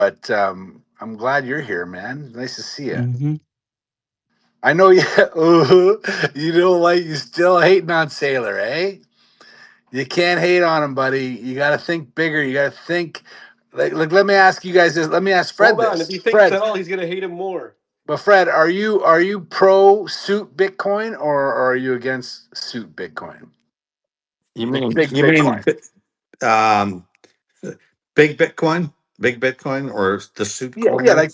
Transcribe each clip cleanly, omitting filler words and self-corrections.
But I'm glad you're here, man. Nice to see you. Mm-hmm. I know you. You don't like. You still hating on Saylor, eh? You can't hate on him, buddy. You got to think bigger. You got to think. Like, let me ask you guys this. Let me ask Fred Hold on. this. If he thinks Fred, at all, he's gonna hate him more. but Fred, are you pro suit Bitcoin or are you against suit Bitcoin? You Like mean big you mean Bitcoin. um, big Bitcoin, or the suit Yeah, like coiners?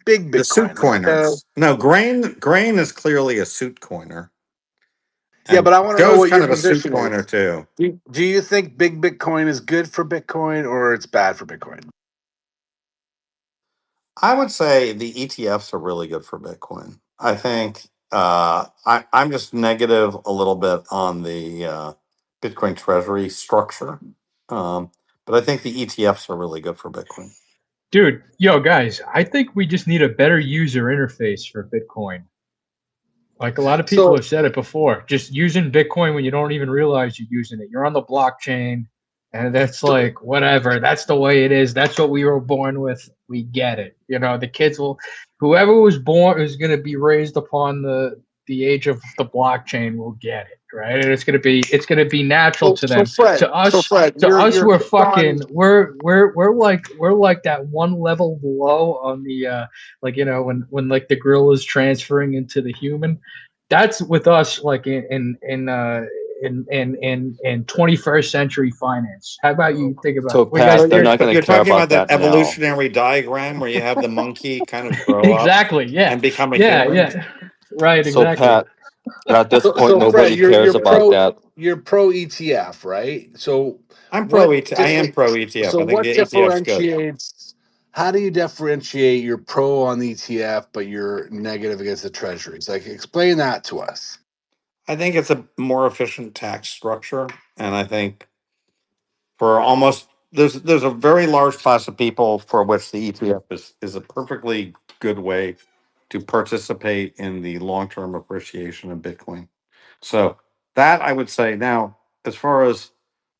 big The suit Bitcoin. coiners. No, grain is clearly a suit coiner. Yeah, And but I want to know Joe's what kind your of a suit position coiner is. too. Do you think big Bitcoin is good for Bitcoin or it's bad for Bitcoin? I would say the ETFs are really good for Bitcoin. I think I'm just negative a little bit on the Bitcoin treasury structure. But I think the ETFs are really good for Bitcoin. Dude, yo, guys, I think we just need a better user interface for Bitcoin. Like a lot of people have said it before, just using Bitcoin when you don't even realize you're using it. You're on the blockchain, and that's like, whatever. That's the way it is. That's what we were born with. We get it. You know, the kids will, whoever was born is going to be raised upon the age of the blockchain will get it, right? And it's going to be natural to them. Fred, To us, we're fucking, we're like that one level below on the like, you know, when like the gorilla is transferring into the human. That's with us, like in 21st century finance. How about you think about So it? What do you guys Pat, they're think? not going You're to care talking about about that that now. evolutionary diagram where you have the monkey kind of grow up Exactly. Yeah. and become a Yeah. human. Yeah. Right. So Exactly. Pat, at this point, So Fred, nobody cares about that. you're pro ETF, right? So I'm pro what ETF. I am pro ETF. so I think what the ETF's good. differentiates? How do you differentiate you're pro on the ETF but you're negative against the treasuries? Like, explain that to us. I think it's a more efficient tax structure, and I think for almost there's a very large class of people for which the ETF is a perfectly good way to participate in the long term appreciation of Bitcoin. So that I would say. Now, as far as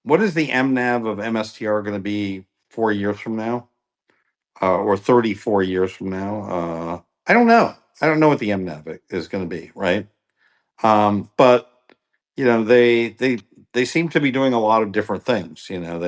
what is the MNAV of MSTR going to be 4 years from now, or 34 years from now? I don't know. I don't know what the MNAV is going to be, right? But you know, they seem to be doing a lot of different things. You know,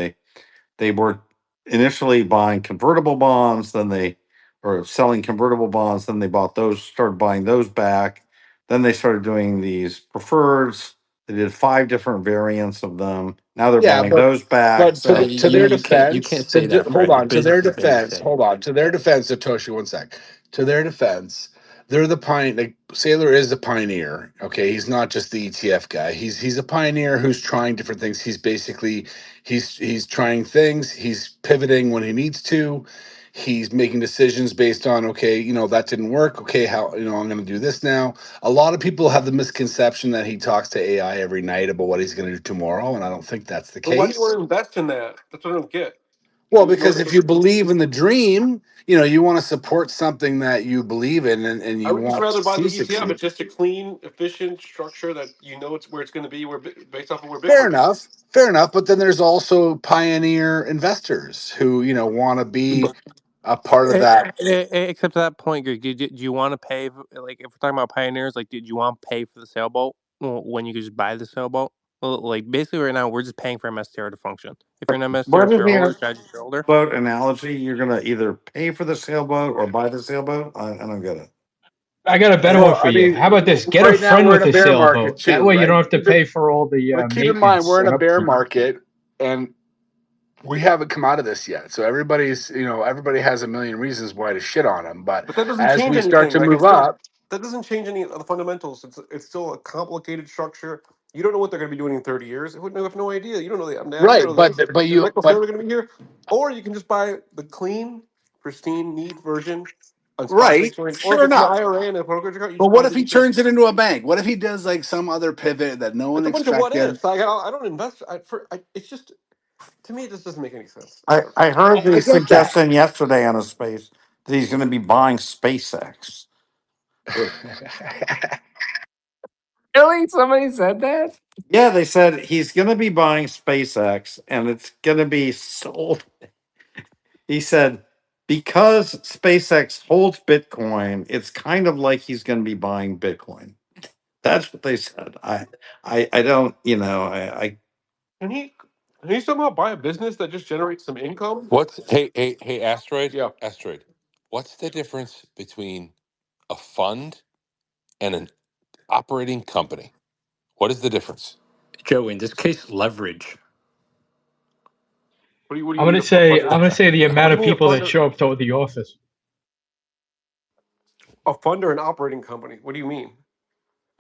they were initially buying convertible bonds, then they or selling convertible bonds, then they bought those, started buying those back. Then they started doing these preferreds. They did 5 different variants of them. Now they're Yeah, buying those back. but So to their You defense, can't say that, hold Fred. on, to their Business is defense, basic. hold on, to their defense, Satoshi, one sec. To their defense, they're the like Saylor is the pioneer. Okay, he's not just the ETF guy. He's a pioneer who's trying different things. He's basically he's trying things. He's pivoting when he needs to. He's making decisions based on, okay, you know, that didn't work. Okay, how, you know, I'm going to do this now. A lot of people have the misconception that he talks to AI every night about what he's going to do tomorrow, and I don't think that's the But why do you want case. to invest in that? That's what I don't get. Well, because if you believe in the dream, you know, you want to support something that you believe in, and I you would just want rather to buy the see ETF. succeed. It's just a clean, efficient structure that you know it's where it's going to be, where based off of where Fair Bitcoin is. enough, fair enough. But then there's also pioneer investors who, you know, want to be a part of that. Except to that point, Greg, do you want to pay, like, if we're talking about pioneers, like, did you want to pay for the sailboat when you could just buy the sailboat? Well, like, basically right now, we're just paying for MSTR to function. If you're an what MSTR is shareholder, the strategy shareholder, boat analogy? You're going to either pay for the sailboat or buy the sailboat? I don't get it. I got a better one Well, for I you. mean, How about this? Get a right now friend we're in with a a bear market sailboat. That too, way you right? don't have to pay for all the But keep in mind, maintenance we're in and a bear upkeep. market, and we haven't come out of this yet. So everybody's, you know, everybody has a million reasons why to shit on them. But But that doesn't as change we start anything. to Like, move it's still up, that doesn't change any of the fundamentals. It's still a complicated structure. You don't know what they're going to be doing in 30 years. You have no idea. You don't know the MNAV. You right? don't know is You Michael but Saylor going to be here, or you can just buy the clean, pristine, neat version on spot right, Bitcoin, or if sure it's your enough. IRA and a brokerage account, you But just what buy if the he ETF. turns it into a bank? What if he does like some other pivot that no one It's a bunch of what expected? ifs. I don't invest. It's just to me, it just doesn't make any sense. I heard I the get that. suggestion yesterday on a space that he's going to be buying SpaceX. Really? Somebody said that? Yeah, they said he's going to be buying SpaceX and it's going to be sold He said, because SpaceX holds Bitcoin, it's kind of like he's going to be buying Bitcoin. That's what they said. I don't, I Can he? Can he somehow buy a business that just generates some income? What's hey asteroid Yeah. asteroid? What's the difference between a fund and an operating company? What is the difference? Joe, in this case, leverage. What do you I'm mean gonna a say fund? I'm gonna say the What amount do you of mean people that show up to the office. a fund or an operating company? What do you mean?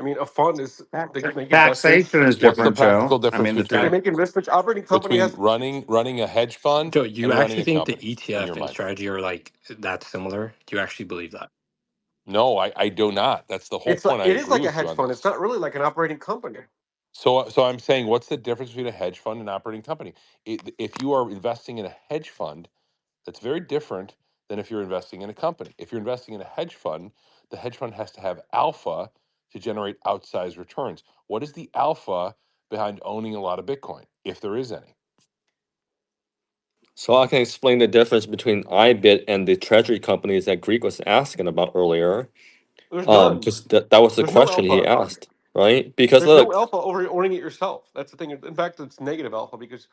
I mean, a fund is they make investments. taxation is What's the different, practical Joe. I difference mean, the They tax. between make investments. Operating company between has. running a hedge fund Joe, you and running actually a think the company in ETF your and mind? strategy are like that similar? Do you actually believe that? No, I do not. That's the whole It's like point. I it is agree like a with you hedge on fund. It's this. not really like an operating company. So I'm saying, what's the difference between a hedge fund and operating company? If you are investing in a hedge fund, that's very different than if you're investing in a company. If you're investing in a hedge fund, the hedge fund has to have alpha to generate outsized returns. What is the alpha behind owning a lot of Bitcoin, if there is any? So I can explain the difference between IBIT and the treasury companies that Greek was asking about earlier. There's none. Because that was the There's no question he alpha. asked, right? Because There's no look, alpha over owning it yourself. That's the thing. In fact, it's negative alpha because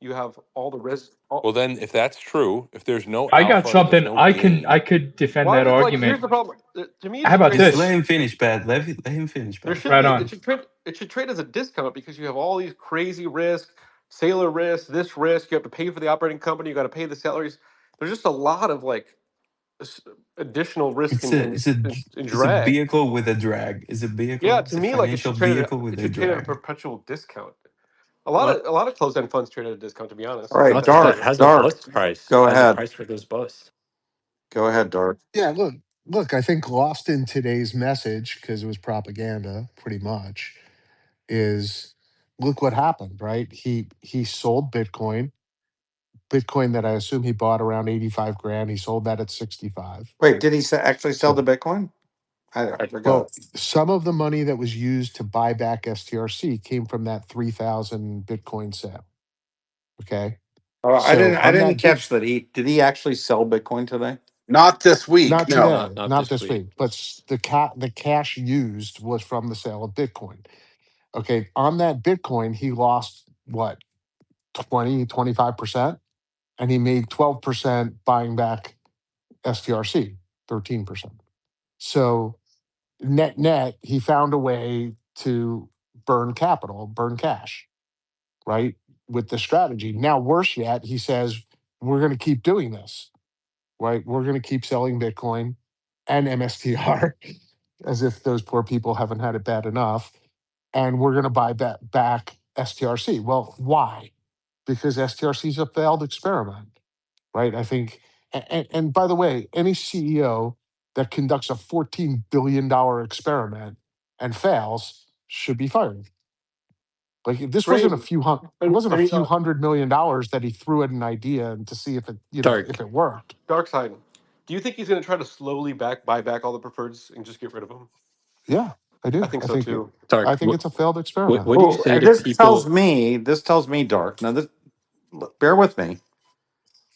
you have all the risk. Well, then, if that's true, if there's no I got alpha and there's something no I gain, could defend Why that would like? argument. Here's the problem. To me, it How should about trade as Just a. let this? him finish, Pat. Let him finish, There Pat. should Right be. on. It should trade as a discount because you have all these crazy risk, Sailor risk, this risk. You have to pay for the operating company. You got to pay the salaries. There's just a lot of like s- additional risk It's a it's a and it's a drag. vehicle with a drag. It's a Yeah, vehicle. It's to a me, like it financial should trade vehicle it with a should trade at a drag. perpetual discount. Well, A lot of closed end funds trade at a discount. To be All honest, right, no, it's just that's that it Dark, has a Dark, bust price. go Has a ahead. price for those busts. Go ahead, Dark. Yeah, look, I think lost in today's message, because it was propaganda pretty much, is look what happened, right? He sold Bitcoin that I assume he bought around 85 grand. He sold that at 65. Wait, did he actually sell the So, Bitcoin? I forgot. well, some of the money that was used to buy back STRC came from that 3,000 Bitcoin sale. Okay. Oh, So I on didn't that bit, catch that. Did he actually sell Bitcoin today? Not this week. not No. today, Not not this this week. week, but the cash used was from the sale of Bitcoin. Okay. On that Bitcoin, he lost what, 25%? And he made 12% buying back STRC, 13%. So net, he found a way to burn capital, burn cash, right? With the strategy. Now, worse yet, he says, we're going to keep doing this, right? We're going to keep selling Bitcoin and MSTR as if those poor people haven't had it bad enough. And we're going to buy back STRC. Well, why? Because STRC is a failed experiment, right? I think, and by the way, any CEO that conducts a $14 billion experiment and fails should be fired. Like this wasn't a crazy. few hundred, it wasn't I a mean, few $100 million that he threw at an idea and to see if it, if Dark. it worked. dark side. Do you think he's going to try to slowly buy back all the preferreds and just get rid of them? Yeah, I I do. think so too. I Dark. think it's a failed experiment. What do you Well, say to this tells people? me. This tells me, Dark. Now, bear with me.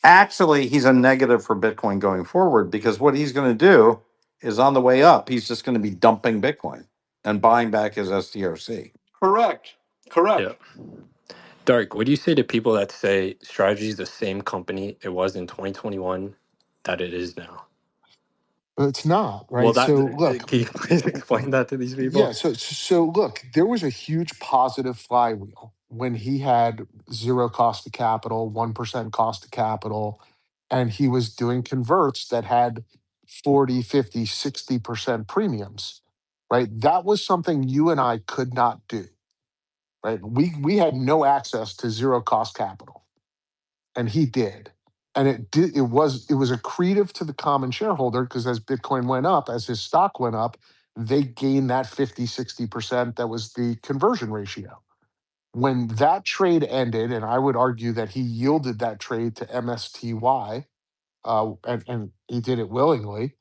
Actually, he's a negative for Bitcoin going forward because what he's going to do is on the way up, he's just going to be dumping Bitcoin and buying back his STRC. Correct. Yeah. Correct. Dark. What do you say to people that say strategy is the same company it was in 2021 that it is now? But it's not, Well, right? that So look, can you please explain that to these yeah, people? so look, there was a huge positive flywheel when he had zero cost of capital, 1% cost of capital, and he was doing converts that had 40, 50, 60% premiums, right? That was something you and I could not do, right? We had no access to zero cost capital, and he did. And it was accretive to the common shareholder because as Bitcoin went up, as his stock went up, they gained that 50, 60%. That was the conversion ratio. When that trade ended, and I would argue that he yielded that trade to MSTY, and he did it willingly,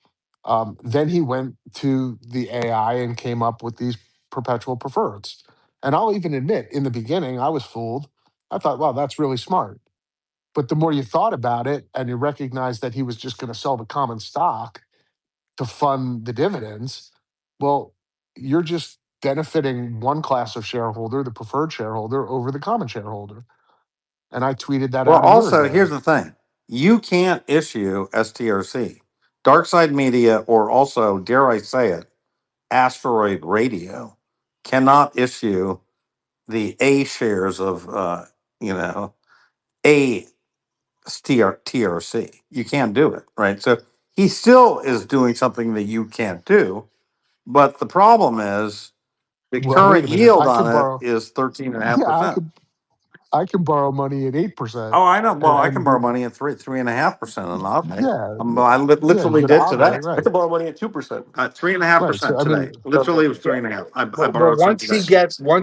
then he went to the AI and came up with these perpetual preferreds. And I'll even admit, in the beginning, I was fooled. I thought, wow, that's really smart. But the more you thought about it and you recognized that he was just going to sell the common stock to fund the dividends, well, you're just benefiting one class of shareholder, the preferred shareholder, over the common shareholder. And I tweeted that Well, out a year also, here's ago. the thing. You can't issue STRC. Darkside Media, or also, dare I say it, Asteroid Radio, cannot issue the A shares of, A TRC. You can't do it, right? So he still is doing something that you can't do. But the problem is the Well, wait a current minute. yield I on could it borrow. is Yeah, 13.5%. I can borrow money at 8%, Oh, I know. Well, I can and borrow money at 3.5% and I'll pay. yeah, yeah, you Literally could did today. operate I right, could borrow money at 2%. Three and a half right. So percent I today. mean, Literally, it was Yeah. 3.5. I Well, borrowed some once today.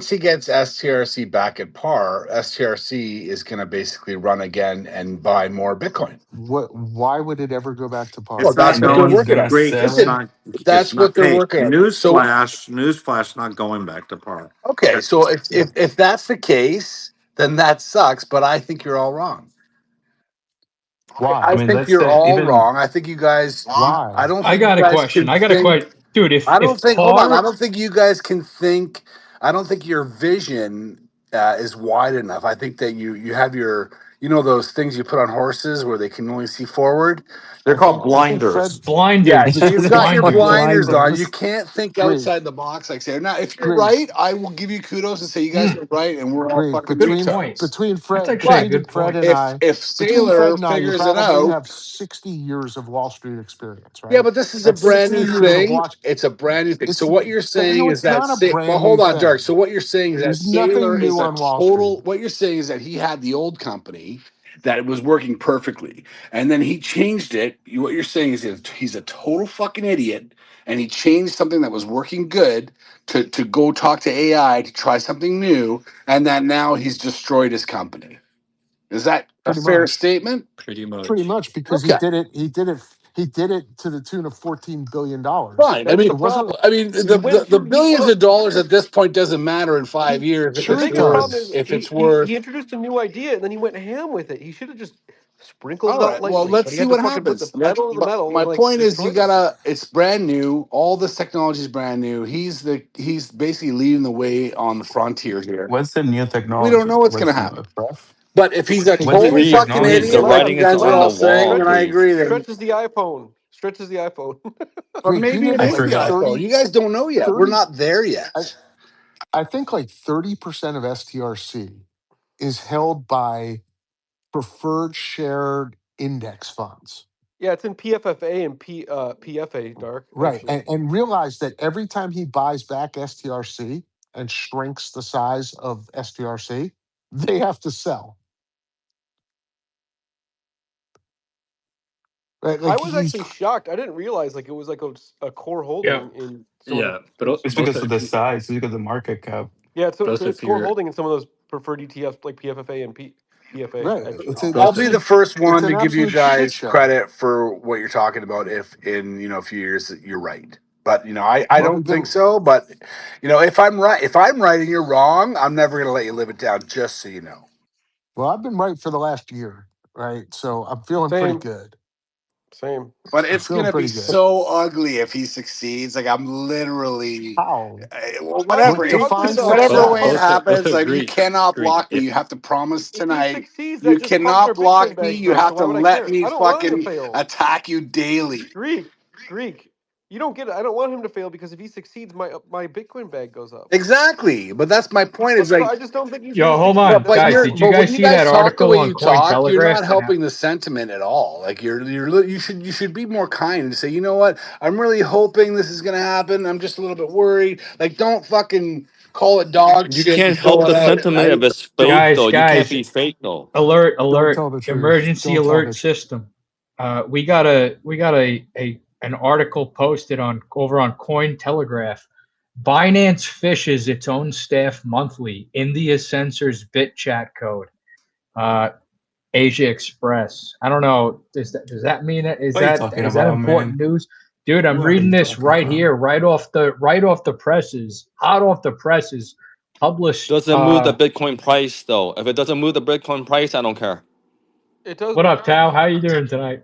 he gets STRC back at par, STRC is going to basically run again and buy more Bitcoin. why would it ever go back to Well, It's par? not that's And what no they're going. one's working gonna on. Greek. sell It's it. Listen, not. It's that's not. what they're Hey, working on. So, newsflash. Not going back to par. okay, so if that's the case, then that sucks. But I think you're all wrong. I I Why? mean, think let's you're say all even wrong. I think you guys. I Why? don't I think you got a guys question. can I got a think. question, dude. I don't If think. Hold on. I par, don't think you guys can think. I don't think your vision is wide enough. I think that you have your those things you put on horses where they can only see forward. They're called I think Fred. blinders. Yeah, blinders, so you've got your Between blinders. blinders on. You blinders. can't think Greek, outside the box like say. Now, if you're Greek, right, I will give you kudos and say you guys Mm, are right, and we're all Greek. fucking good Between point. retards. between That's Fred, actually a But between good Fred point. and I, if between Fred Sailor and I, you figures it probably out. have 60 years of Wall Street experience, Yeah, right? but this is a That's brand 60 new years of thing. watch. It's a brand new thing. So It's what you're saying no, is it's that not a well, brand new hold on, Dark. So thing. what you're saying is that There's nothing Sailor is new a on Wall Street. total. What you're saying is that he had the old company that was working perfectly, and then he changed it. What you're saying is that he's a total fucking idiot, and he changed something that was working good to go talk to AI to try something new, and that now he's destroyed his company. Is that a Pretty fair much. statement? Pretty Pretty much. much because he Okay. did it. He did it to the tune of $14 billion. Fine. I That's mean, the It wasn't. problem. the, He went the the through. billions of dollars at this point doesn't matter in 5 years if The Sure, it's it biggest worth problem is does. if it's he worth. introduced a new idea and then he went ham with it. He should have just sprinkled All it out right. Well, lightly, let's but he see had to what fucking put the happens. Let's. pedal to the But metal my and like point is, you destroy this thing. gotta. It's brand new. All this technology is brand new. He's basically leading the way on the frontier here. What's the new We don't know technology? what's gonna What's happen. new, Prof? But if he's a What's the total new Greek, fucking technology, Greek, the idiot, like you Prof? writing is guys are on the all Well, saying, wall, and I Greek. agree that. stretches the iPhone. Stretches the iPhone. Or Greek, do you maybe know it I that is like the forgot. iPhone. You guys don't know yet. We're 30 not there I, yet. I think like 30% of STRC is held by preferred shared index funds. Yeah, it's in PFFA and PFA, Dark, Right. actually. And realize that every time he buys back STRC and shrinks the size of STRC, they have to sell. Right. I Like was he's actually shocked. I didn't realize like it was like a core Yeah. holding in some of the. Yeah, but It's also because of if the you, size, it's because of the market cap. Yeah, but so also it's if core you're, holding in some of those preferred ETFs like PFFA and PFA right. actually. but I'll also be the first It's one an to give you absolute shit guys show. credit for what you're talking about if in a few years that you're right. But I Well, don't think then, so. But if I'm right and you're wrong, I'm never gonna let you live it down, just so you know. well, I've been right for the last year, right? So I'm feeling pretty Same, good. same. But I'm it's feeling gonna be pretty good. so ugly if he succeeds. Like I'm literally How? well, Why is What it ugly defines though? whatever but way it success? happens, also like you Greek, cannot Greek. block me. You have to promise If he tonight. succeeds, that You just pumps our cannot Bitcoin block me. bags You though. So have why to would I let care? me I don't want him to fucking fail. attack you daily. Greek, Greek. You don't get it. I don't want him to fail because if he succeeds, my Bitcoin bag goes up. Exactly. But that's my point. Is like I just don't think he's going Yo, to hold succeed. on, That's guys. the Did you but when guys you see guys that talk the article way on you talk, you're Cointelegraph? not helping the sentiment at all. Like you should be more kind and say, you know what, I'm really hoping this is gonna happen. I'm just a little bit worried. Like don't fucking call it dog You shit can't and throw help it the out. sentiment if it's fake Guys, though. You can't guys, be fake though. alert, Don't alert, tell the truth. emergency Don't tell alert the. system. We got an article posted on over on Cointelegraph. Binance phishes its own staff monthly. India censors bit chat code. Asia Express. I don't know. Does that mean it? What are you talking Is that about, important man? news? Dude, I'm What are reading you this talking right about? here, right off the presses, hot off the presses, published. Doesn't move the Bitcoin price though. If it doesn't move the Bitcoin price, I don't care. It does What work. up, Tao? How you doing tonight?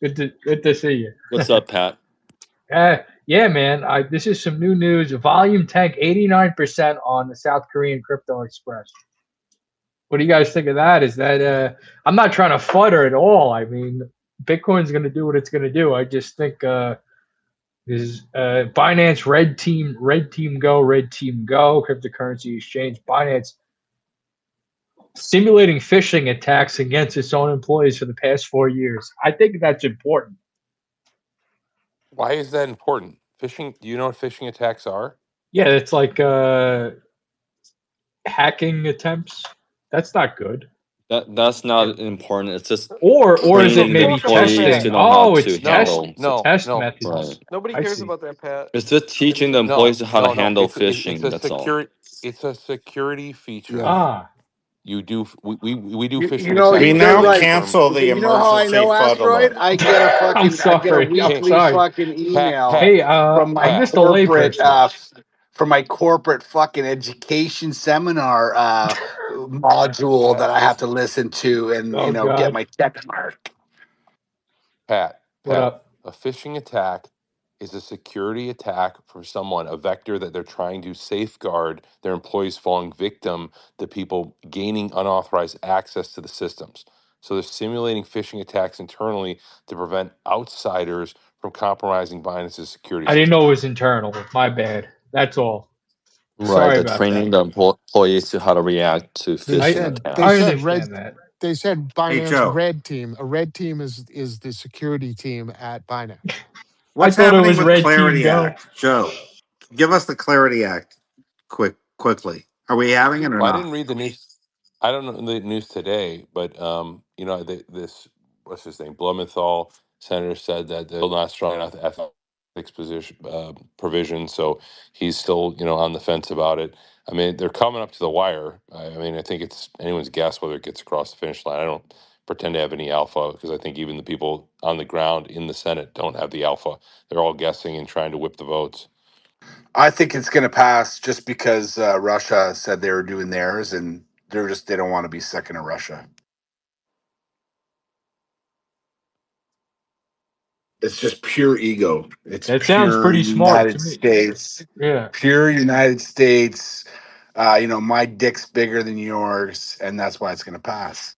Good to see you. What's up, Pat? Yeah, man. This is some new news. Volume tank 89% on the South Korean Crypto Express. What do you guys think of that? Is that I'm not trying to flutter at all. I mean, Bitcoin's going to do what it's going to do. I just think is Binance red team go, cryptocurrency exchange Binance simulating phishing attacks against its own employees for the past 4 years. I think that's important. Why is that important? Phishing. Do you know what phishing attacks are? Yeah, it's like hacking attempts. That's not good. That's not important. It's just Or is it training the maybe Talk about employees that. to testing? know how Oh, it's to test. handle. It's a test Right. methods. Nobody I cares see. about that, Pat. It's just teaching the No, employees how to no. handle It's phishing. a That's all. security. It's a security Yeah. feature. Ah, You do. We do You phishing know, We attacks you to now think try to like confirm. cancel the you know how I emergency know FUD Asteroid? alert. I'm I get a sorry. I'm weekly sorry. fucking email Pat, Hey, from my I'm Pat, just a corporate layperson. from my corporate fucking education seminar module that I have to listen to and Oh get God, my check mark. what Pat. up? A phishing attack is a security attack from someone, a vector that they're trying to safeguard their employees falling victim to people gaining unauthorized access to the systems. So they're simulating phishing attacks internally to prevent outsiders from compromising Binance's security I didn't know system. it was internal. My bad. That's all. Right. Sorry They're about that. training the employees to how to react to They I phishing said they I attacks. said red understand that. they said Hey, Binance Joe. red team. A red team is the security team at Binance. I What's thought it happening was with Red Team Clarity Go. Act? Joe, give us the Clarity Act quickly. Are we having it or Well, I not? didn't read the news. I don't know the news today, but this what's his name, Blumenthal, senator said that they're not strong enough ethics position provision, so he's still on the fence about it. I mean, they're coming up to the wire. I mean, I think it's anyone's guess whether it gets across the finish line. I don't pretend to have any alpha because I think even the people on the ground in the Senate don't have the alpha. They're all guessing and trying to whip the votes. I think it's going to pass just because Russia said they were doing theirs, and they don't want to be second to Russia. It's just pure ego. It's That sounds pure pretty smart to United me. States. Yeah. Pure United States. My dick's bigger than yours, and that's why it's going to pass.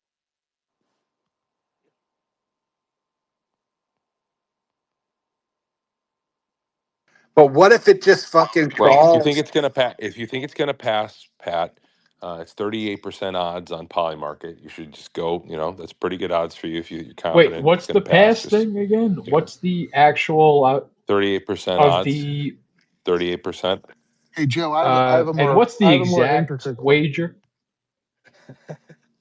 But what if it just fucking Well, if you think crawls? it's gonna pass, Pat, it's 38% odds on Polymarket. You should just go. That's pretty good odds for you if you're Wait, confident it's what's the gonna pass. pass Just thing again? What's the actual 38% of odds. the 38%. Hey Joe, I have a and more what's the exact intricate wager?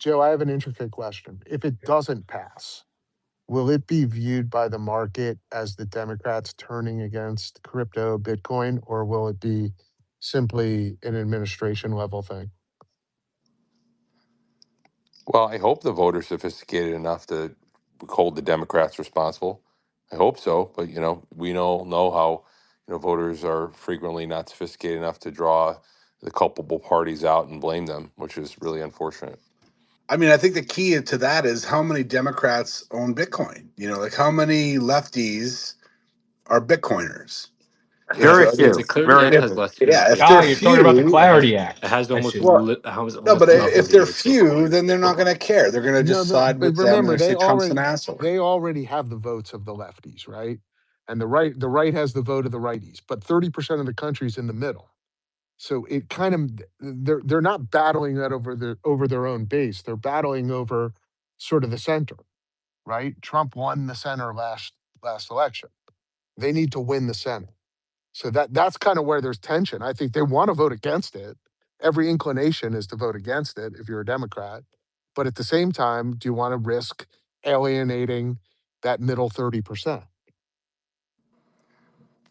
Joe, I have an intricate question. If it doesn't pass, will it be viewed by the market as the Democrats turning against crypto, Bitcoin, or will it be simply an administration level thing? Well, I hope the voters sophisticated enough to hold the Democrats responsible. I hope so, but we all know how voters are frequently not sophisticated enough to draw the culpable parties out and blame them, which is really unfortunate. I mean, I think the key to that is how many Democrats own Bitcoin. Like how many lefties are Bitcoiners. If Very The few. Clarity Very Act if has few. less to do yeah, with if Ah, they're Bitcoin. you're talking about the few, Clarity It Act. has I almost see. well, no, but if nothing to do they're with few, Bitcoin. then they're not going to care. They're going to No, just no, side but with them. They're remember, going to say Trump's an asshole. they already have the votes of the lefties, right? And the right has the vote of the righties, but 30% of the country's in the middle. So it kind of they're not battling that over their own base. They're battling over sort of the center, right? Trump won the center last election. They need to win the Senate. So that's kind of where there's tension. I think they want to vote against it. Every inclination is to vote against it if you're a Democrat. But at the same time, do you want to risk alienating that middle 30%? Well,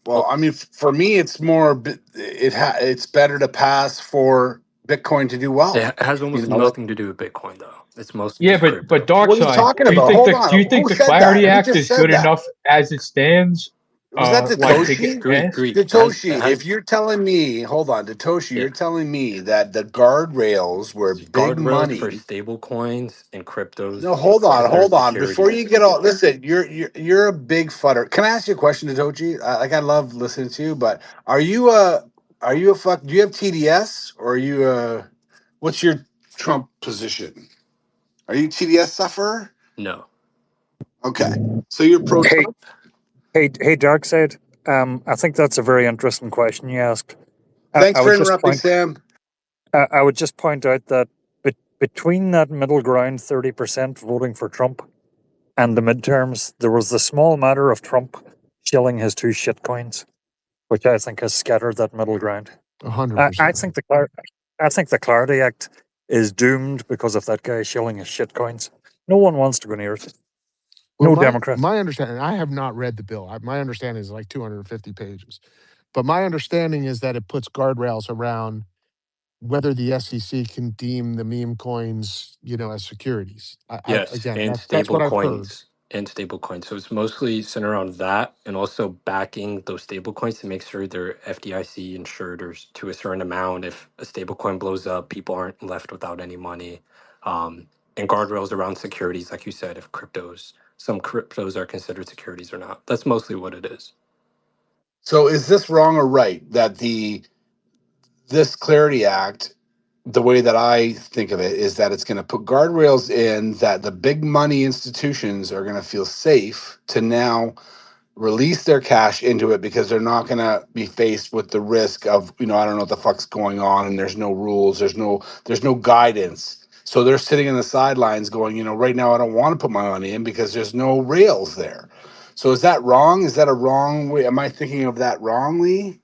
Well, I mean, for me, it's more. It's better to pass for Bitcoin to do well. It has You almost know, nothing to do with Bitcoin, though. It's mostly Yeah, just but crypto. dark what are you side, talking about? Hold on. do you think Who the said Clarity that? Who Act just is said good that? enough as it stands? Was that Like to get Satoshi? past? Greek Satoshi, has if you're telling me, hold on, Satoshi, yeah, you're telling me that the guardrails were big guardrails for money. stable coins and No, cryptos hold on, considered hold on. Before securities. you get all, listen, you're a big futter. Can I ask you a question, Satoshi? Like I love listening to you, but are you a fuck? Do you have TDS or are you what's your Trump position? Are you TDS sufferer? No. Okay, so you're pro Hey, Trump. hey, Darkseid. I think that's a very interesting question you asked. Thanks I for would just interrupting, point. Sam. I would just point out that between that middle ground 30% voting for Trump and the midterms, there was the small matter of Trump shilling his two shitcoins, which I think has scattered that middle ground. I 100%. think I think the Clarity Act is doomed because of that guy shilling his shitcoins. No one wants to go near it. Well, No my Democrat. my understanding, I have not read the bill. My understanding is like 250 pages. But my understanding is that it puts guardrails around whether the SEC can deem the meme coins, as securities. Yes, Again, and that's what stable I've heard. coins and stable coins. So it's mostly centered around that and also backing those stable coins to make sure they're FDIC insured or to a certain amount. If a stable coin blows up, people aren't left without any money. And guardrails around securities, like you said, if some cryptos are considered securities or not. That's mostly what it is. So is this wrong or right that this Clarity Act, the way that I think of it is that it's going to put guardrails in that the big money institutions are going to feel safe to now release their cash into it because they're not going to be faced with the risk of, I don't know what the fuck's going on and there's no rules, there's no guidance. So they're sitting in the sidelines going, right now I don't want to put my money in because there's no rails there. So is that wrong? Is that a wrong way? Am I thinking of that wrongly?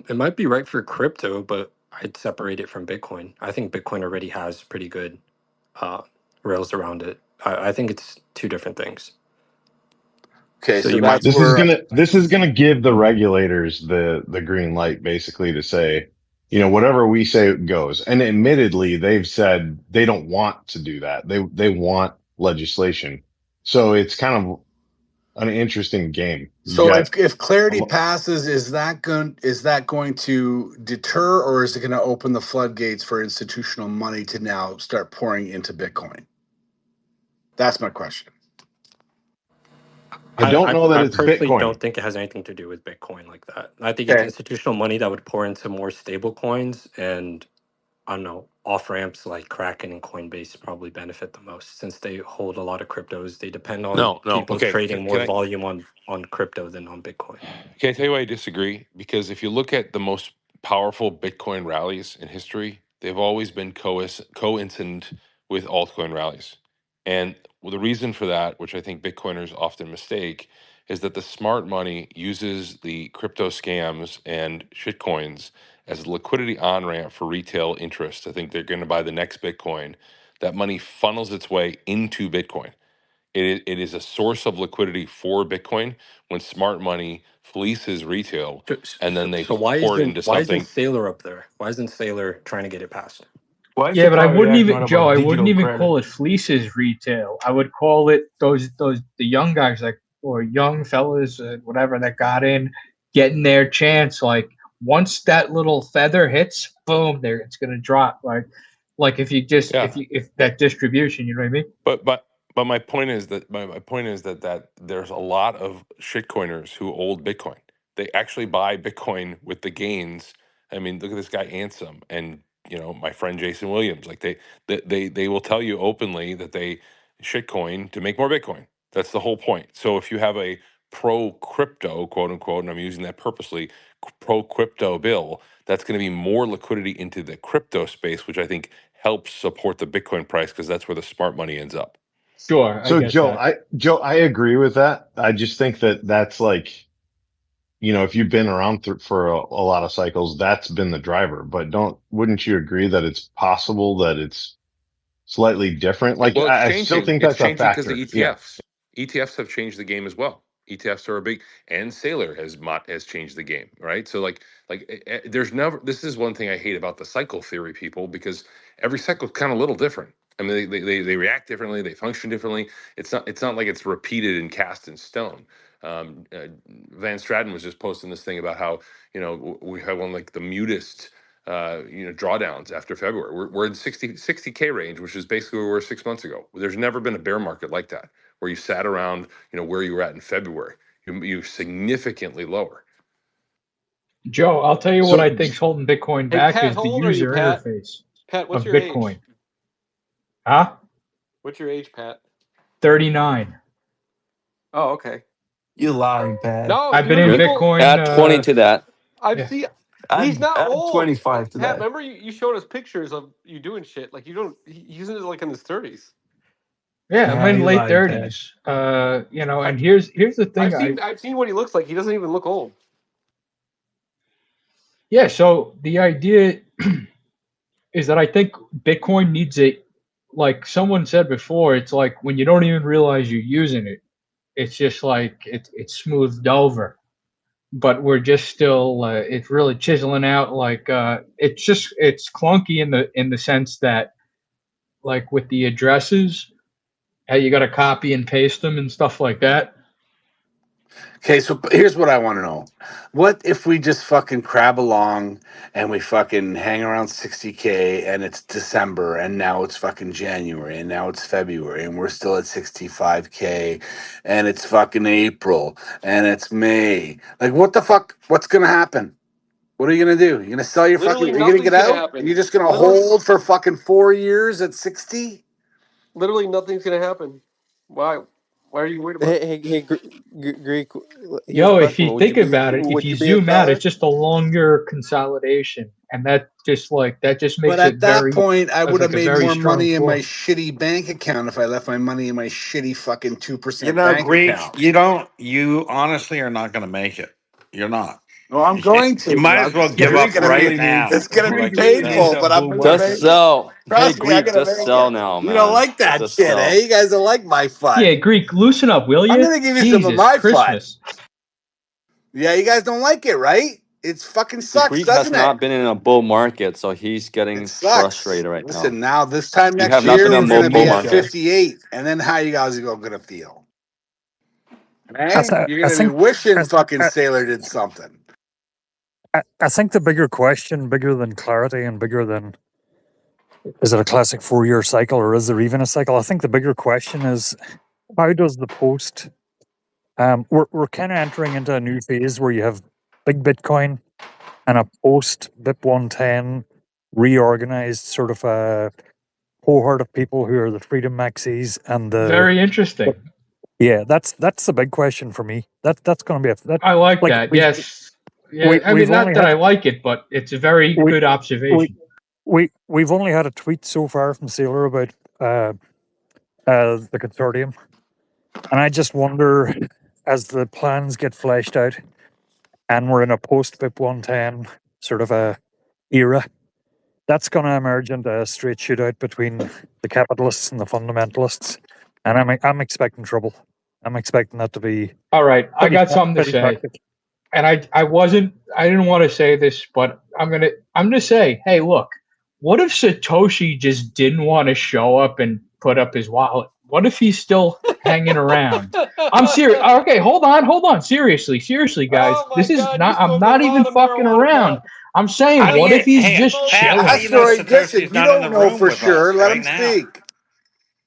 It might be right for crypto, but I'd separate it from Bitcoin. I think Bitcoin already has pretty good uh, rails around it. I think it's two different things. Okay, So so you might, that's This is where gonna give the regulators the green light basically to say, whatever we say goes. And admittedly, they've said they don't want to do that. They want legislation. So it's kind of an interesting game. You so got if a clarity lo- passes, is that going to deter or is it going to open the floodgates for institutional money to now start pouring into Bitcoin? That's my question. I don't know that I it's personally Bitcoin. don't think it has anything to do with Bitcoin like that. I think it's Okay. institutional money that would pour into more stable coins, and I don't know, off ramps like Kraken and Coinbase probably benefit the most since they hold a lot of cryptos. They depend on No, no. people Okay. trading more Can I volume on crypto than on Bitcoin. can I tell you why I disagree? Because if you look at the most powerful Bitcoin rallies in history, they've always been coincident with altcoin rallies. And the reason for that, which I think Bitcoiners often mistake, is that the smart money uses the crypto scams and shitcoins as a liquidity on ramp for retail interest. I think they're going to buy the next Bitcoin. That money funnels its way into Bitcoin. It is a source of liquidity for Bitcoin when smart money fleeces retail So, and then they so pour it into why isn't something. Sailor up there? Why isn't Sailor trying to get it passed? Why is the Yeah, but I Clarity wouldn't Act even, not Joe. about I wouldn't digital even credit? call it fleeces retail. I would call it those the young guys like or young fellas, whatever that got in, getting their chance. Like once that little feather hits, boom, there it's gonna drop. Like if you just Yeah. if that distribution, you know what I mean? But my point is that my point is that there's a lot of shitcoiners who hold Bitcoin. They actually buy Bitcoin with the gains. I mean, look at this guy Ansem and my friend Jason Williams. Like they will tell you openly that they shitcoin to make more Bitcoin. That's the whole point. So if you have a pro crypto, quote unquote, and I'm using that purposely, pro crypto bill, that's going to be more liquidity into the crypto space, which I think helps support the Bitcoin price because that's where the smart money ends up. Sure, I So get that. Joe, I agree with that. I just think that that's like, if you've been around for a lot of cycles, that's been the driver. But wouldn't you agree that it's possible that it's slightly different? Like, Well, it's I still changing. think It's that's a changing because of factor. Yeah. ETFs. ETFs have changed the game as well. ETFs are a big, and Sailor has changed the game, right? So there's never. This is one thing I hate about the cycle theory people because every cycle is kind of a little different. I mean, they react differently, they function differently. It's not like it's repeated and cast in stone. Van Stratton was just posting this thing about how, you know, we have one like the mutest, you know, drawdowns after February. We're in 60K range, which is basically where we were 6 months ago. There's never been a bear market like that, where you sat around, you know, where you were at in February. You significantly lower. Joe, I'll tell you what So I think's holding Bitcoin Hey, back Pat, is how the old are you, user Pat? interface Pat, what's of your age? Bitcoin. Huh? What's your age, Pat? 39. Oh, okay. You lying, Pat. No, I've been dude, in Good. people. Bitcoin. Add 20 to that. I've Yeah, seen. He's not Add old. 25 to Pat, that. remember you showed us pictures of you doing shit. Like you don't. He's in like in his 30s. yeah, I'm Nah, in you late lying, Pat. 30s. You know, I, and here's the thing. I've seen what he looks like. He doesn't even look old. Yeah, so the idea is that I think Bitcoin needs a, like someone said before, it's like when you don't even realize you're using it, it's just like it's smoothed over. But we're just still, it's really chiseling out. Like it's clunky in the sense that, like with the addresses, how you got to copy and paste them and stuff like that. Okay, so here's what I want to know. What if we just fucking crab along and we fucking hang around 60K and it's December and now it's fucking January and now it's February and we're still at 65K and it's fucking April and it's May. Like, what the fuck? What's going to happen? What are you going to do? You're going to sell your fucking, Literally, are you going to nothing's get gonna out? Are happen. you just going to Literally, hold for fucking 4 years at 60? literally nothing's gonna happen. Why? Why are you worried about it? Hey, Greek. Here's a Yo, if question: you think about it, if Would you you be a zoom out, it's seller? just a longer consolidation, and that just But makes it at that very, point, I would have like a made very more strong money in my floor. shitty bank account if I left my money in my shitty fucking You 2% know, bank Greek, account. you honestly are not going to make it. You're not. Well, I'm going You to. might as well It's give really up Greek gonna right be. really now needs It's gonna be Greek before really needs painful, a but I'm bull gonna Just make market. it. sell. Hey, Trust me, I'm Greek, gonna just make sell it. now, You don't man. like that Just shit, eh? sell. You guys don't like my Yeah, fun. Greek, loosen up, will I'm you? gonna give you some of Jesus, my fun. Christmas. Yeah, you guys don't like it, right? It's fucking sucks, Greek has doesn't it? not been in a bull market, so he's It getting sucks. frustrated right now. Listen, now this time You next have not Greek been year, in we're a needs a gonna bull be at ninja. market. 58, and then how you guys are gonna feel? I, Eh? th- You're I gonna be think wishing I, fucking I, Sailor did something. I think the bigger question, bigger than clarity and bigger than is it a classic 4-year cycle or is there even a cycle? I think the bigger question is how does the post we're kind of entering into a new phase where you have big Bitcoin and a post BIP 110 reorganized sort of a cohort of people who are the freedom maxis and the Very interesting. yeah, that's the big question for me. That's going to be that I like like that. Yes. Yeah. I mean, we've not only that had I like it, but it's a very we good we observation. we've only had a tweet so far from Saylor about the consortium, and I just wonder as the plans get fleshed out and we're in a post BIP 110 sort of a era, that's going to emerge into a straight shootout between the capitalists and the fundamentalists, and I'm expecting trouble. I'm expecting that to be All right, I got something to pretty say, toxic. and I didn't want to say this, but I'm gonna say, hey, look, what if Satoshi just didn't want to show up and put up his wallet? What if he's still hanging around? I'm serious. Okay, hold on. Seriously, guys, Oh my this is God, you not. I'm smoked a not even lot of fucking marijuana, around. Pat. I'm How saying, do what you, if he's hey, just Smoked Pat, a how do lot. chilling? you know Asteroid, listen, Satoshi's you not in don't the know room for with sure. us Let right him now? speak.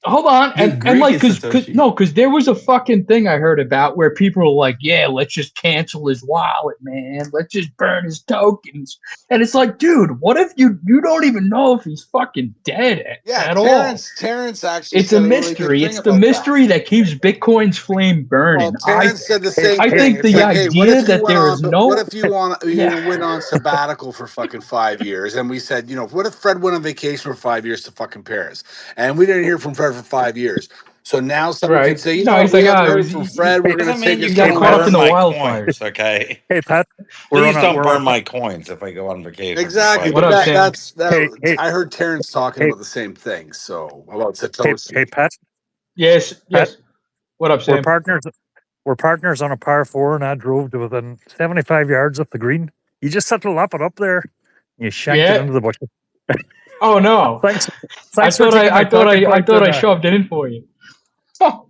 Hold on, Dude, and Greek like, is Satoshi. because there was a fucking thing I heard about where people were like, yeah, let's just cancel his wallet, man, let's just burn his tokens, and it's like, dude, what if you don't even know if he's fucking dead Yeah, at all? Terrence actually It's a said a really good mystery. thing It's the about that. mystery that keeps Bitcoin's flame Well, burning. I Terrence said think. the Hey, same I hey, thing. think It's the hey, like, hey, what idea if you that went there on? is What no, if you hey, want? yeah, Went on sabbatical for fucking 5 years? And we said, what if Fred went on vacation for 5 years to fucking Paris? And we didn't hear from Fred for 5 years. So now someone can right? say, No, he's we like, haven't oh, heard from Fred. We're gonna Doesn't mean take you his he got can't caught up in burn the 20 bucks. my wildfires. coins, okay? hey, Pat, Please don't we're burn on my coins if I go on vacation for Exactly, five What but up, years. Sam? hey, hey, I heard Terrence talking hey, about the same thing. So about hey, Satoshi. Pat, Yes, Pat, yes. What up, we're Sam? partners. We're partners on a par four, and I drove to within 75 yards of the green. You just had to lap it up there. You shanked it Yeah. into the bush. Oh no. Thanks, thanks for taking my talking I point. thought And I shoved it in for you. Oh,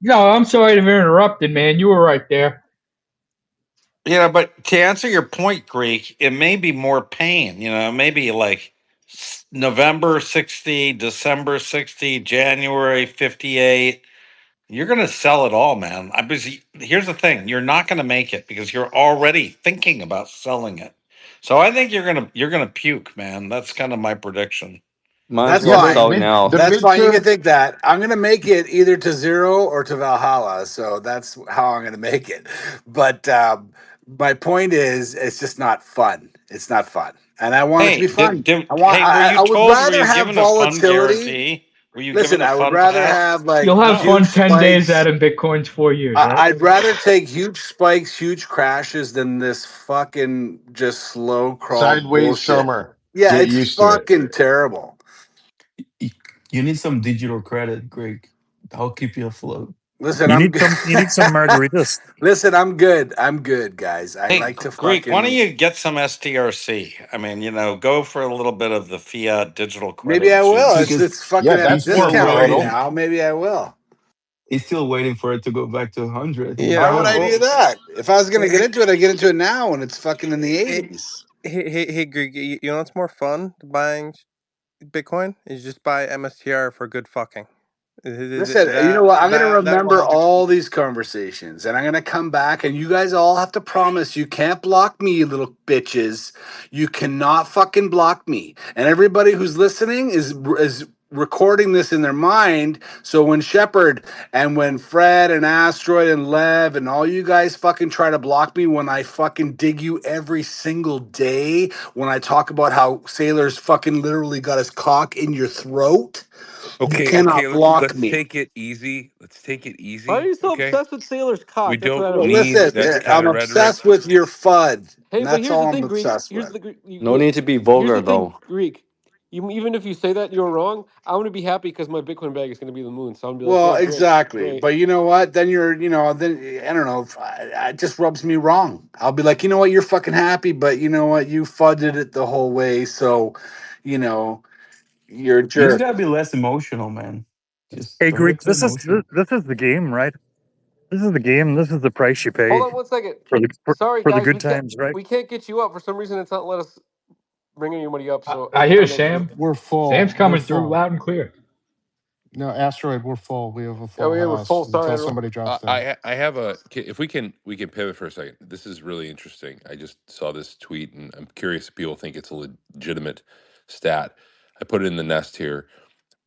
No, I'm sorry to have interrupted, man. You were right there. Yeah, but to answer your point, Greek, it may be more pain. Maybe like November 60, December 60, January 58. You're going to sell it all, man. Here's the thing: you're not going to make it because you're already thinking about selling it. So I think you're gonna puke, man. That's kind of my prediction. Might as That's Yeah, well the fine. sell mid now. the That's fine. You can midterm think that. I'm gonna make it either to zero or to Valhalla. So that's how I'm gonna make it. But my point is, it's just not fun. It's not fun, and I want it to be Hey, fun. Were were I you would told? Were rather you have given a fun volatility. guarantee? Were you given Listen, a I would fun rather pass? have like You'll have huge fun 10 days spikes. out of Bitcoin's 4 years, right? I'd rather take huge spikes, huge crashes than this fucking just slow crawl sideways bullshit. summer. Yeah, Get it's used to it. fucking terrible. You need some digital credit, Greg. That'll keep you afloat. Listen, You I'm need good. some. You need some margaritas. Listen, I'm good. I'm good, guys. I Hey, like to Greek, why don't fucking. you get some STRC? I mean, go for a little bit of the fiat digital credit Maybe I and see will. what It's Because it's fucking Yeah, at a he's that's still worth a discount right waiting. little. now. Maybe I will. He's still waiting for it to go back to 100. You Why Yeah. would never I know. do Well, that? If I was gonna get hey, into it, I get into it now when it's fucking in the hey, 80s. hey, Greg, you know what's more fun to buying Bitcoin is just buy MSTR for good fucking. Listen, you know what? I'm going to That will remember help you. all these conversations and I'm going to come back and you guys all have to promise you can't block me, you little bitches. You cannot fucking block me. And everybody who's listening is recording this in their mind. So when Shepard and when Fred and Asteroid and Lev and all you guys fucking try to block me when I fucking dig you every single day, when I talk about how Sailor's fucking literally got his cock in your throat, you Okay. cannot block Let's me. take it easy. Let's take it Why are easy. you so Okay. obsessed with Sailor's We cock? That's what I don't don't Well, get. need listen, that kind I'm of rhetoric. obsessed with your FUD, Hey, and but that's here's all the I'm thing, Greek. obsessed Here's with. the Greek. No need to be Here's vulgar the thing, though. Greek. Even if you say that you're wrong, I'm gonna be happy because my Bitcoin bag is gonna be the moon. So I'm gonna be like, Well, yeah, great, exactly. great. But you know what? Then then I don't know. It just rubs me wrong. I'll be like, you know what? You're fucking happy, but you know what? You fudded it the whole way. So, you know, you're a You just jerk. gotta be less emotional, man. Just Hey, don't Greek, get too this is emotional. this is the game, right? This is the game. This is the price you Hold pay on 1 second. for the Sorry, for the guys, good times, right? we can't get you up for some reason. It's not let us bring anybody up. So I I hear don't know. Sam. We're Sam's full. We're coming through full. loud and clear. No, asteroid. We're full. We have a Oh, full yeah, we're house full. Sorry, until everyone. somebody drops in. I have if we can pivot for a second. This is really interesting. I just saw this tweet and I'm curious if people think it's a legitimate stat. I put it in the nest here.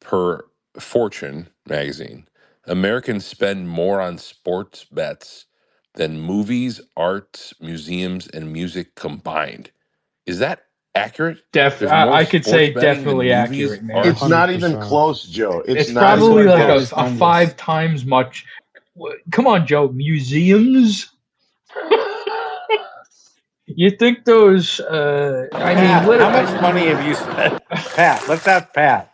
Per Fortune magazine, Americans spend more on sports bets than movies, arts, museums, and music combined. Is that accurate? There's more I could sports say betting than definitely movies, accurate, man. It's arts. not even 100%. close, Joe. It's It's not That's probably what even like Joe close. is a telling us. 5 times much. Come on, Joe. Museums. You think those? I mean, Pat, how much literally. money have you spent? Pat, let's ask Pat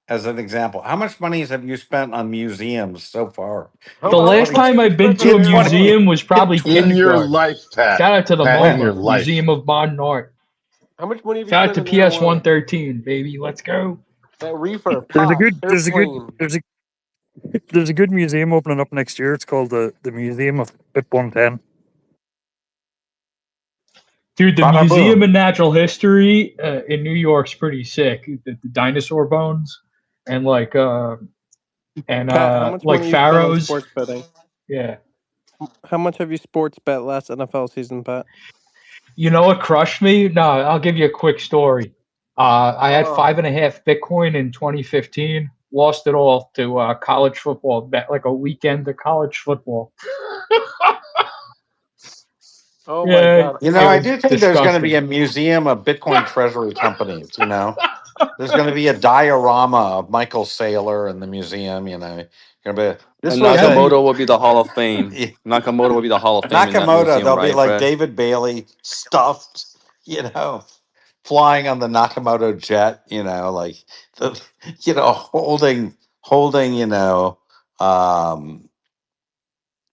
as an example. How much money have you spent on museums so far How, The in how much last 20 money time have you I've been spent on to a in 20 marijuana? museum was in probably 20? In your kindergarten. life, Pat. Shout out to the Pat, in your MoMA, life. Museum of Modern Art. How much money have you Shout out spent to on PS marijuana? 113, baby. Let's go. That reefer, There's a pot, good airplane. there's a good museum opening up next year. It's called the Museum of BIP 110. Dude, the Bada Museum of boom. Natural History in New York's pretty sick. The dinosaur bones and Pat, how much like money you spend on pharaohs. sports betting? Yeah. How much have you sports bet last NFL season, Pat? You know what crushed me? No, I'll give you a quick story. I had Oh, 5.5 Bitcoin in 2015. Lost it all to college football. Bet like a weekend of college football. oh my Yeah, God. it I was do think there's going to be disgusting. a museum of Bitcoin treasury companies. There's going to be a diorama of Michael Saylor in the museum. Going to be this And was That'd a be Nakamoto will be the Hall of Fame. Nakamoto will be the Hall of Fame in that Nakamoto. museum, There'll be right, like Fred? David Bailey stuffed, you know, flying on the Nakamoto jet. Like the, holding, um,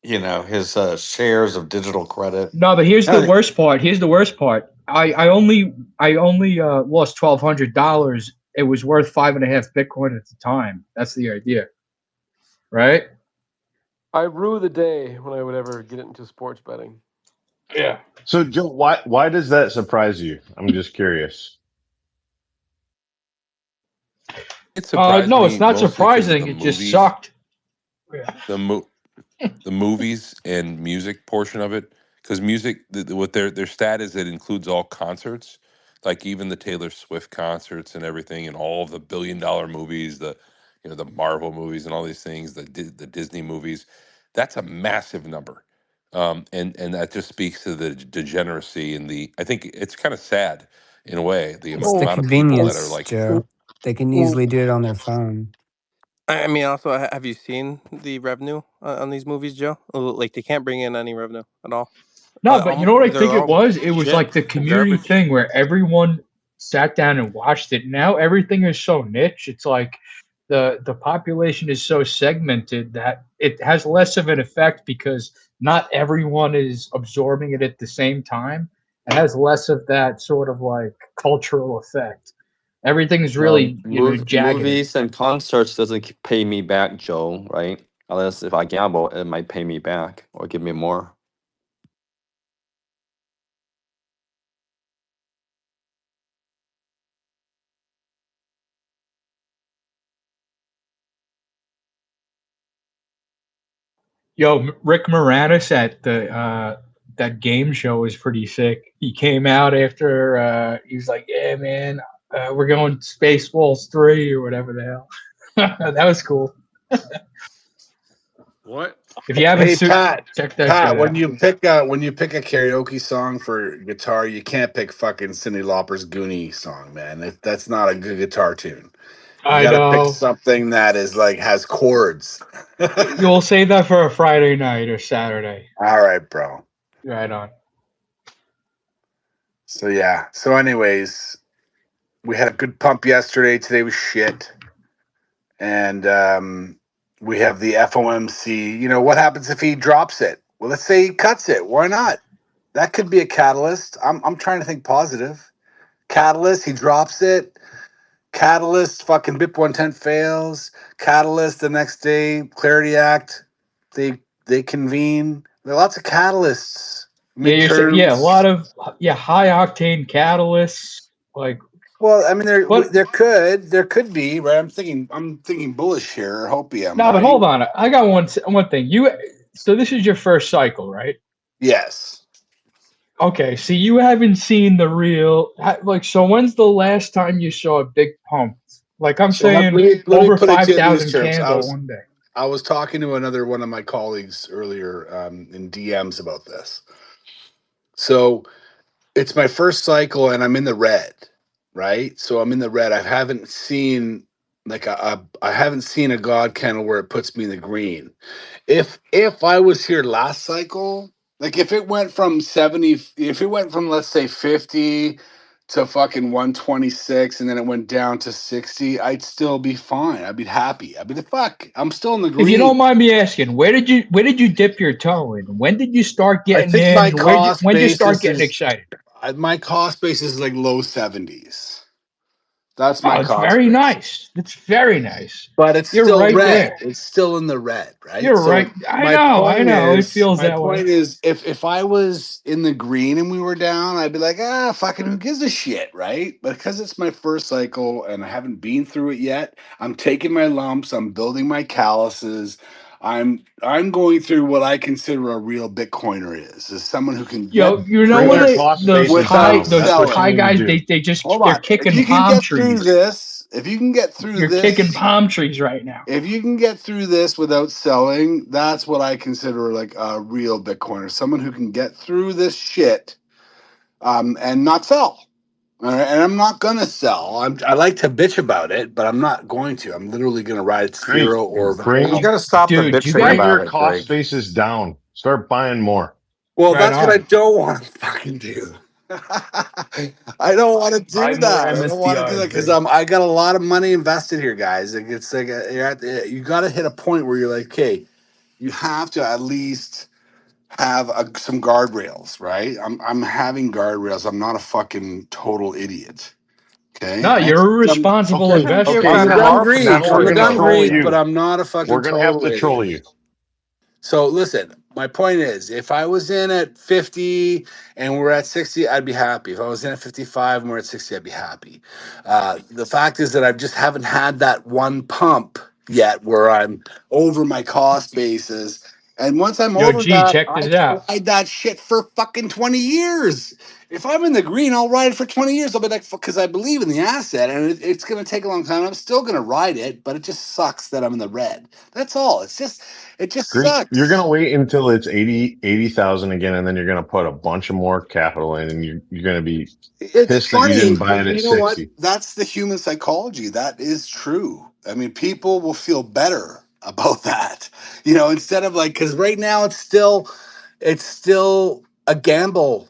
his shares of digital credit. no, but here's the Uh, worst part. Here's the worst part. I only lost $1,200. It was worth 5.5 Bitcoin at the time. That's the idea, right? I rue the day when I would ever get into sports betting. Yeah. So Joe, why does that surprise you? I'm just curious. It surprised No, it's me not mostly because of surprising. the It just movies, sucked. Yeah. the the movies and music portion of it. Because music, what their stat is, it includes all concerts, like even the Taylor Swift concerts and everything, and all of the $1 billion movies, the Marvel movies and all these things, the Disney movies. That's a massive number, and that just speaks to the degeneracy and the. I think it's kind of sad in a way the It's the amount of people that are convenience, like. Joe. They can easily do it on their phone. I mean, also, have you seen the revenue on these movies, Joe? Like, they can't bring in any revenue at all. No, but you know what I think They're it all was? It was shit like the community garbage. thing where everyone sat down and watched it. Now everything is so niche. It's like the population is so segmented that it has less of an effect because not everyone is absorbing it at the same time. It has less of that sort of like cultural effect. Everything's No, really, jagged. movies and concerts doesn't pay me back, Joe. Right? Unless if I gamble, it might pay me back or give me more. Yo, Rick Moranis at the that game show was pretty sick. He came out after he was like, "Yeah, man, we're going Spaceballs 3 or whatever the hell." That was cool. What? If you haven't Hey Pat, check that Pat, shit when out. you pick a karaoke song for guitar, you can't pick fucking Cyndi Lauper's Goonie song, man. That's not a good guitar tune. You I got to pick know. something that is like has chords. You'll save that for a Friday night or Saturday. All right, bro. Right on. So yeah. So anyways, we had a good pump yesterday. Today was shit. And we have the FOMC. You know, what happens if he drops it? Well, let's say he cuts it. Why not? That could be a catalyst. I'm trying to think positive. Catalyst, he drops it. Catalyst, fucking BIP 110 fails. Catalyst, the next day, Clarity Act, they convene. There are lots of catalysts. Yeah, you're saying a Midterms. lot of high octane catalysts like. Well, I mean, But there could be, right? I'm thinking bullish here. Hopey, I'm no, but right. hold on. I got one thing. So this is your first cycle, right? Yes. Okay, so you haven't seen the real so when's the last time you saw a big pump? Like I'm So let saying me let me over put it to you in these 5,000 terms. candle one day. I was talking to another one of my colleagues earlier in DMs about this. So it's my first cycle and I'm in the red, right? So I'm in the red. I haven't seen I haven't seen a god candle where it puts me in the green. If I was here last cycle, like if it went from 70, if it went from let's say 50 to fucking 126 and then it went down to 60, I'd still be fine. I'd be happy. I'd be the fuck. I'm still in the If you don't green. mind me asking, where did you dip your toe in? When did you start I getting think in? my cost When did you start basis getting is excited? my cost basis is like low 70s. That's Oh, my it's cost very base. nice. It's very nice. But it's You're still right red. there. It's still in the red, right? You're So right. I know. It feels my that way. point is if I was in the green and we were down, I'd be like, fucking who gives a shit, right? But because it's my first cycle and I haven't been through it yet, I'm taking my lumps, I'm building my calluses. I'm going through what I consider a real Bitcoiner is someone who can get You know Bring when their through cost those basis without down. That's what you high selling. need to guys do. Hold they're on. If kicking you can palm get through trees. this, if you can get through You're kicking this palm trees right now. if you can get through this without selling, that's what I consider like a real Bitcoiner. Someone who can get through this shit and not sell. All right? And I'm not gonna sell. I like to bitch about it, but I'm not going to. I'm literally gonna ride it to Great. zero or You Bring got to stop the Dude, you bitching got bring about your it, cost Greg. basis down. Start buying more. well, right that's what I on. don't want to fucking do. I don't want to Buy do more that. I don't want to do MSTR, that because Greg. I got a lot of money invested here, guys. Like, it's like you got to hit a point where you're like, okay, you have to at least have some guardrails, right? I'm having guardrails. I'm not a fucking total idiot. Okay, No, you're a responsible Okay. You're I'm investor. the kind of dumb are from Greek. Now I'm we're the naturally, gonna dumb though. troll Greek, but you. I'm not a fucking We're gonna have total to troll idiot. you. So listen, my point is, if I was in at 50 and we're at 60, I'd be happy. If I was in at 55 and we're at 60, I'd be happy. The fact is that I just haven't had that one pump yet where I'm over my cost basis. And once I'm Yo, over G, that, check I this can out. ride that shit for fucking 20 years. If I'm in the green, I'll ride it for 20 years. I'll be like, because I believe in the asset and it's going to take a long time. I'm still going to ride it, but it just sucks that I'm in the red. That's all. It just Greek, you're sucks. gonna wait until it's 80,000 again, and then you're gonna put a bunch of more capital in, and you're gonna be It's pissed that you funny. didn't buy it at You know what? 60. That's the human psychology. That is true. I mean, people will feel better about that. Instead of like, because right now it's still a gamble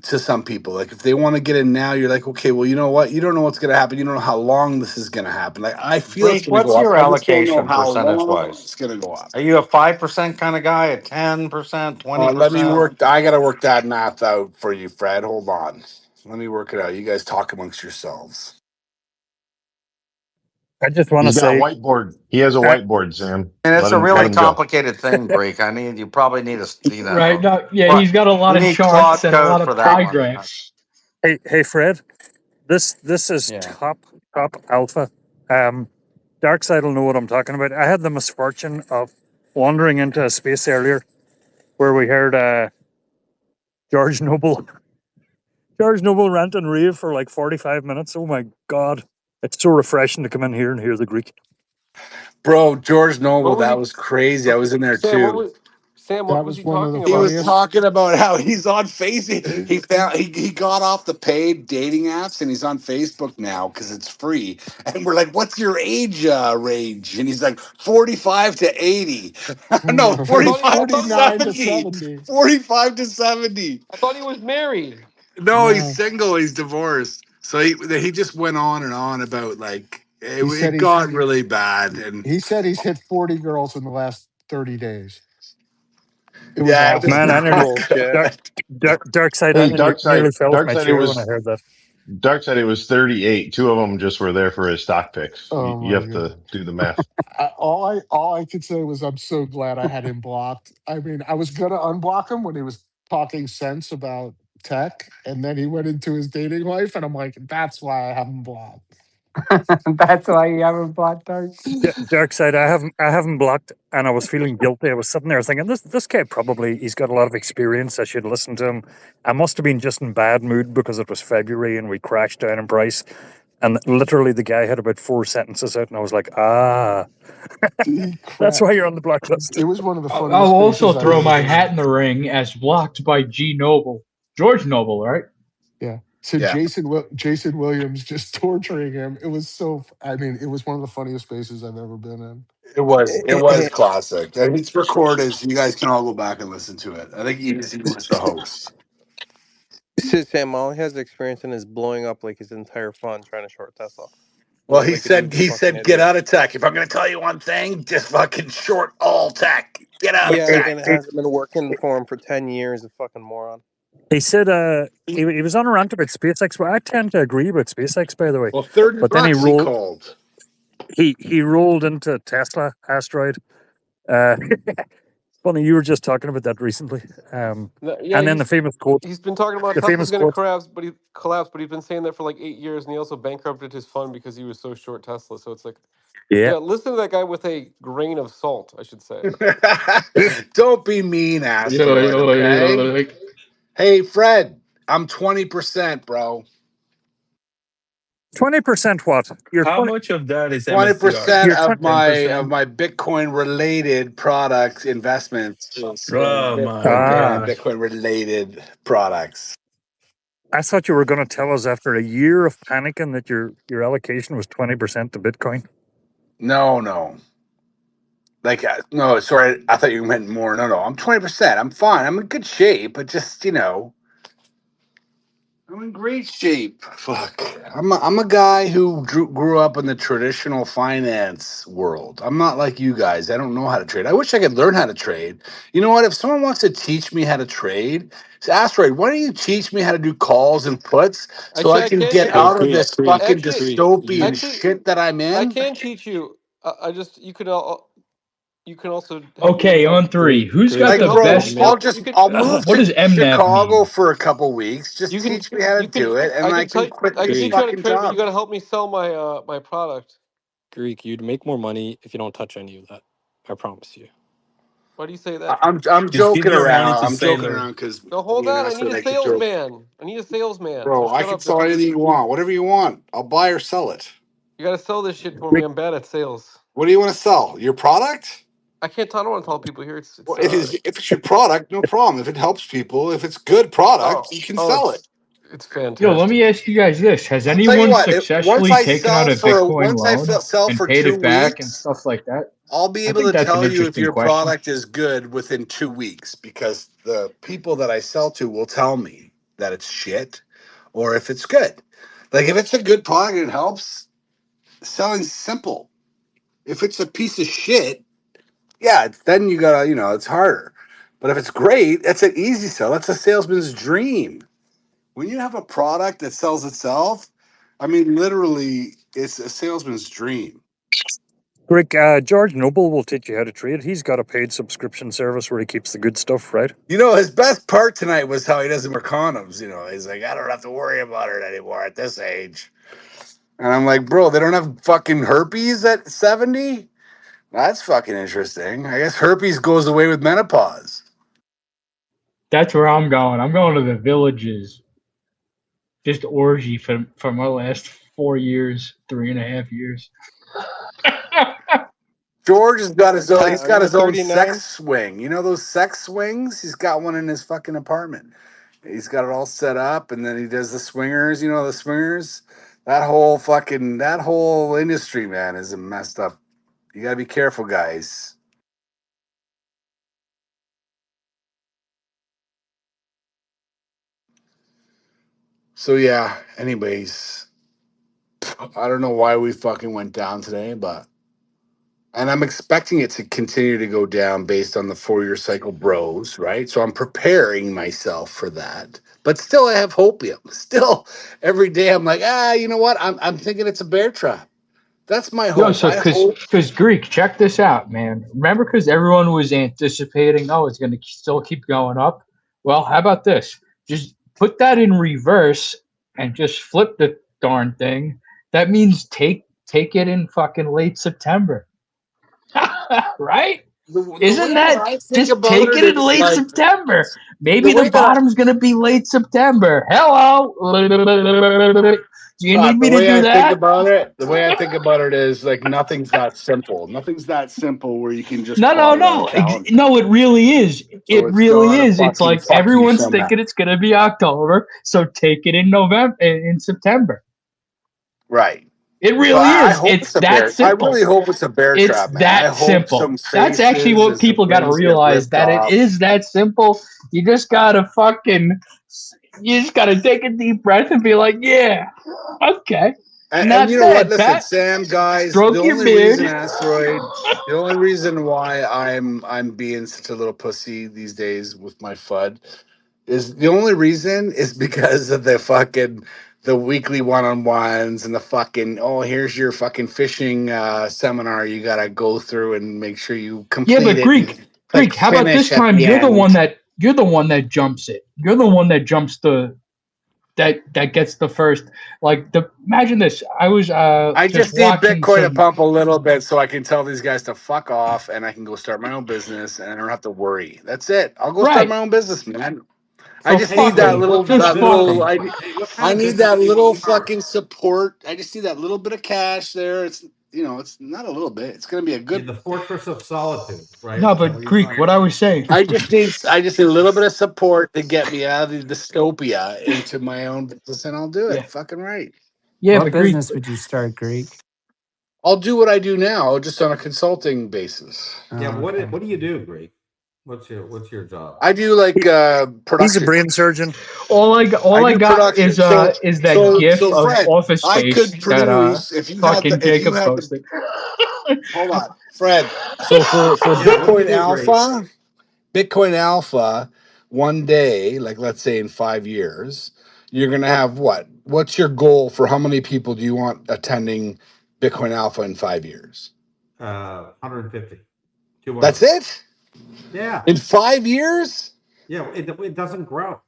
to some people. Like if they want to get in now, you're like, okay, well, you know what? You don't know what's going to happen. You don't know how long this is going to happen. Like I feel it's Greek, going to what's go up. your I just don't know allocation how percentage long wise? it's going to go up. Are you a 5% kind of guy, a 10%, Let me 20%? work. I got to work that math out for you, Fred. Hold on. Let me work it out. You guys talk amongst yourselves. I just want to He's got a say, whiteboard. He has a uh, whiteboard, Sam. And it's Let a him really go. complicated thing, Greek. You probably need a, Right now, yeah, Cla- he's got a lot you of need charts Claude and a code lot for of that hey, pie one. graphs. hey, Fred, this is Yeah. top alpha. Darkside will know what I'm talking about. I had the misfortune of wandering into a space earlier where we heard George Noble George Noble rant and rave for like 45 minutes. Oh my god. It's so refreshing to come in here and hear the Greek. Bro, George Noble, What was that he? was crazy. I Okay, was in there Sam. What too. was Sam? What That was was he one of the talking He about? was funniest. talking about how he's on Facebook. He got off the paid dating apps and he's on Facebook now because it's free. And we're like, "What's your age range?" And he's like, 45 to 80. No, No, I it was thought he. I 45 to thought. 49 to 70. 70. 45 to 70. I thought he was married. No, he's No, single. He's divorced. So he just went on and on about like he said it got really bad. And he said he's hit 40 girls in the last 30 days. It was yeah, it was awful. Man, I nearly not dark, good. dark side. I Hey, nearly fell off Dark my side, it chair when I was heard that. Dark side. It was 38. Two of them just were there for his stock picks. You, Oh you my have god. to do the math. All I could say was I'm so glad I had him blocked. I mean, I was gonna unblock him when he was talking sense about tech, and then he went into his dating life, and I'm like, that's why I have him blocked. That's why you haven't bought dark. Dark side. I haven't blocked, and I was feeling guilty. I was sitting there thinking, this guy probably he's got a lot of experience. I should listen to him. I must have been just in bad mood because it was February and we crashed down in price. And literally, the guy had about 4 sentences out, and I was like, He that's cracked. why you're on the blacklist. It was one of the I'll funniest also spaces I've throw ever my been hat in. in the ring as blocked by G Noble. George Noble, right? Yeah. So Yeah, Jason Williams just torturing him. It was so. I mean, it was one of the funniest spaces I've ever been in. it was classic. And it's recorded, so you guys can all go back and listen to it. I think Easy was the host. Sam, all he has experience in is blowing up like his entire fund trying to short Tesla. Well, he Like the said dude's a he fucking said get idiot. out of tech. If I'm going to tell you one thing, just fucking short all tech. Get out of Yeah, He, and it tech. he, hasn't been working for him for 10 years. A fucking moron. he said he was on a rant about SpaceX. Well, I tend to agree about SpaceX, by the way. Well, 30 But then he bucks he rolled called. he rolled into Tesla asteroid. Uh, funny, you were just talking about that recently. Yeah, And then he's been talking about the Tesla's famous going to quote. collapse, but he's been saying that for like 8 years, and he also bankrupted his fund because he was so short Tesla. So it's like, Yeah, yeah, listen to that guy with a grain of salt, I should say. Don't be mean, Yo, asteroid, yo, yo, okay? like, Hey, Fred, I'm 20%, bro. 20% what? You're How 20. much of that is MSTR? 20% You're of 20. my 10%? Bitcoin related products investments is Oh my Ah, gosh. Bitcoin related products. I thought you were going to tell us after a year of panicking that your allocation was 20% to Bitcoin. No. Like no, sorry, I thought you meant more. No, I'm 20%. I'm fine. I'm in good shape, but just I'm in great shape. Fuck. I'm a guy who grew up in the traditional finance world. I'm not like you guys. I don't know how to trade. I wish I could learn how to trade. You know what? If someone wants to teach me how to trade, say, Asteroid, why don't you teach me how to do calls and puts so I Actually, I can can. get Yo, out of Actually, this Greek, fucking actually, Greek. dystopian actually, shit that I'm I in? can teach you. I just you could. you can also Okay, on three. Who's got Greek, the Like, no, bro, best? make you can I'll move What to does MNAV Chicago mean? for a couple weeks. Just you can teach me how to you can do it, and I can quit I can this teach you how to Greek, fucking trade, but you job. got to help me sell my my product. Greek, you'd make more money if you don't touch any of that. I promise you. Why do you say that? I'm Just give joking your money around. to I'm joking Sailor. around because No, hold me and on. I I need said a I could joke. salesman. I need a salesman. So Bro, I shut can up, sell Dirk. anything you want. Whatever you want, I'll buy or sell it. You got to sell this shit for me. I'm bad at sales. What do you want to sell? Your product? I can't. I don't want to tell people here. Well, if it's your product, no problem. If it helps people, if it's good product, you can sell it. It's Yo, let fantastic. me ask you guys this: has I'll tell you anyone what. successfully taken out a Bitcoin Once I loan sell and for paid it 2 back and weeks, stuff like that? I'll be I able think to that's an tell you if interesting your question. product is good within 2 weeks because the people that I sell to will tell me that it's shit or if it's good. Like if it's a good product and it helps, selling's simple. If it's a piece of shit, yeah, then you gotta, it's harder. But if it's great, it's an easy sell. That's a salesman's dream. When you have a product that sells itself, I mean, literally, it's a salesman's dream. Greg, George Noble will teach you how to trade. He's got a paid subscription service where he keeps the good stuff, right? His best part tonight was how he doesn't wear condoms. He's like, I don't have to worry about it anymore at this age. And I'm like, bro, they don't have fucking herpes at 70? That's fucking interesting. I guess herpes goes away with menopause. That's where I'm going. I'm going to the villages. Just orgy for my last 4 years, 3.5 years. George has got his own. He's Are got you his own 39? sex swing. You know those sex swings? He's got one in his fucking apartment. He's got it all set up, and then he does the swingers. You know the swingers. That whole industry, man, is messed up. You gotta be careful, guys. So yeah. Anyways, I don't know why we fucking went down today, and I'm expecting it to continue to go down based on the 4-year cycle bros, right? So I'm preparing myself for that. But still, I have hopium. Still, every day I'm like, you know what? I'm thinking it's a bear trap. That's my Yo, hope. so I hope. because Greek, check this out, man. Remember, because everyone was anticipating, oh, it's going to still keep going up. Well, how about this? Just put that in reverse and just flip the darn thing. That means take it in fucking late September, right? The Isn't way that that I think just about take it it in is late like September? the Maybe the way that I, bottom's going to be late September. Hello. Do you need the me to way do I think that? about it, the way I think about it is like nothing's that simple. Nothing's that simple where you can just No, no, plot it on a no. calendar. No, it really is. So It it's really gonna is. It's fucking like fuck you everyone's somehow. thinking it's going to be October, so take it in November, in September. Right. It So really I is. hope It's it's a that bear. I simple. really hope it's a bear It's trap, man. I that hope simple. some That's actually faces what and some people got to things get realize, ripped that it off. is that simple. You just got to you just got to take a deep breath and be like, yeah, okay. And Not you know what? bad, Listen, Pat. Sam, guys, the Stroke your only beard. reason asteroid, the only reason why I'm being such a little pussy these days with my FUD is the only reason is because of the weekly one-on-ones and the fucking, oh, here's your fucking fishing seminar you gotta go through and make sure you Yeah, complete but it and like Greek, how about this finish at time? the You're the end. one that jumps it. You're the one that jumps that gets the first. Imagine this. I was I just just need watching Bitcoin to some. pump a little bit so I can tell these guys to fuck off and I can go start my own business and I don't have to worry. That's it. I'll go start Right. my own business, man. I So just Hey, need fuck that Greek, them. what little, kind of Just that fuck business? little, them. What kind I of need business that do you little start? fucking support. I just need that little bit of cash there. It's not a little bit. It's going to be a Yeah, good, the Fortress of Solitude, right? No, Is that but what you're Greek, trying what to I do? was saying. I just need a little bit of support to get me out of the dystopia into my own business and I'll do it. Yeah. Fucking right. Yeah, What but Greek. business would you start, Greek? I'll do what I do now, just on a consulting basis. Yeah, Oh, okay. what do you do, Greek? What's your job? I do like He's a production. brain surgeon. I All I do got production. So is that so GIF so of Fred, Office I Space could that produce if you had fucking Jacob the posted. hold on, Fred. So for Yeah, what do you Bitcoin do, Greek? Alpha, one day, like let's say in 5 years, you're gonna have what? What's your goal for how many people do you want attending Bitcoin Alpha in 5 years? 150. 2 That's bucks. it? Yeah. In 5 years? Yeah. It doesn't grow.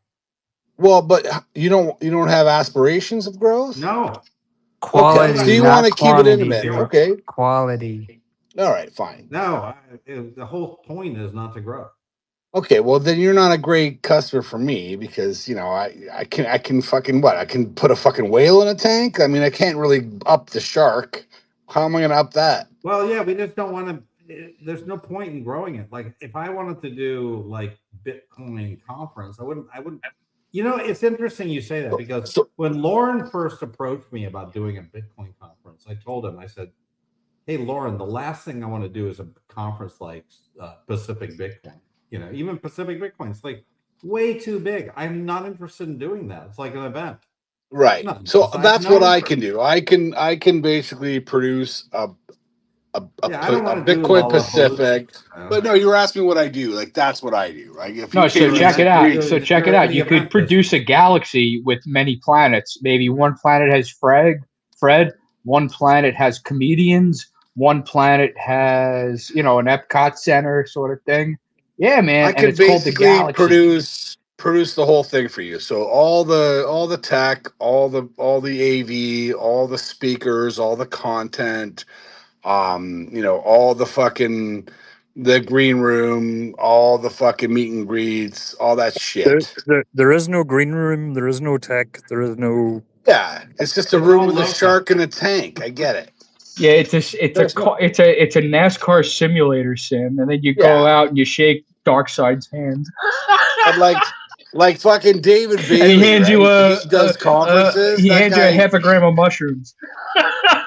Well, but you don't have aspirations of growth? No. Okay. So Quality, you want not to keep it quantity, intermittent. Greg. Okay. Quality. All right, fine. No. The whole point is not to grow. Okay, well then you're not a great customer for me because I can fucking what? I can put a fucking whale in a tank? I mean, I can't really up the shark. How am I gonna up that? Well, yeah, we just don't want to. There's no point in growing it. Like if I wanted to do like Bitcoin conference, I wouldn't. You know, it's interesting you say that because So when Lauren first approached me about doing a Bitcoin conference, I told him, I said, "Hey, Lauren, the last thing I want to do is a conference like Pacific Bitcoin. You know, even Pacific Bitcoin, it's like way too big. I'm not interested in doing that. It's like an event. right. No, So I have that's no what I interest. can do. I can basically produce Yeah, I don't a want to do Bitcoin all the hallucinations. Pacific. But no, you were asking me what I do. Like that's what I do. Like if you No, so came and check it said, out. Greek, So check You're it in out. the You could event produce a business. galaxy with many planets. Maybe one planet has Fred, one planet has comedians, one planet has, an Epcot Center sort of thing. Yeah, man. I And can it's called the basically Galaxy. produce the whole thing for you. So all the tech, all the AV, all the speakers, all the content, all the fucking the green room, all the fucking meet and greets, all that shit. There is no green room. There is no tech. There is no. Yeah, it's just a It's room all with a low tech. shark and a tank. I get it. Yeah, There's no, it's a NASCAR simulator sim, and then you go yeah, out and you shake Darkseid's hand, but like fucking David and he Bailey, hands you right? He does conferences. he That hands you a guy. half a gram of mushrooms.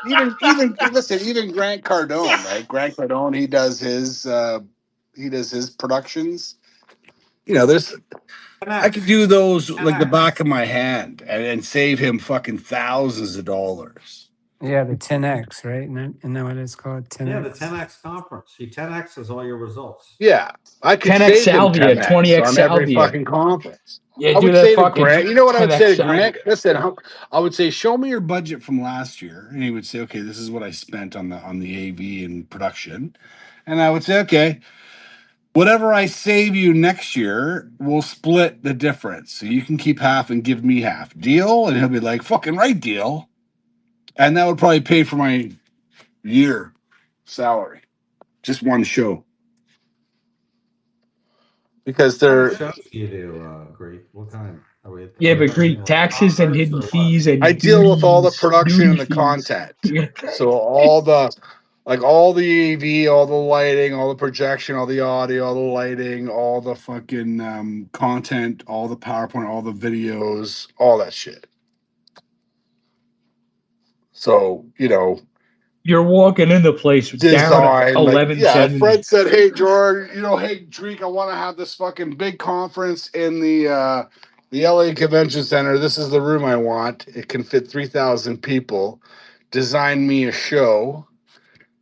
Even listen, even Grant Cardone, right? Grant Cardone, he does his productions. There's I 10x, could do those like the 10x. back of my hand and save him fucking thousands of dollars. Yeah, the 10x, right? Isn't that what it's called? Yeah, the 10x. 10x conference. See, 10x is all your results. Yeah, I could 10x save him salvia, 10x 20x on every salvia. fucking conference. Yeah, I do would that say to fucking Grant, you know what I would say 10x to salvia. Grant? Listen, I would say, show me your budget from last year, and he would say, okay, this is what I spent on the AV and production, and I would say, okay, whatever I save you next year, we'll split the difference. So you can keep half and give me half. Deal? And he'll be like, fucking right, deal. And that would probably pay for my year salary. Just one show. Because What kind of they're shows do you do, Greek? What kind? Yeah, Are we but talking Greek like taxes and concerts hidden or what? fees and I deal with all the duties, production duty and the fees. content. So all the AV, all the lighting, all the projection, all the audio, all the lighting, all the fucking content, all the PowerPoint, all the videos, all that shit. So, You're walking in the place down design, like, yeah, 1170. Fred said, hey, George, hey, Dreek, I want to have this fucking big conference in the LA Convention Center. This is the room I want. It can fit 3,000 people. Design me a show.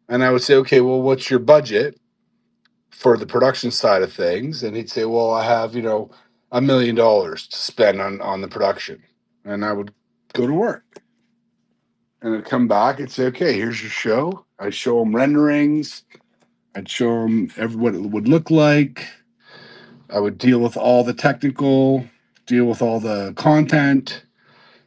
And I would say, okay, well, what's your budget for the production side of things? And he'd say, well, I have, $1 million to spend on the production. And I would go to work. And I'd come back and say, okay, here's your show. I'd show them renderings. I'd show them what it would look like. I would deal with all the technical, deal with all the content.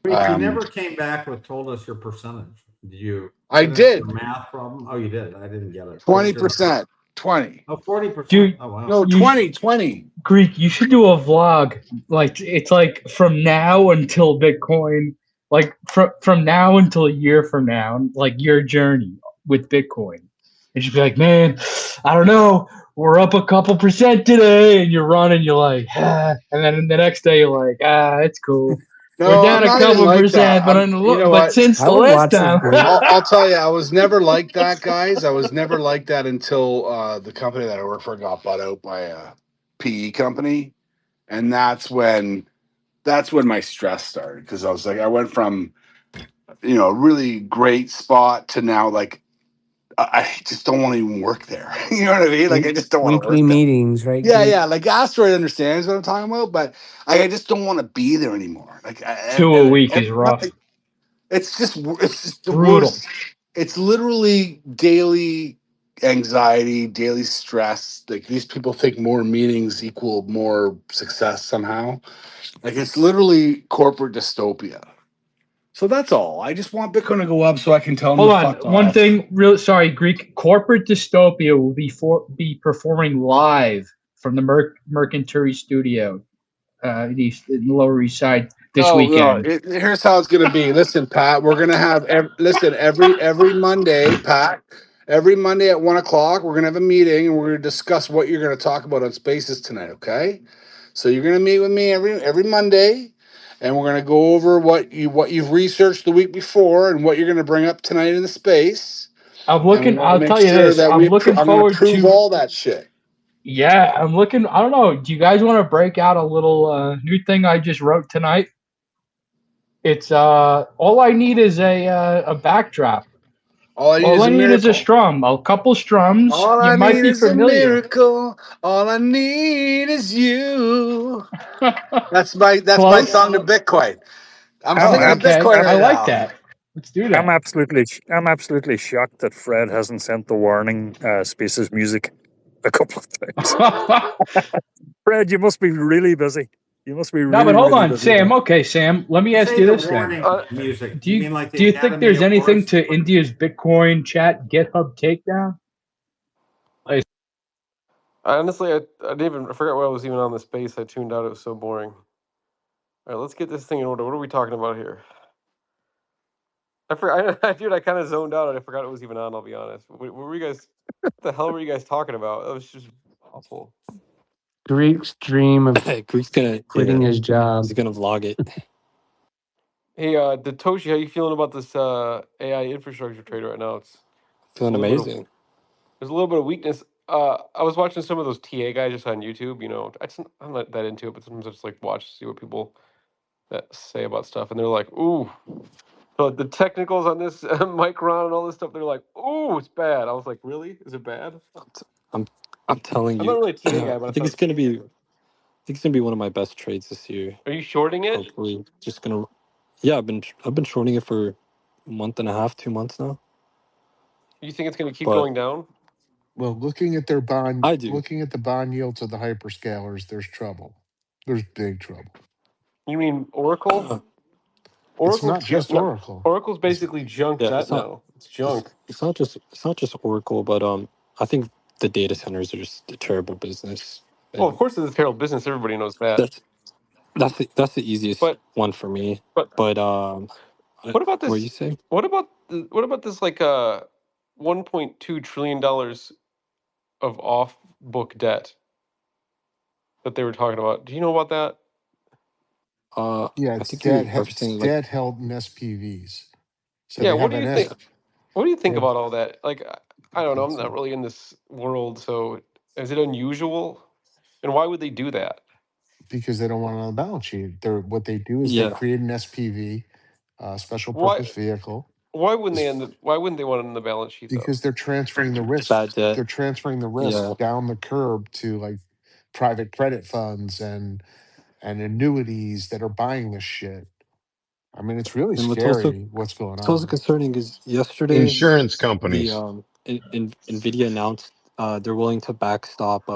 Greek, you never came back with told us your percentage. Did you I finish did your math problem? Oh, you did. I didn't get it. What was your 20%, 20. Oh, 40%. Dude, Oh, wow. No, you 20. Greek, you should do a vlog. Like it's like from now until Bitcoin, like from now until a year from now, like your journey with Bitcoin. And you'd be like, man, I don't know, we're up a couple percent today, and you're running, you're like, and then the next day you're like, it's cool. We're No, down I'm a not even couple like that. percent, You know but what? since I the would last watch it, time, Greg. I'll tell you, I was never like that, guys. I was never like that until the company that I work for got bought out by a PE company, and that's when my stress started because I was like, I went from a really great spot to now like I just don't want to even work there. You know what I mean? Like I just don't want to Weekly work there. meetings, right, Yeah, Greek? yeah. Like Asteroid understands what I'm talking about, but I just don't want to be there anymore. Like, two a week is rough, nothing. It's just the brutal. worst. It's literally daily anxiety, daily stress. Like these people think more meetings equal more success somehow. Like it's literally corporate dystopia. So that's all. I just want Bitcoin to go up so I can tell them Hold to on. fuck One off. thing, real sorry, Greek corporate dystopia will be performing live from the Mercantile Studio, in the Lower East Side this No. weekend. Here's how it's gonna be. Listen, Pat, we're gonna have every Monday, Pat. Every Monday at 1 o'clock, we're gonna have a meeting and we're gonna discuss what you're gonna talk about on Spaces tonight. Okay, so you're gonna meet with me every Monday, and we're gonna go over what you've researched the week before and what you're gonna bring up tonight in the space, and we want to I'll make tell you sure this. that I'm looking I'm gonna forward prove to, all that shit. yeah, I don't know. Do you guys want to break out a little new thing I just wrote tonight? It's all I need is a backdrop. All I need All is I a need is a miracle. strum, a couple strums. All You I might need be is a familiar. miracle. All I need is you. That's my Close. song to Bitcoin. I'm I'm Oh, singing to I'm okay. Bitcoin I'm I right like now. that. Let's do I'm that. absolutely shocked that Fred hasn't sent the warning spaces music a couple of times. Fred, you must be really busy. You must be No, but really, hold really on, busy. Sam. Okay, Sam. Let me You ask say you the this then. warning music. Do You you mean like the do you think Academy there's anything Awards? to India's Bitcoin chat GitHub takedown? Like, Honestly, I didn't even I forgot why I was even on the space. I tuned out. It was so boring. All right, let's get this thing in order. What are we talking about here? I forgot, dude. I kind of zoned out and I forgot it was even on. I'll be honest. What were you guys? What the hell were you guys talking about? That was just awful. Greek's dream of Greek's gonna, quitting his job. he's gonna vlog it. Hey, Datoshi, how you feeling about this AI infrastructure trade right now? It's a Feeling little bit of amazing. there's a little bit of weakness. I was watching some of those TA guys just on YouTube. You know, I'm not that into it, but sometimes I just like watch see what people that say about stuff, and they're like, "Ooh." So the technicals on this Micron and all this stuff, they're like, "Ooh, it's bad." I was like, "Really? Is it bad?" I'm I'm telling I'm not you, really a TA I guy, but I think thought it's it was gonna pretty be good. one of my best trades this year. Are you shorting it? Hopefully, just gonna, yeah. I've been shorting it for a month and a half, 2 months now. You think it's going to keep But going down? Well, I do. looking at the bond yields of the hyperscalers, there's trouble. There's big trouble. You mean Oracle? It's Oracle's not just no, Oracle. Oracle's It's basically junk Yeah, debt now. It's junk. it's not just Oracle, but I think the data centers are just a terrible business, Well, of and course, it's a terrible business. Everybody knows that. that's the easiest But one for me. but But what about what this? you say? What about this? Like 1.2 trillion dollars of off book debt that they were talking about. Do you know about that? yeah, I it's think you're it's referencing like, debt held in SPVs. So Yeah. they What have do an you S. think? yeah, What do you think They have, about all that? Like, I don't know. I'm it's not really in this world, so is it unusual? And why would they do that? because they don't want it on the balance sheet. What they do is they yeah, create an SPV, special Why? purpose vehicle, Why wouldn't they is end? Why wouldn't they want it on the balance sheet though? because they're transferring the risk. bad debt. They're transferring the risk Yeah, down the curb to like private credit funds and annuities that are buying this shit. I mean, it's really and scary what's going what's also on. concerning is yesterday Insurance the companies. Nvidia announced they're willing to backstop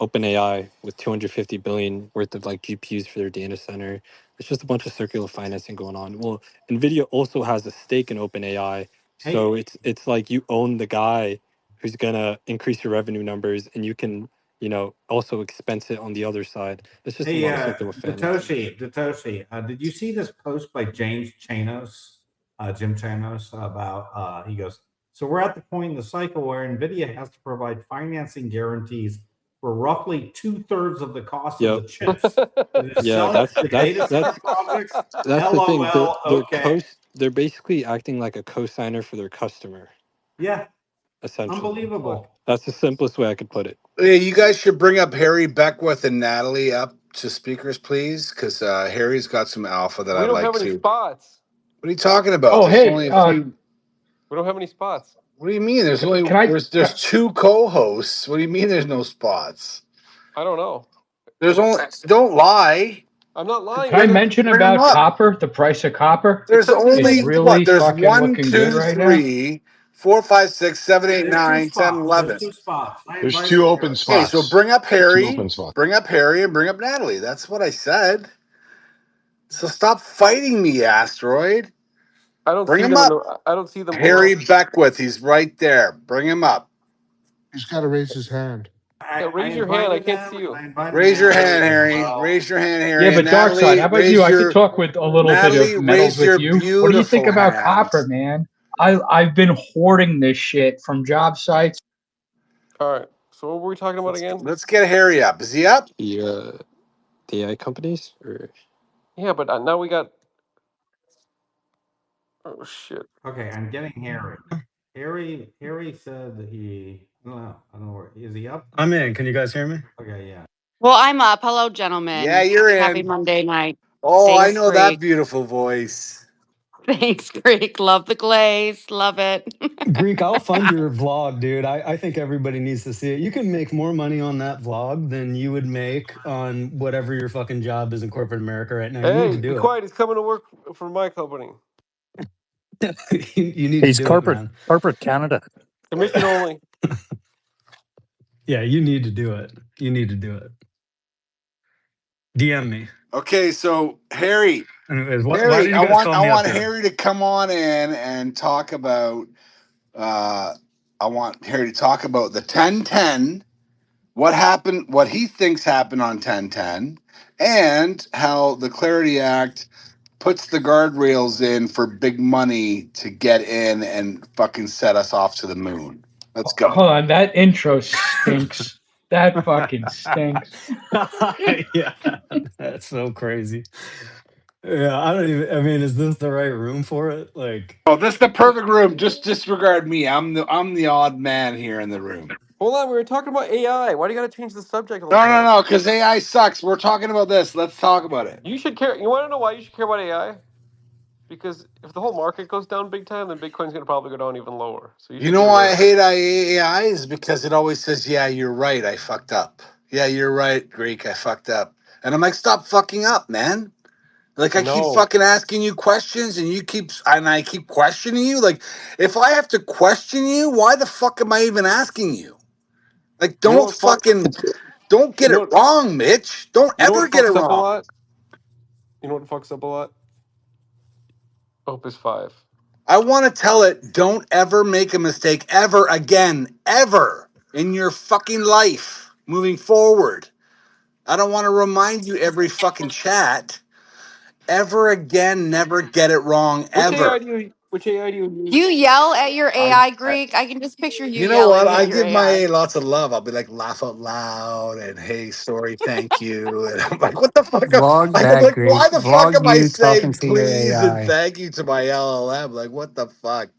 OpenAI with 250 billion worth of like GPUs for their data center. It's just a bunch of circular financing going on. Well, Nvidia also has a stake in OpenAI, so Hey, it's like you own the guy who's gonna increase your revenue numbers, and you can, also expense it on the other side. It's just a hey, lot of circular financing. Datoshi, did you see this post by James Chanos, Jim Chanos, about, he goes, so we're at the point in the cycle where NVIDIA has to provide financing guarantees for roughly 2/3 of the cost of Yep. the chips it is Yeah, selling to data center projects. that's the thing. LOL, okay. They're basically acting like a co-signer for their customer, Yeah, essentially. unbelievable. That's the simplest way I could put it. Hey, you guys should bring up Harry Beckwith and Natalie up to speakers, please, because Harry's got some alpha that We I'd don't like have any to. spots. What are you talking about? oh, There's hey, only a few. We don't have any spots. What do you mean? There's only can I there's two co-hosts. What do you mean? There's no spots? I don't know. There's only. Don't lie. I'm not lying. can It I says mention Bring them about up. copper? The price of copper it There's says there's is only no. what? really There's fucking one, looking good two, right now. three, 4, 5, 6, 7, 8, There's two 9, 10, spots. 11. There's two spots. I There's invited two open Harry. Okay, so spots. bring up Two Harry. open spots. Bring up Harry and bring up Natalie. That's what I said. So stop fighting me, Asteroid. I don't Bring see him them in up. the. I don't see them Harry below. Beckwith. He's right there. Bring him up. He's got to raise his hand. Yeah, I raise your hand. I invited can't them. see I you. invited Raise your Natalie hand, as Harry. well. Raise your hand, Yeah, Harry. And but Dark Side, Natalie, how about you? raise I could your talk with a little bit Natalie, of metals raise with your you. What do you think beautiful about copper, hands. man? I've been hoarding this shit from job sites. All right. So what were we talking about again? Let's get Harry up. Is he up? The AI companies, or Yeah, but now we got. Oh shit. Okay, I'm getting Harry. Harry said that he. I don't know where is he up? I'm in. Can you guys hear me? Okay, yeah. Well, I'm up. Hello, Yeah, gentlemen. you're Happy in. Monday night. Oh, I Thanks, know that Greek. beautiful voice. Thanks, Greek. Love the glaze. Love it. Greek, I'll fund your vlog, dude. I think everybody needs to see it. You can make more money on that vlog than you would make on whatever your fucking job is in corporate America right now. You need to Hey, be do it. quiet. He's coming to work for my company. You need to He's do it, corporate man. Canada. Commission only. Yeah, you need to do it. You need to do it. DM me. Okay, so Harry, Anyways, why do Harry, you guys call I me up want here? Harry to come on in and talk about I want Harry to talk about the 1010, what happened, what he thinks happened on 1010, and how the Clarity Act puts the guardrails in for big money to get in and fucking set us off to the moon. Let's go. Hold on, that intro stinks. That fucking stinks. Yeah, that's so crazy. Yeah, I don't even. I mean, is this the right room for it? Like, Oh, this is the perfect room. Just disregard me. I'm the odd man here in the room. Hold on. We were talking about AI. Why do you got to change the subject all the No, time? no, no, because AI sucks. We're talking about this. Let's talk about it. You should care. You want to know why you should care about AI? Because if the whole market goes down big time, then Bitcoin's going to probably go down even lower. So you You should know be why aware. I hate AI is because it always says, "Yeah, you're right. I fucked up. Yeah, you're right, Greek. I fucked up." And I'm like, "Stop fucking up, man." Like I keep No, fucking asking you questions, and I keep questioning you. Like, if I have to question you, why the fuck am I even asking you? Like, you know what fuck. don't get You it know. wrong, Mitch. Don't You know ever what get it fucks up a wrong. lot. You know what fucks up a lot. Opus 5. I want to tell it, don't ever make a mistake ever again, ever in your fucking life moving forward. I don't want to remind you every fucking chat ever again, never get it wrong Which AI ever. do you? Which AI do you use? You yell at your I, AI, I Greek. I can just picture you you know what? yelling I at your give my AI. A lots of love. I'll be like, laugh out loud and hey, sorry, thank you. And I'm like, what the fuck? Vlog I'm that like, Greek. why the fuck Vlog am I you talking saying to your please and AI. thank you to my LLM? Like, what the fuck?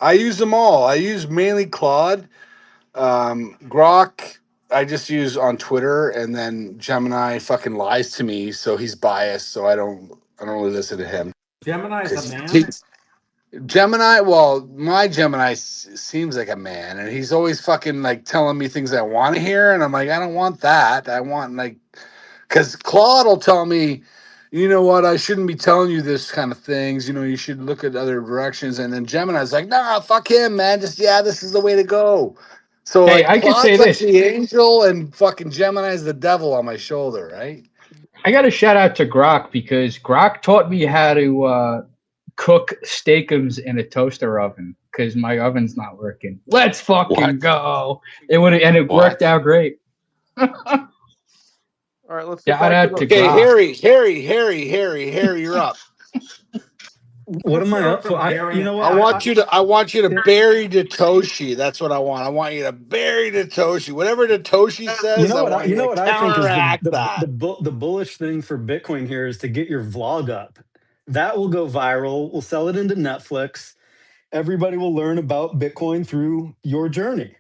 I use them all. I use mainly Claude. Grok, I just use on Twitter, and then Gemini fucking lies to me, so he's biased. So I don't really listen to him. Gemini is a 'Cause man. Gemini, well, my Gemini seems like a man, and he's always fucking like telling me things I want to hear, and I'm like, I don't want that. I want like, because Claude will tell me, you know what, I shouldn't be telling you this kind of things. You know, you should look at other directions. And then Gemini's like, nah, fuck him, man. Just yeah, this is the way to go. So Hey, like I could say Claude's like this. the angel, and fucking Gemini's the devil on my shoulder, right? I got to shout out to Grok because Grok taught me how to cook steakums in a toaster oven because my oven's not working. Let's What? fucking go! It What? worked out great. All right, let's get Shout back to out the. to Okay, Grok. Harry, you're up. what Let's am I hear it up for? from You Harry. know I what? want you to Yeah, bury Satoshi. That's what I want. I want you to bury Satoshi. Whatever Satoshi says, I want you you know to what I think is counteract that. the bullish thing for Bitcoin here is to get your vlog up. That will go viral. We'll sell it into Netflix. Everybody will learn about Bitcoin through your journey.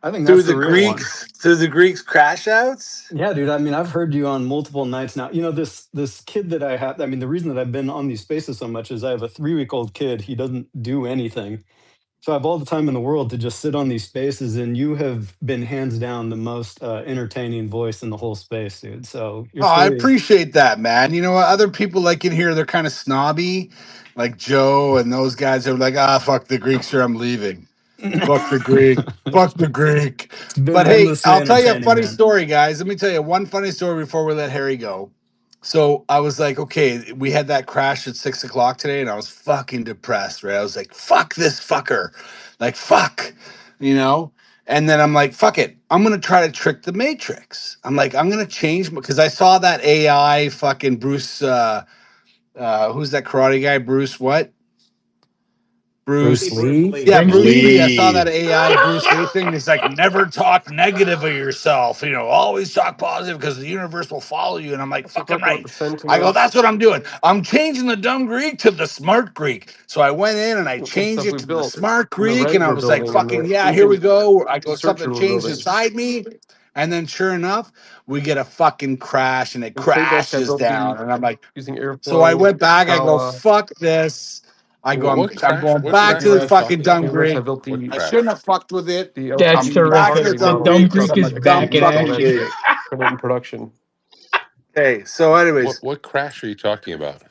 I think that's the real one. Through the Greeks crash outs. Yeah, dude. I mean, I've heard you on multiple nights now. You know, this kid that I have. I mean, the reason that I've been on these spaces so much is I have a 3-week-old kid. He doesn't do anything, So I have all the time in the world to just sit on these spaces, and you have been hands down the most entertaining voice in the whole space, dude. So your Oh, I story is appreciate that, man. You know what? Other people like in here, they're kind of snobby, like Joe and those guys are like, ah, fuck the Greeks here, I'm leaving. Fuck the Greek. Fuck the Greek. it's been But hey, endlessly I'll tell you a entertaining, funny man. story, guys. Let me tell you one funny story before we let Harry go. So I was like, okay, we had that crash at 6 o'clock today, and I was fucking depressed, right? I was like, fuck this fucker. Like, fuck, you know? And then I'm like, fuck it. I'm gonna try to trick the matrix. I'm like, I'm gonna change because I saw that AI fucking Bruce who's that karate guy? Bruce what? Bruce Bruce. Bruce Lee. Lee. Yeah, Bruce Springsteen. Lee. I saw that Lee. AI Bruce Lee thing. It's like never talk negative of yourself. You know, always talk positive because the universe will follow you. And I'm like, Also fucking talk about right. the I go, that's sentiments what I'm doing. I'm changing the dumb Greek to the smart Greek. So I went in and I and changed stuff it we to the built smart and the Greek, and regs I we're was like, building and fucking the yeah, here we freaking go. I go, researcher something we're changed building. inside me. And then sure enough, we get a fucking crash and it And Trade Desk, I crashes built down. the And I'm like, using so I Airflow, went back. I go, Scala, fuck this. I go, I'm, What I'm crash? going What back safety to crash the are you refs, fucking talking dumb in about? which I Greek. built What the I shouldn't have crash? fucked with it. That's LP I'm back to the terrific. parquet The dumb model dumb Greek so I because Greek I'm can is a back dumb in execute all fucking that action. Greek. shit, run it in production. Okay, so anyways, What crash are you talking about?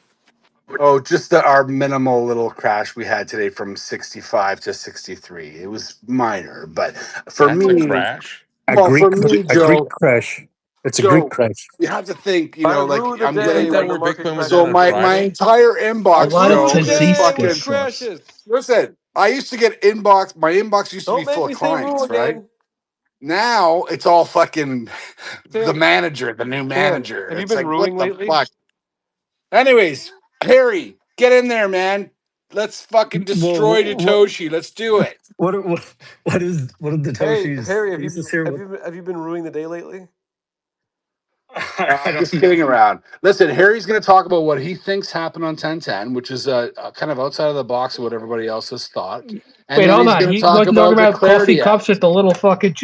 oh, just our minimal little crash we had today from 65 to 63. It was minor, but for That's a me, crash. A well, Greek for me, a Greek Joe, cause. It's a Greek Joe, crash. you have to think, you know, like Baru the I'm Isn't day getting that when like, the where market Bitcoin was so at crashes. on my Friday? entire A inbox, lot of Baru Joe, the is day when Taziska it fucking, sauce. crashes. listen, I used to get inbox, my inbox used to be Don't full make of me say Moo clients, right? again. Now it's all fucking the Tan, manager, the new Tan, manager. have you It's been like, what ruining the lately? fuck? Anyways, Harry, get in there, man. Let's fucking destroy Well, Satoshi. Let's do it. what are the Hey, Toshi's Harry, thesis here? What have you been ruining the day lately? I I'm just don't kidding around. Listen, Harry's going to talk about what he thinks happened on 1010, which is kind of outside of the box of what everybody else has thought. And Wait, then hold he's on. going to He talk wasn't talking about the about coffee Clarity cups Act. with the little fucking.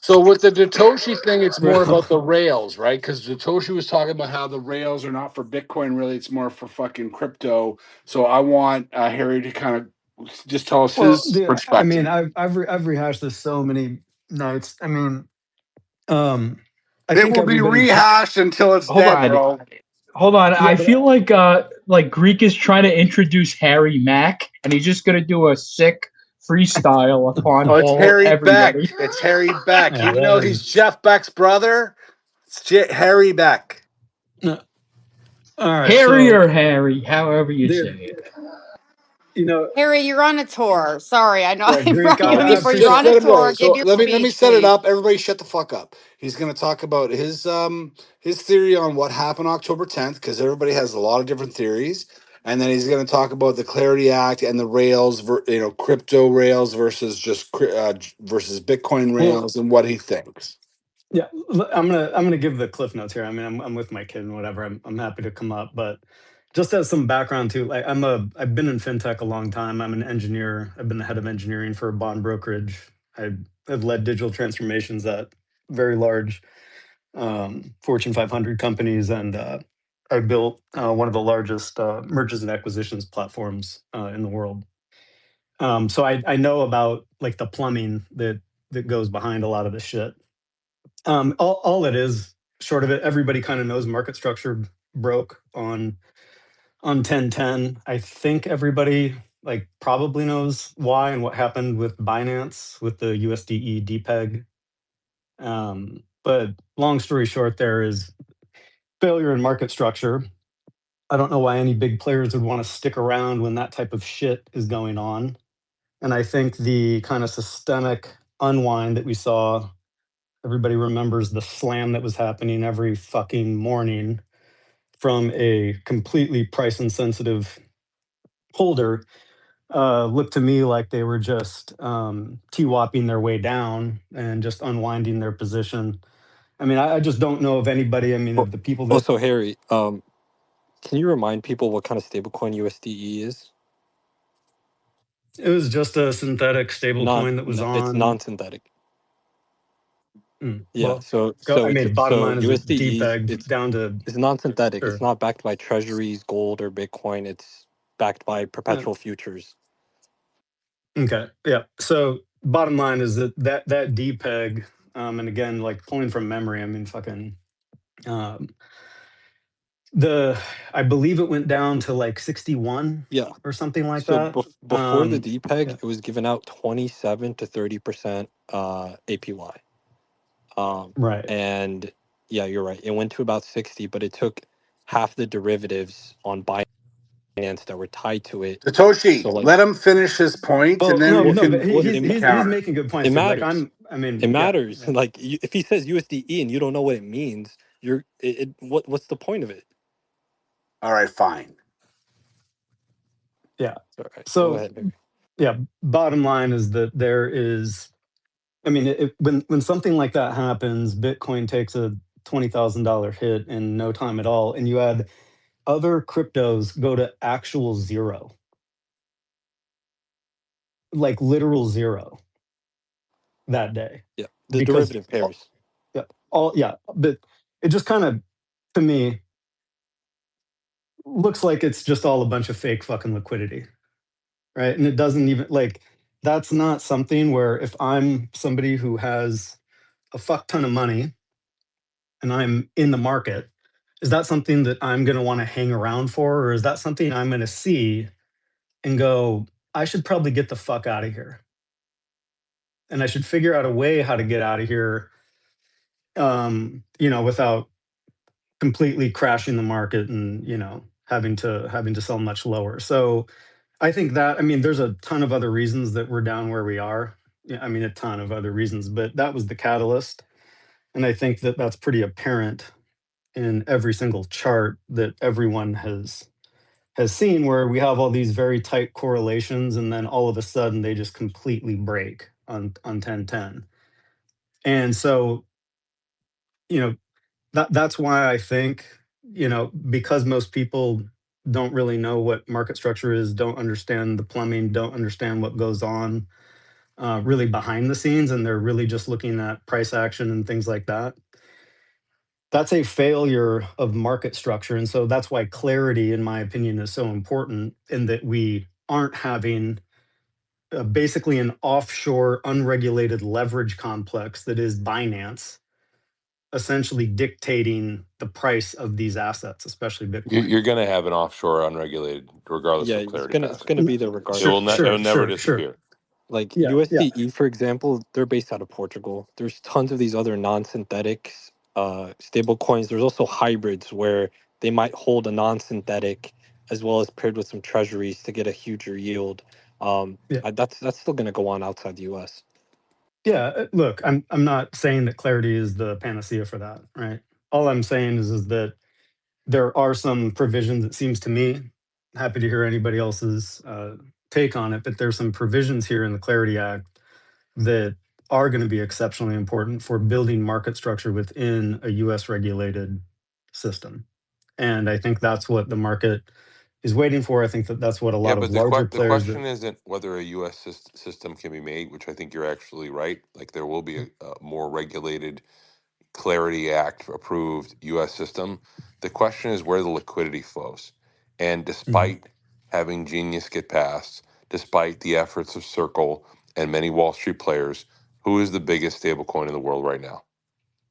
So with the Satoshi thing, it's more bro. about the rails, right? Because Satoshi was talking about how the rails are not for Bitcoin, really. It's more for fucking crypto. So I want Harry to kind of just tell us Well, his dude, I mean, perspective. I've rehashed this so many nights. I mean, um, I It think will be everybody. rehashed until it's Hold dead, on. bro. Hold on. Yeah, I but feel like Greek is trying to introduce Harry Mack, and he's just gonna do a sick freestyle upon Oh, it's all Harry Beck. everybody. It's Harry Beck. yeah, Even though that he's is. Jeff Beck's brother, it's Harry Beck. No. All right, Harry so or Harry, however you say dude, it. you know, Harry, you're on a tour. Sorry, I know yeah, I Greek. brought you in I here for you're Just on appreciate. a let him go. tour. Give So your let me speech, set it please. up. Everybody, shut the fuck up. He's going to talk about his theory on what happened October 10th because everybody has a lot of different theories, and then he's going to talk about the Clarity Act and the rails, crypto rails versus versus Bitcoin Well, rails and what he thinks. yeah, I'm gonna give the cliff notes here. I mean, I'm with my kid and whatever. I'm happy to come up, but just as some background too, like I've been in fintech a long time. I'm an engineer. I've been the head of engineering for a bond brokerage. I've led digital transformations at very large Fortune 500 companies, and I built one of the largest mergers and acquisitions platforms in the world. So I know about like the plumbing that goes behind a lot of this shit. All it is, short of it, everybody kind of knows market structure broke on 1010. I think everybody like probably knows why and what happened with Binance with the USDe depeg. But long story short, there is failure in market structure. I don't know why any big players would want to stick around when that type of shit is going on. And I think the kind of systemic unwind that we saw, everybody remembers the slam that was happening every fucking morning from a completely price insensitive holder. Looked to me like they were just TWAPing their way down and just unwinding their position. I mean, I just don't know of anybody. I mean, Well, of the people that also, Harry, can you remind people what kind of stablecoin USDe is? it was just a synthetic stable coin that was It's on. non-synthetic. Yeah. Well, So go. so I it's mean, bottom so line is it USDE depegged down to it's non-synthetic. It's sure. not backed by treasuries, gold, or Bitcoin. It's backed by Uh, perpetual futures. Okay. Yeah. So bottom line is that depeg, and again, like pulling from memory, I mean, fucking, um, I believe it went down to like 61 Yeah. or something like So that. before the Yeah. depeg, it was giving out 27 to 30% APY. Right. And yeah, you're right. It went to about 60, but it took half the derivatives on Binance that were tied to it. So Satoshi, like, let him finish his point, and Oh then no, you well, no, but can he, well, you he's can he's counter. making good it points here. Like matters. I mean, It yeah, matters. yeah, Like if he says USDe and you don't know what it means, what's the point of it? All right, fine. yeah. All right, go So ahead, Harry. yeah, bottom line is that there is. I mean, when something like that happens, Bitcoin takes a $20,000 hit in no time at all, and you had other cryptos go to actual zero, like literal zero that day, Yeah, the because derivative pairs. yeah, yeah, but it just kind of to me looks like it's just all a bunch of fake fucking liquidity, right? And it doesn't even like that's not something where if I'm somebody who has a fuck ton of money and I'm in the market, is that something that I'm going to want to hang around for? Or is that something I'm going to see and go, I should probably get the fuck out of here? And I should figure out a way how to get out of here, without completely crashing the market and, having to sell much lower. So I think that, I mean, there's a ton of other reasons that we're down where we are. Yeah, I mean, a ton of other reasons, but that was the catalyst. And I think that that's pretty apparent in every single chart that everyone has seen, where we have all these very tight correlations and then all of a sudden they just completely break on 1010. And so, you know, that's why I think, because most people don't really know what market structure is, don't understand the plumbing, don't understand what goes on really behind the scenes, and they're really just looking at price action and things like that. That's a failure of market structure. And so that's why clarity, in my opinion, is so important, in that we aren't having basically an offshore unregulated leverage complex that is Binance essentially dictating the price of these assets, especially Bitcoin. You're going to have an offshore unregulated, regardless Yeah, of it's clarity gonna it's passing. gonna be there Sure, It will regardless. sure, never sure, sure. disappear. Like Yeah, yeah. USDe, for example, they're based out of Portugal. There's tons of these other non-synthetic stable coins. There's also hybrids where they might hold a non-synthetic as well as paired with some treasuries to get a huger yield. Yeah. That's still gonna go on outside the US. Yeah, look, I'm not saying that clarity is the panacea for that, right? All I'm saying is that there are some provisions, it seems to me, happy to hear anybody else's take on it, but there's some provisions here in the Clarity Act that are going to be exceptionally important for building market structure within a US regulated system. And I think that's what the market is waiting for. I think that that's what a Yeah, lot of but larger the players that question isn't whether a U.S. System can be made, which I think you're actually right. Like there will be a more regulated, Clarity Act approved U.S. system. The question is where the liquidity flows. And Mhm. despite having Genius get passed, despite the efforts of Circle and many Wall Street players, who is the biggest stablecoin in the world right now?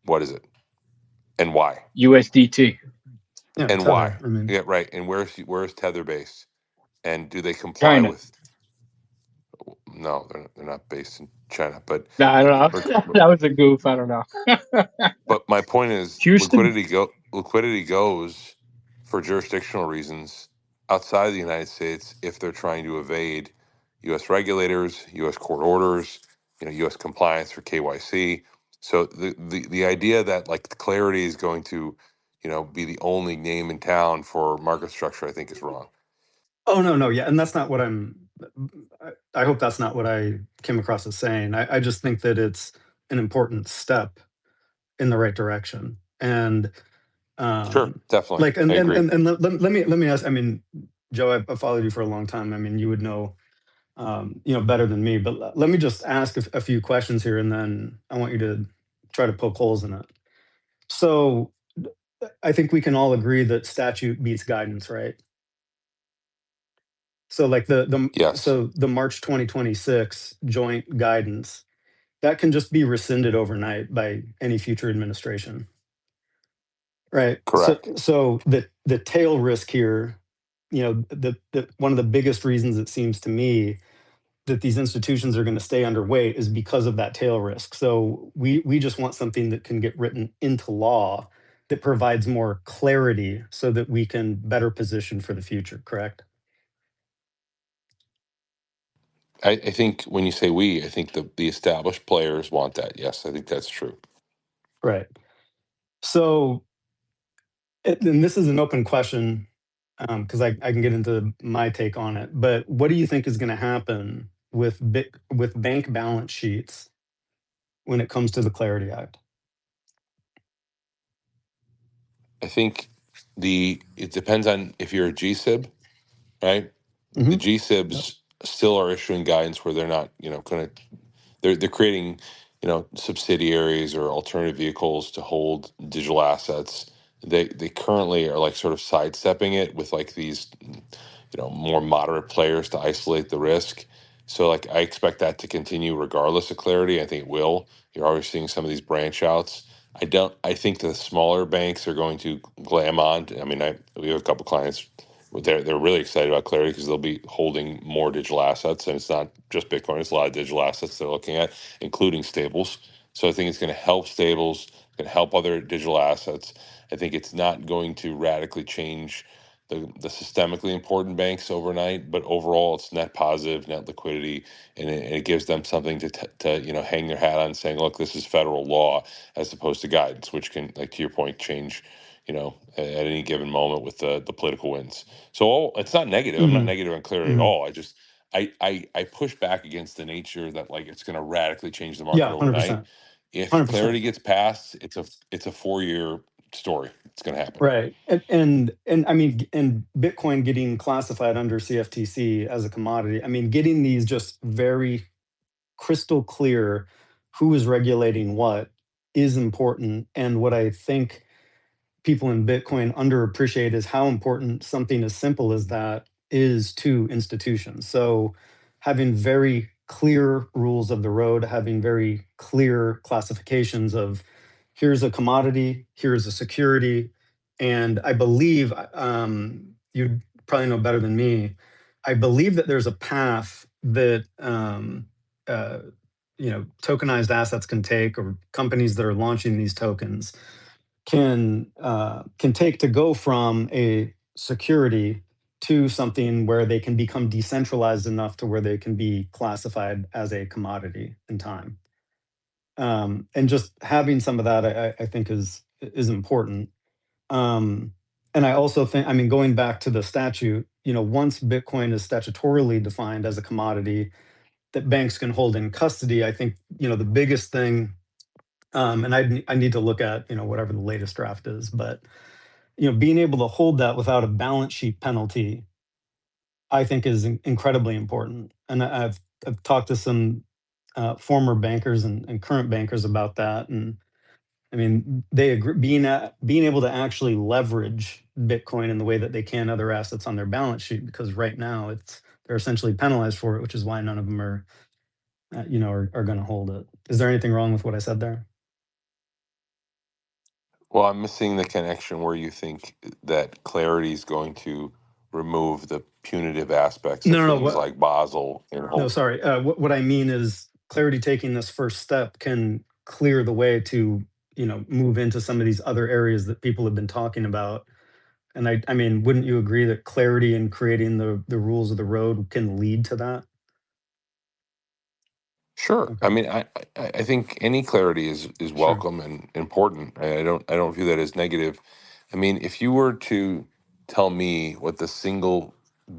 What is it? And why? USDT, Yeah, And Tether. why? I mean, Yeah, right. And where's Tether based? And do they comply China. with? No, they're not based in China. But No, I don't but know. That was a goof. I don't know. but my point is Houston. liquidity goes for jurisdictional reasons outside of the United States if they're trying to evade U.S. regulators, U.S. court orders, U.S. compliance for KYC. So the idea that like clarity is going to be the only name in town for market structure, I think is wrong. oh no, no, yeah, and that's not what I hope that's not what I came across as saying. I just think that it's an important step in the right direction. And Sure, definitely, like I agree. let me ask, I mean, Joe, I've followed you for a long time. I mean, you would know better than me, but let me just ask a few questions here, and then I want you to try to poke holes in it. So I think we can all agree that statute beats guidance, right? So like Yes, the March 2026 joint guidance that can just be rescinded overnight by any future administration, right? So correct. the tail risk here, the one of the biggest reasons it seems to me that these institutions are going to stay underweight is because of that tail risk. So we just want something that can get written into law that provides more clarity so that we can better position for the future, correct? I think when you say we, I think the established players want that. Yes, I think that's true. Right. So, and this is an open question because I can get into my take on it. But what do you think is going to happen with with bank balance sheets when it comes to the Clarity Act? I think it depends on if you're a G-SIB, right? The Hmm. Yep. G-SIBs still are issuing guidance where they're not, going to they're creating, subsidiaries or alternative vehicles to hold digital assets. They currently are like sort of sidestepping it with like these, more moderate players to isolate the risk. So like I expect that to continue regardless of clarity. I think it will. You're already seeing some of these branch outs. I think the smaller banks are going to glam on. I mean, we have a couple clients. They're really excited about clarity because they'll be holding more digital assets, and it's not just Bitcoin. It's a lot of digital assets they're looking at, including stables. So I think it's going to help stables, going to help other digital assets. I think it's not going to radically change the systemically important banks overnight, but overall it's net positive, net liquidity, and it gives them something to hang their hat on, saying, look, this is federal law as opposed to guidance, which can, like to your point, change at any given moment with the political winds. So it's not negative. I'm not Hmm. negative on clarity at Hmm. all. I push back against the nature that like it's going to radically change the market Yeah, hundred overnight. percent, If 100%. clarity gets passed, it's a 4-year story. It's going to happen. Right. And I mean, and Bitcoin getting classified under CFTC as a commodity. I mean, getting these just very crystal clear who is regulating what is important. And what I think people in Bitcoin underappreciate is how important something as simple as that is to institutions. So having very clear rules of the road, having very clear classifications of here's a commodity, here's a security, and I believe you probably know better than me. I believe that there's a path that uh, tokenized assets can take, or companies that are launching these tokens can take to go from a security to something where they can become decentralized enough to where they can be classified as a commodity in time. And just having some of that, I think is important. Um, and I also think, I mean, going back to the statute, once Bitcoin is statutorily defined as a commodity that banks can hold in custody, I think the biggest thing, and I need to look at whatever the latest draft is, but being able to hold that without a balance sheet penalty, I think is incredibly important. And I've talked to some former bankers and current bankers about that, and I mean they agree being able to actually leverage Bitcoin in the way that they can other assets on their balance sheet, because right now they're essentially penalized for it, which is why none of them are going to hold it. Is there anything wrong with what I said there? Well, I'm missing the connection where you think that clarity is going to remove the punitive aspects of No, no, no. things like Basel and No, hold. sorry. What I mean is clarity taking this first step can clear the way to, move into some of these other areas that people have been talking about. And I mean, wouldn't you agree that clarity and creating the rules of the road can lead to that? Sure. I Okay. mean, I think any clarity is Sure. welcome and important. I don't view that as negative. I mean, if you were to tell me what the single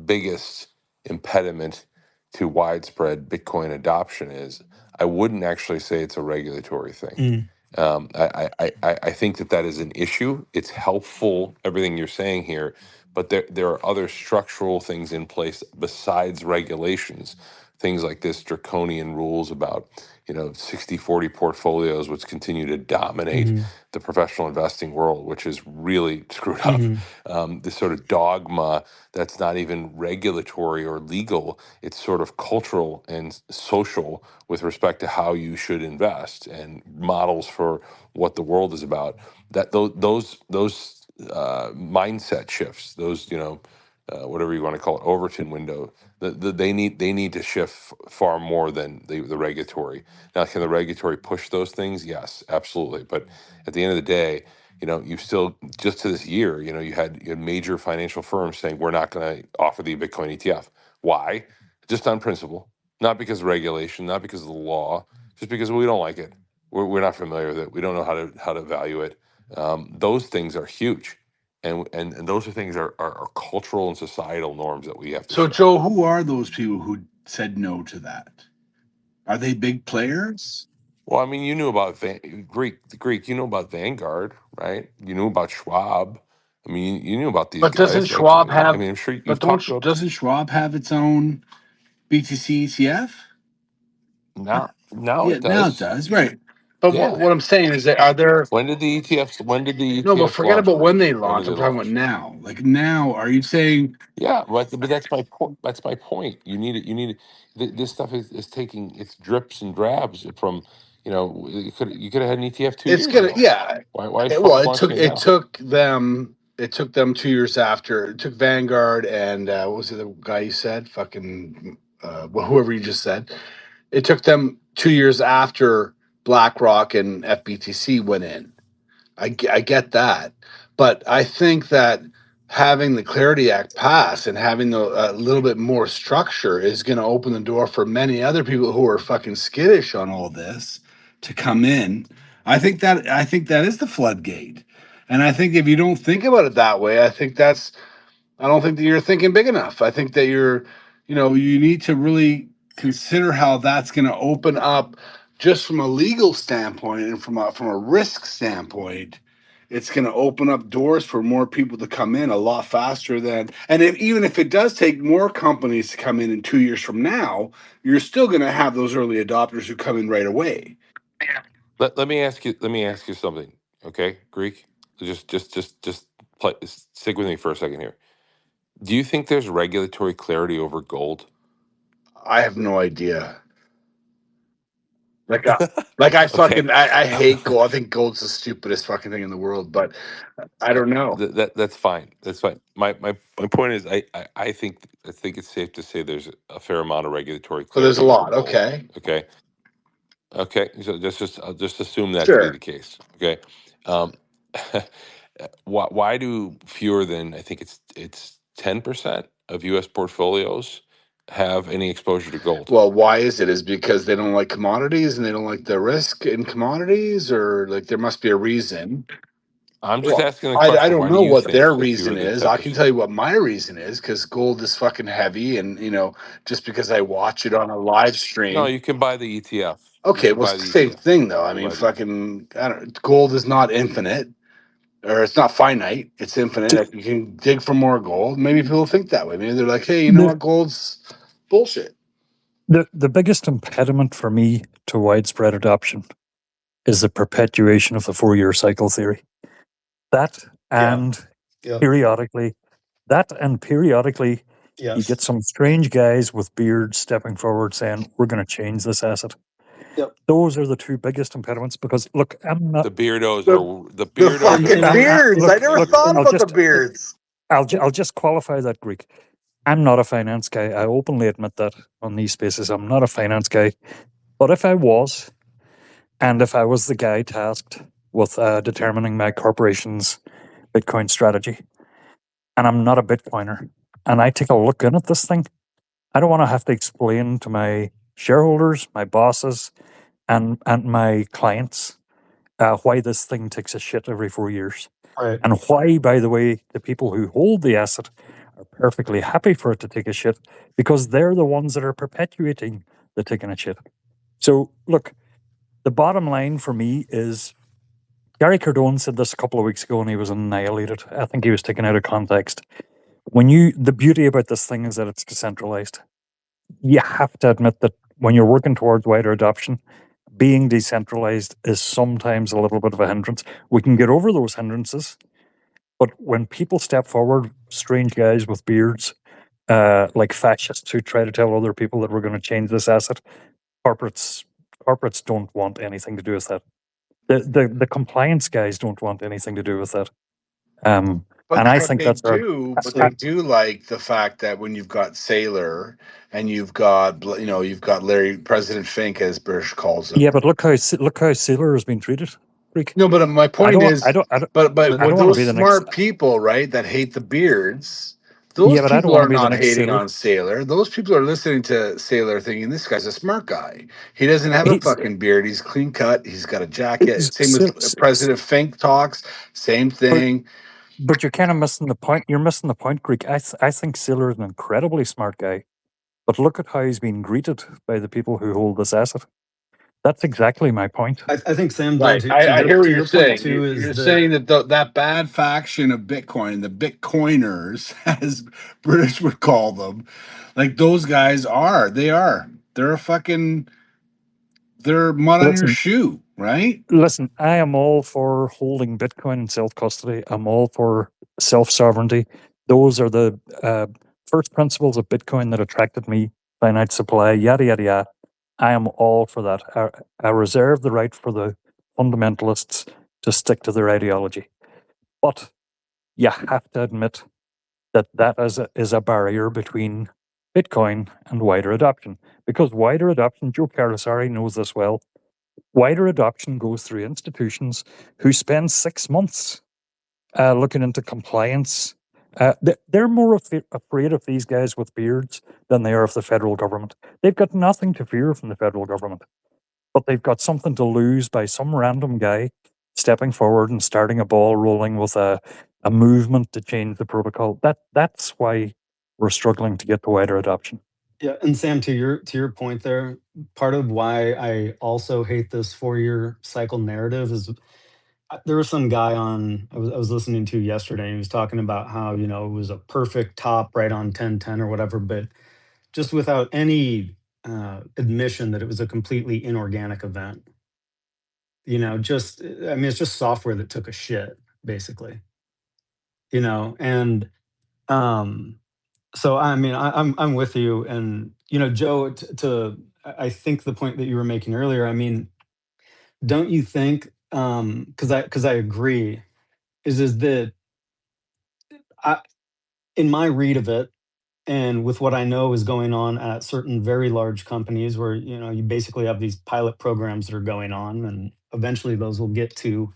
biggest impediment to widespread Bitcoin adoption is, I wouldn't actually say it's a regulatory thing. Mm, I think that is an issue. It's helpful, everything you're saying here, but there are other structural things in place besides regulations things like this draconian rules about 60-40 portfolios, which continue to dominate Hmm. the professional investing world, which is really screwed up. Hmm. This sort of dogma that's not even regulatory or legal, it's sort of cultural and social with respect to how you should invest and models for what the world is about. That those mindset shifts, those whatever you want to call it, Overton window, they need to shift far more than the regulatory. Now, can the regulatory push those things? Yes, absolutely. But at the end of the day, you still, just to this year, you had major financial firms saying we're not going to offer the Bitcoin ETF. Why? Just on principle, not because of regulation, not because of the law, just because we don't like it. We're not familiar with it. We don't know how to value it. Those things are huge, and those are things are cultural and societal norms that we have to So, shift. Joe, who are those people who said no to that? Are they big players? Well, I mean, you knew about Greek. You know about Vanguard, right? You knew about Schwab. I mean, you knew about these But doesn't guys. Like, Schwab I have? mean, I'm sure But you've talked about doesn't Schwab have its own BTC ETF? now Yeah, it now it does. does, right? But Yeah. what I'm saying is that are there? When did the No, but ETFs forget launch, about when Greek? they When did launch. they I'm talking about launch? now. Like now, are you saying Yeah, but that's my point. That's my point. You need it. This stuff is taking its drips and drabs from. You could have had an ETF two it's years gonna? ago. Yeah. Why is Well, Schwab launching it it now? took them 2 years after. It took Vanguard and what was the guy you said? Fucking whoever you just said. It took them 2 years after BlackRock and FBTC went in. I get that, but I think that having the Clarity Act pass and having a little bit more structure is going to open the door for many other people who are fucking skittish on all this to come in. I think that is the floodgate, and I think if you don't think about it that way, I don't think that you're thinking big enough. I think that you need to really consider how that's going to open up just from a legal standpoint and from a risk standpoint. It's going to open up doors for more people to come in a lot faster than, and even if it does take more companies to come in 2 years from now, you're still going to have those early adopters who come in right away. Let me ask you. Let me ask you something. Okay, Greek. Just stick with me for a second here. Do you think there's regulatory clarity over gold? I have no idea. Like, like Okay. I hate gold. I think gold's the stupidest fucking thing in the world, but I don't know. That's fine. That's fine. My point is, I think it's safe to say there's a fair amount of regulatory So there's a clarity over lot. gold. Okay, Okay. Okay. So I'll just assume that to be the sure. case. Okay. Um, why do fewer than, I think it's 10% of U.S. portfolios have any exposure to gold? Well, why is it? Is because they don't like commodities and they don't like the risk in commodities, or like there must be a reason. I'm just Well, asking the I question. don't Why do know you what think their it's fewer reason than is. I can 10%? tell you what my reason is because gold is fucking heavy, and just because I watch it on a live No, stream. you can buy the ETF. You Okay, can well, it's buy the the same ETF. thing though. You I can mean, buy the ETF. fucking, I don't. Gold is not infinite, or it's not finite. It's infinite. The, Like, you can dig for more gold. Maybe people think that way. Maybe they're like, hey, you know the, what? Gold's bullshit. the biggest impediment for me to widespread adoption is the perpetuation of the 4-year cycle theory. That Yeah. and Yep. periodically, that and periodically, you Yes. get some strange guys with beards stepping forward saying, "We're going to change this asset." Yep. Those are the two biggest impediments because, look, I'm not. The beardos The are the the beardos are fucking And worse beards. I than never Look, thought anybody. I'll about the just beards. I'll just qualify that, Greek. I'm not a finance guy. I openly admit that on these spaces. I'm not a finance guy. But if I was, and if I was the guy tasked with determining my corporation's Bitcoin strategy, and I'm not a Bitcoiner, and I take a look in at this thing, I don't want to have to explain to my shareholders, my bosses, and my clients why this thing takes a shit every 4 years. right. And why, by the way, the people who hold the asset are perfectly happy for it to take a shit because they're the ones that are perpetuating the taking a shit. So, look, the bottom line for me is Gary Cardone said this a couple of weeks ago and he was annihilated. I think he was taken out of context. The beauty about this thing is that it's decentralized. you have to admit that when you're working towards wider adoption, being decentralized is sometimes a little bit of a hindrance. We can get over those hindrances, but when people step forward, strange guys with beards, like fascists who try to tell other people that we're going to change this asset, corporates corporates don't want anything to do with that. The compliance guys don't want anything to do with that. And I think that's our. But they do like the fact that when you've got Saylor and you've got you've got President Fink, as British calls him. Yeah, but look how Saylor has been treated. Freak. No, but my point is, but I don't want to those be the smart next. people, right, that hate the beards, those Yeah, but I don't people want are to be the not next hating Saylor. on Saylor. Those people are listening to Saylor thinking this guy's a smart guy. He doesn't have a He's fucking beard. He's clean cut. He's got a jacket. Same with Saylor, President Fink talks. Same thing. but you're kind of missing the point. You're missing the point, Greek. I think Saylor is an incredibly smart guy, but look at how he's been greeted by the people who hold this asset. That's exactly my point. I think Sam, though, Right. to I your hear what to you're your point saying. too, is You're that saying that that bad faction of Bitcoin, the Bitcoiners, as British would call them, like those guys are. They're a fucking. They're mud on your Listen, shoe, right? listen. I am all for holding Bitcoin in self custody. I'm all for self sovereignty. Those are the first principles of Bitcoin that attracted me. Finite supply, yada yada yada. I am all for that. I reserve the right for the fundamentalists to stick to their ideology. But you have to admit that is a barrier between Bitcoin and wider adoption. Because wider adoption, Joe Carasari knows this well, wider adoption goes through institutions who spend 6 months looking into compliance. They're more afraid of these guys with beards than they are of the federal government. They've got nothing to fear from the federal government, but they've got something to lose by some random guy stepping forward and starting a ball rolling with a movement to change the protocol. That's why we're struggling to get to wider adoption. yeah. And Sam, to your point there, part of why I also hate this 4-year cycle narrative is there was some guy on I was listening to yesterday. And he was talking about how it was a perfect top right on 1010 or whatever, but just without any admission that it was a completely inorganic event. Just I mean, it's just software that took a shit, basically. And so I mean, I'm with you, and Joe, I think the point that you were making earlier. I mean, don't you think? Because I agree, is that I, in my read of it, and with what I know is going on at certain very large companies, where you basically have these pilot programs that are going on, and eventually those will get to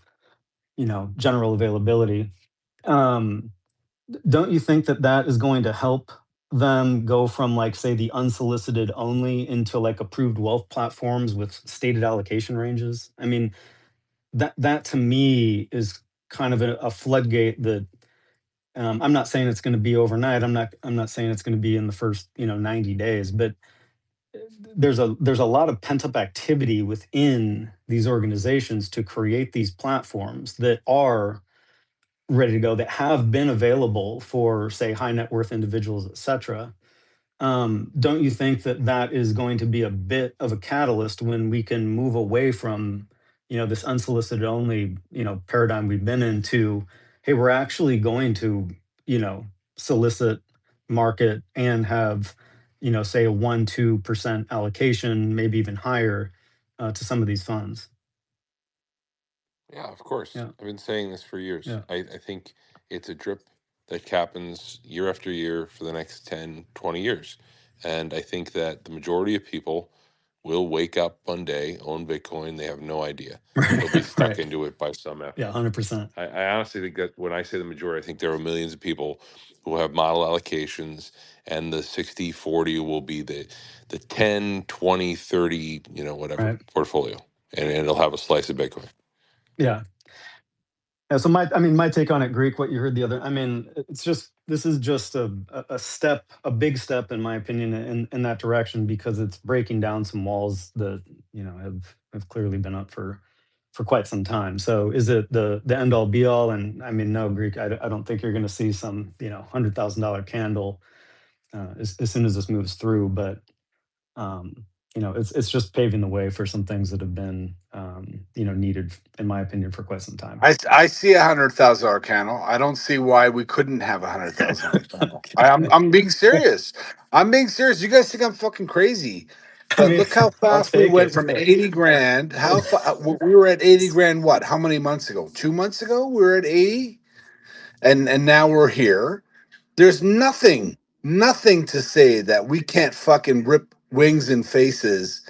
general availability. Um, don't you think that that is going to help them go from, like, say, the unsolicited only into like approved wealth platforms with stated allocation ranges? I mean, that to me is kind of a floodgate that I'm not saying it's going to be overnight. I'm not saying it's going to be in the first 90 days, but there's a lot of pent up activity within these organizations to create these platforms that are ready to go, that have been available for, say, high net worth individuals, et cetera. Don't you think that that is going to be a bit of a catalyst when we can move away from this unsolicited only paradigm we've been into? Hey, we're actually going to you know solicit, market, and have say a 1-2% allocation, maybe even higher, to some of these funds. Yeah, of course. Yeah. I've been saying this for years. Yeah. I think it's a drip that happens year after year for the next 10, 20 years. And I think that the majority of people will wake up one day, own Bitcoin. They have no idea. They'll be stuck Right. into it by some Yeah, effort. 100%. I honestly think that when I say the majority, I think there are millions of people who have model allocations, and the 60-40 will be the 10, 20, 30, whatever Right. portfolio. And it'll have a slice of Bitcoin. Yeah. Yeah, so my take on it, Greek, what you heard the other, I mean, this is just a step, a big step, in my opinion, in that direction, because it's breaking down some walls that have clearly been up for quite some time. So is it the end all be all? And I mean, no, Greek, I don't think you're going to see some $100,000 candle as soon as this moves through. But It's just paving the way for some things that have been needed, in my opinion, for quite some time. I see $100,000 candle. I don't see why we couldn't have $100,000 candle. I'm being serious. I'm being serious. You guys think I'm fucking crazy, I but mean, look how I'll fast we take went it, from but 80 grand. We were at 80 grand. What? How many months ago? 2 months ago we were at 80, and now we're here. There's nothing to say that we can't fucking rip wings and faces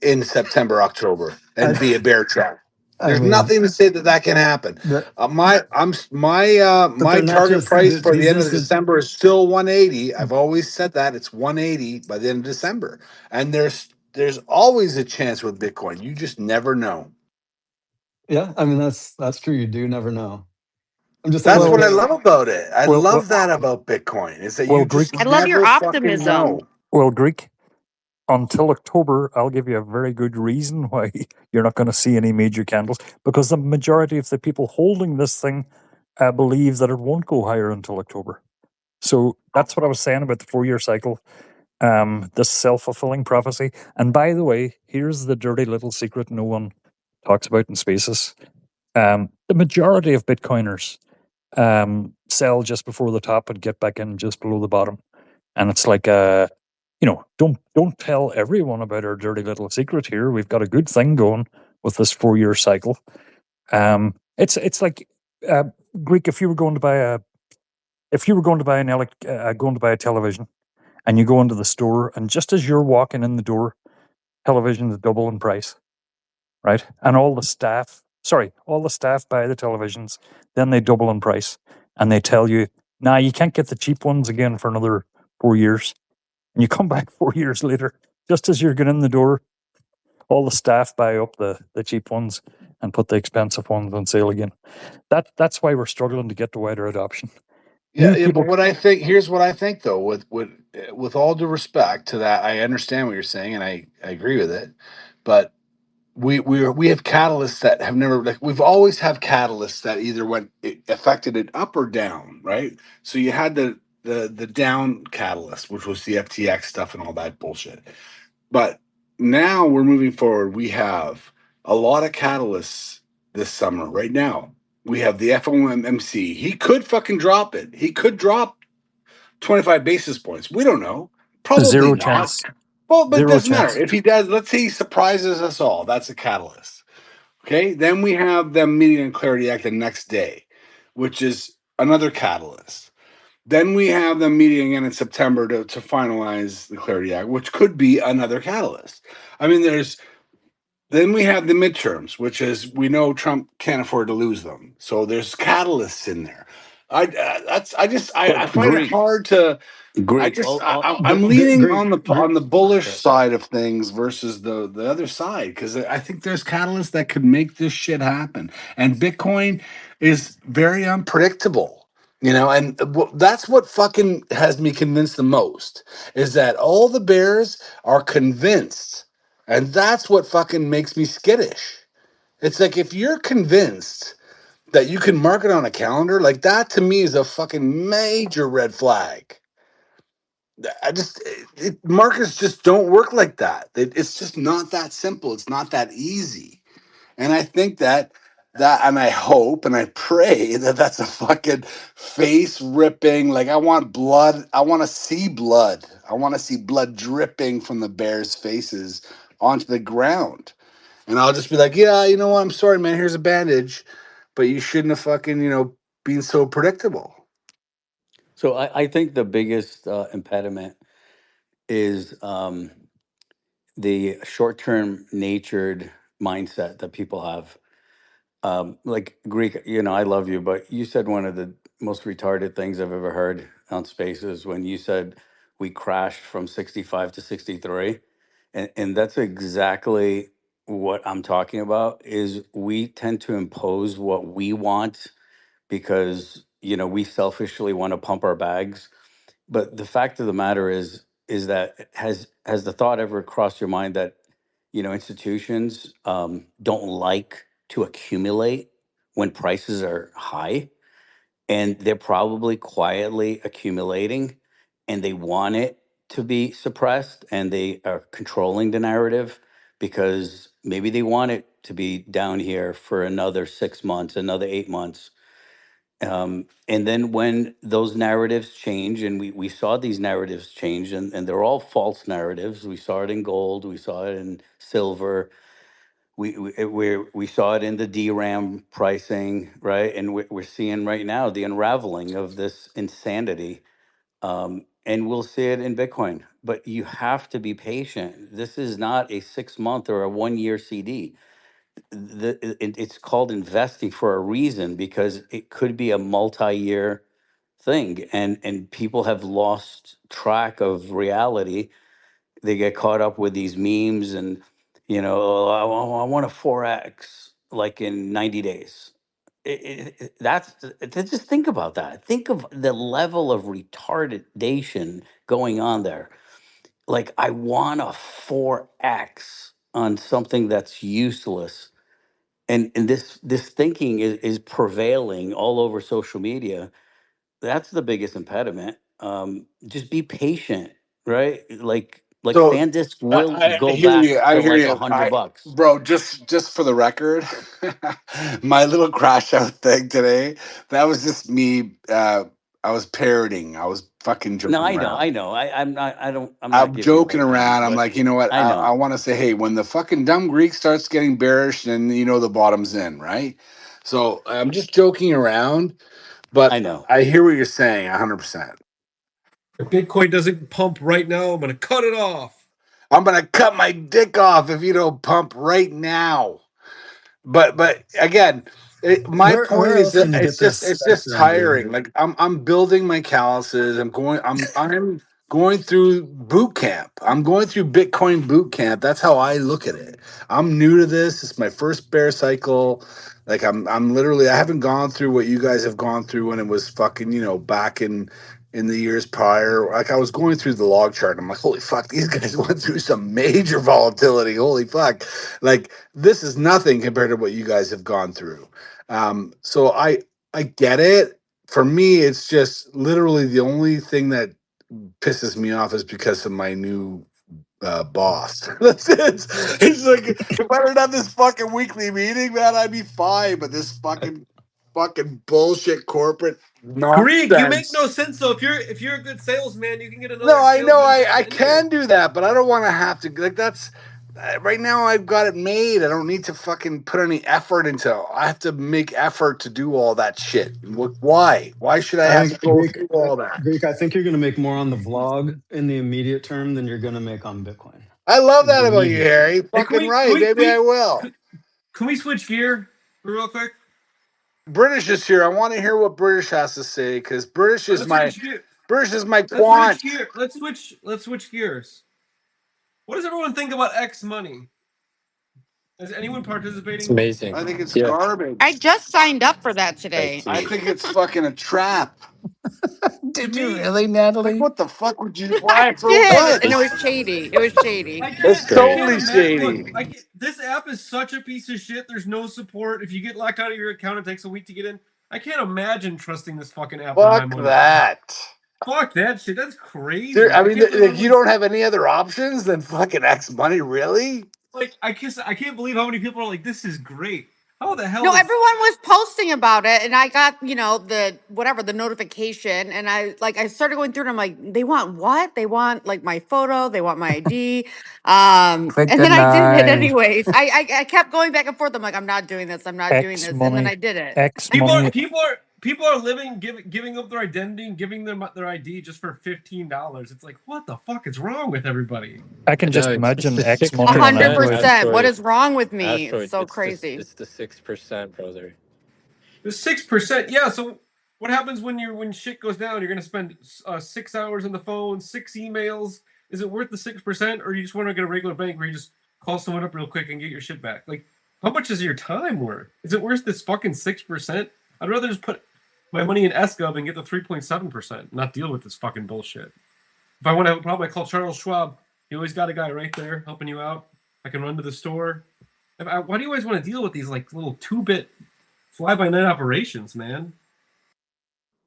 in September, October, and be a bear trap. I There's mean nothing to say that that can happen. that, My they're not target just price for the these end of instant. December is still 180. I've always said that it's 180 by the end of December, and there's always a chance with Bitcoin. You just never know. Yeah, I mean that's true. You do never know. I'm just saying, That's like what I the love about it. I Well, well, love that about Bitcoin is that well, you just Greek. I love your never fucking optimism. know. Well, Greek. Until October, I'll give you a very good reason why you're not going to see any major candles, because the majority of the people holding this thing believe that it won't go higher until October. So that's what I was saying about the 4-year cycle, this self-fulfilling prophecy. And by the way, here's the dirty little secret no one talks about in spaces. The majority of Bitcoiners sell just before the top and get back in just below the bottom. And it's like don't tell everyone about our dirty little secret here. We've got a good thing going with this 4-year cycle. It's like uh, Greek. If you were going to buy going to buy a television, and you go into the store, and just as you're walking in the door, televisions double in price, right? And all the staff buy the televisions, then they double in price, and they tell you, "Nah, you can't get the cheap ones again for another 4 years." And you come back 4 years later, just as you're getting in the door, all the staff buy up the cheap ones and put the expensive ones on sale again. That's why we're struggling to get to wider adoption. Yeah, New yeah, but people. what I think here's what I think though, with all due respect to that, I understand what you're saying and I agree with it, but we have catalysts that have never like we've always have catalysts that either went it affected it up or down, right? So you had the down catalyst, which was the FTX stuff and all that bullshit. But now we're moving forward. We have a lot of catalysts this summer. Right now, we have the FOMC. He could fucking drop it. He could drop 25 basis points. We don't know. Probably Zero not. chance. Well, but it Zero doesn't matter. chance. If he does, let's say he surprises us all. That's a catalyst. Okay. Then we have them meeting on Clarity Act the next day, which is another catalyst. Then we have them meeting again in September to finalize the Clarity Act, which could be another catalyst. I mean, then we have the midterms, which is we know Trump can't afford to lose them, so there's catalysts in there. I But find it hard to. Greek, all I'm leaning Greek, on the bullish okay. side of things versus the other side because I think there's catalysts that could make this shit happen. And Bitcoin is very unpredictable, and that's what fucking has me convinced the most is that all the bears are convinced, and that's what fucking makes me skittish. It's like if you're convinced that you can mark it on a calendar, like that to me is a fucking major red flag. Markets just don't work like that. It's just not that simple. It's not that easy. And I think and I hope and I pray that that's a fucking face ripping. Like I want blood. I want to see blood. I want to see blood dripping from the bears' faces onto the ground. And I'll just be like, yeah, you know what? I'm sorry, man. Here's a bandage, but you shouldn't have fucking, been so predictable. So I think the biggest impediment is the short-term natured mindset that people have. Like Greek, I love you, but you said one of the most retarded things I've ever heard on Spaces when you said we crashed from 65 to 63. And that's exactly what I'm talking about is we tend to impose what we want because, we selfishly want to pump our bags. But the fact of the matter is that has the thought ever crossed your mind that institutions don't like to accumulate when prices are high, and they're probably quietly accumulating, and they want it to be suppressed, and they are controlling the narrative because maybe they want it to be down here for another 6 months, another 8 months. And then when those narratives change, and we saw these narratives change, and they're all false narratives. We saw it in gold, we saw it in silver, we saw it in the DRAM pricing, right? And we're seeing right now the unraveling of this insanity. And we'll see it in Bitcoin. But you have to be patient. This is not a 6 month or a 1 year CD. It's called investing for a reason, because it could be a multi-year thing, and people have lost track of reality. They get caught up with these memes, and "Oh, I want a 4x like in 90 days." Just think about that. Think of the level of retardation going on there. Like, I want a 4x on something that's useless, and this thinking is prevailing all over social media. That's the biggest impediment. Just be patient, right? Like So SanDisk will I go hear back you. to I hear like you. $100. Bro, just for the record, my little crash out thing today, that was just me. I was parroting. I was fucking No, joking I know, around. I know. I'm not I'm giving you a joking hard time, around. I'm but like, you know what? I I know, want to say, hey, when the fucking dumb Greek starts getting bearish, then you know the bottom's in, right? So I'm just joking around, I but know. I hear what you're saying 100%. If Bitcoin doesn't pump right now, I'm going to cut it off. I'm going to cut my dick off if you don't pump right now. But again, my point Where is else that can you get this it's just spectrum, dude? tiring. Like I'm building my calluses. I'm going through boot camp. I'm going through Bitcoin boot camp. That's how I look at it. I'm new to this. It's my first bear cycle. Like I'm literally, I haven't gone through what you guys have gone through when it was fucking, back in the years prior. Like I was going through the log chart. And I'm like, holy fuck, these guys went through some major volatility. Holy fuck. Like this is nothing compared to what you guys have gone through. So I get it. For me, it's just literally the only thing that pisses me off is because of my new boss. That's it. It's like if I don't have this fucking weekly meeting, man, I'd be fine. But this fucking bullshit corporate Greek, you make no nonsense. sense though. If you're a good salesman, you can get No, another I know salesman job I anywhere. can do that, but I don't want to have to. Like that's right now. I've got it made. I don't need to fucking put any effort into. I have to make effort to do all that shit. Why? Why should I I have to think go through all that? Greek. I think you're going to make more on the vlog in the immediate term than you're going to make on Bitcoin I love in the that about you, immediate term. Harry. Hey, Fucking right. Maybe I will. can we switch gear real quick? British is here. I want to hear what British has to say because Let's switch gear. British is my Let's switch quant. gear. Let's switch gears. What does everyone think about X money? Is anyone It's participating? amazing. I think it's Yeah. I garbage. just signed up for that I today. I see. think it's fucking a trap. To Did you me, really, Like, Natalie? what the fuck would you? I Why for did, what? and it was shady. It was shady. It's I great. can't Totally imagine. Look, shady. I can't, this app is such a piece of shit. There's no support. If you get locked out of your account, it takes a week to get in. I can't imagine trusting this fucking app with my Fuck money. that. Fuck that shit. That's crazy. I I mean, can't believe like, I'm you like, don't have any other options than fucking X money, really? I can't believe how many people are like, this is great. How the hell No, is everyone was posting about it, and I got the whatever the notification, and I started going through, and I'm like, they want what? They want like my photo, they want my ID, Click and then I did it deny. anyways. I kept going back and forth. I'm like, I'm not doing this. I'm not doing X this, and then money, I did it. X people are money. giving up their identity and giving them their ID just for $15. It's like, what the fuck is wrong with everybody? I can No, just it's imagine the X six A money on hundred percent Android. percent. What asteroid. is wrong with me? It's Asteroid. so crazy. It's the 6%, brother. The 6%. Yeah. So what happens when shit goes down? You're gonna spend 6 hours on the phone, 6 emails. Is it worth the 6%, or you just want to get a regular bank where you just call someone up real quick and get your shit back? Like, how much is your time worth? Is it worth this fucking 6%? I'd rather just put my money in SGov and get the 3.7%, not deal with this fucking bullshit. If I want to have a problem, I call Charles Schwab. You always got a guy right there helping you out. I can run to the store. Why do you always want to deal with these like little 2-bit fly-by-night operations, man?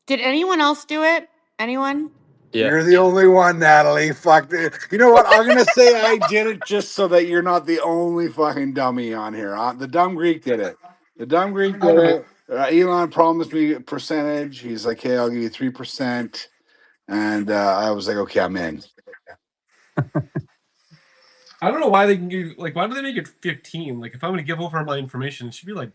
Did anyone else do it? Anyone? Yeah. You're the only one, Natalie. Fuck. You know what? I'm gonna say I did it just so that you're not the only fucking dummy on here. The dumb Greek did it. The dumb Greek I did don't know. it. Elon promised me a percentage. He's like, "Hey, I'll give you 3%," and I was like, "Okay, I'm in." I don't know why they can give why do they make it 15? Like if I'm gonna give over my information, it should be like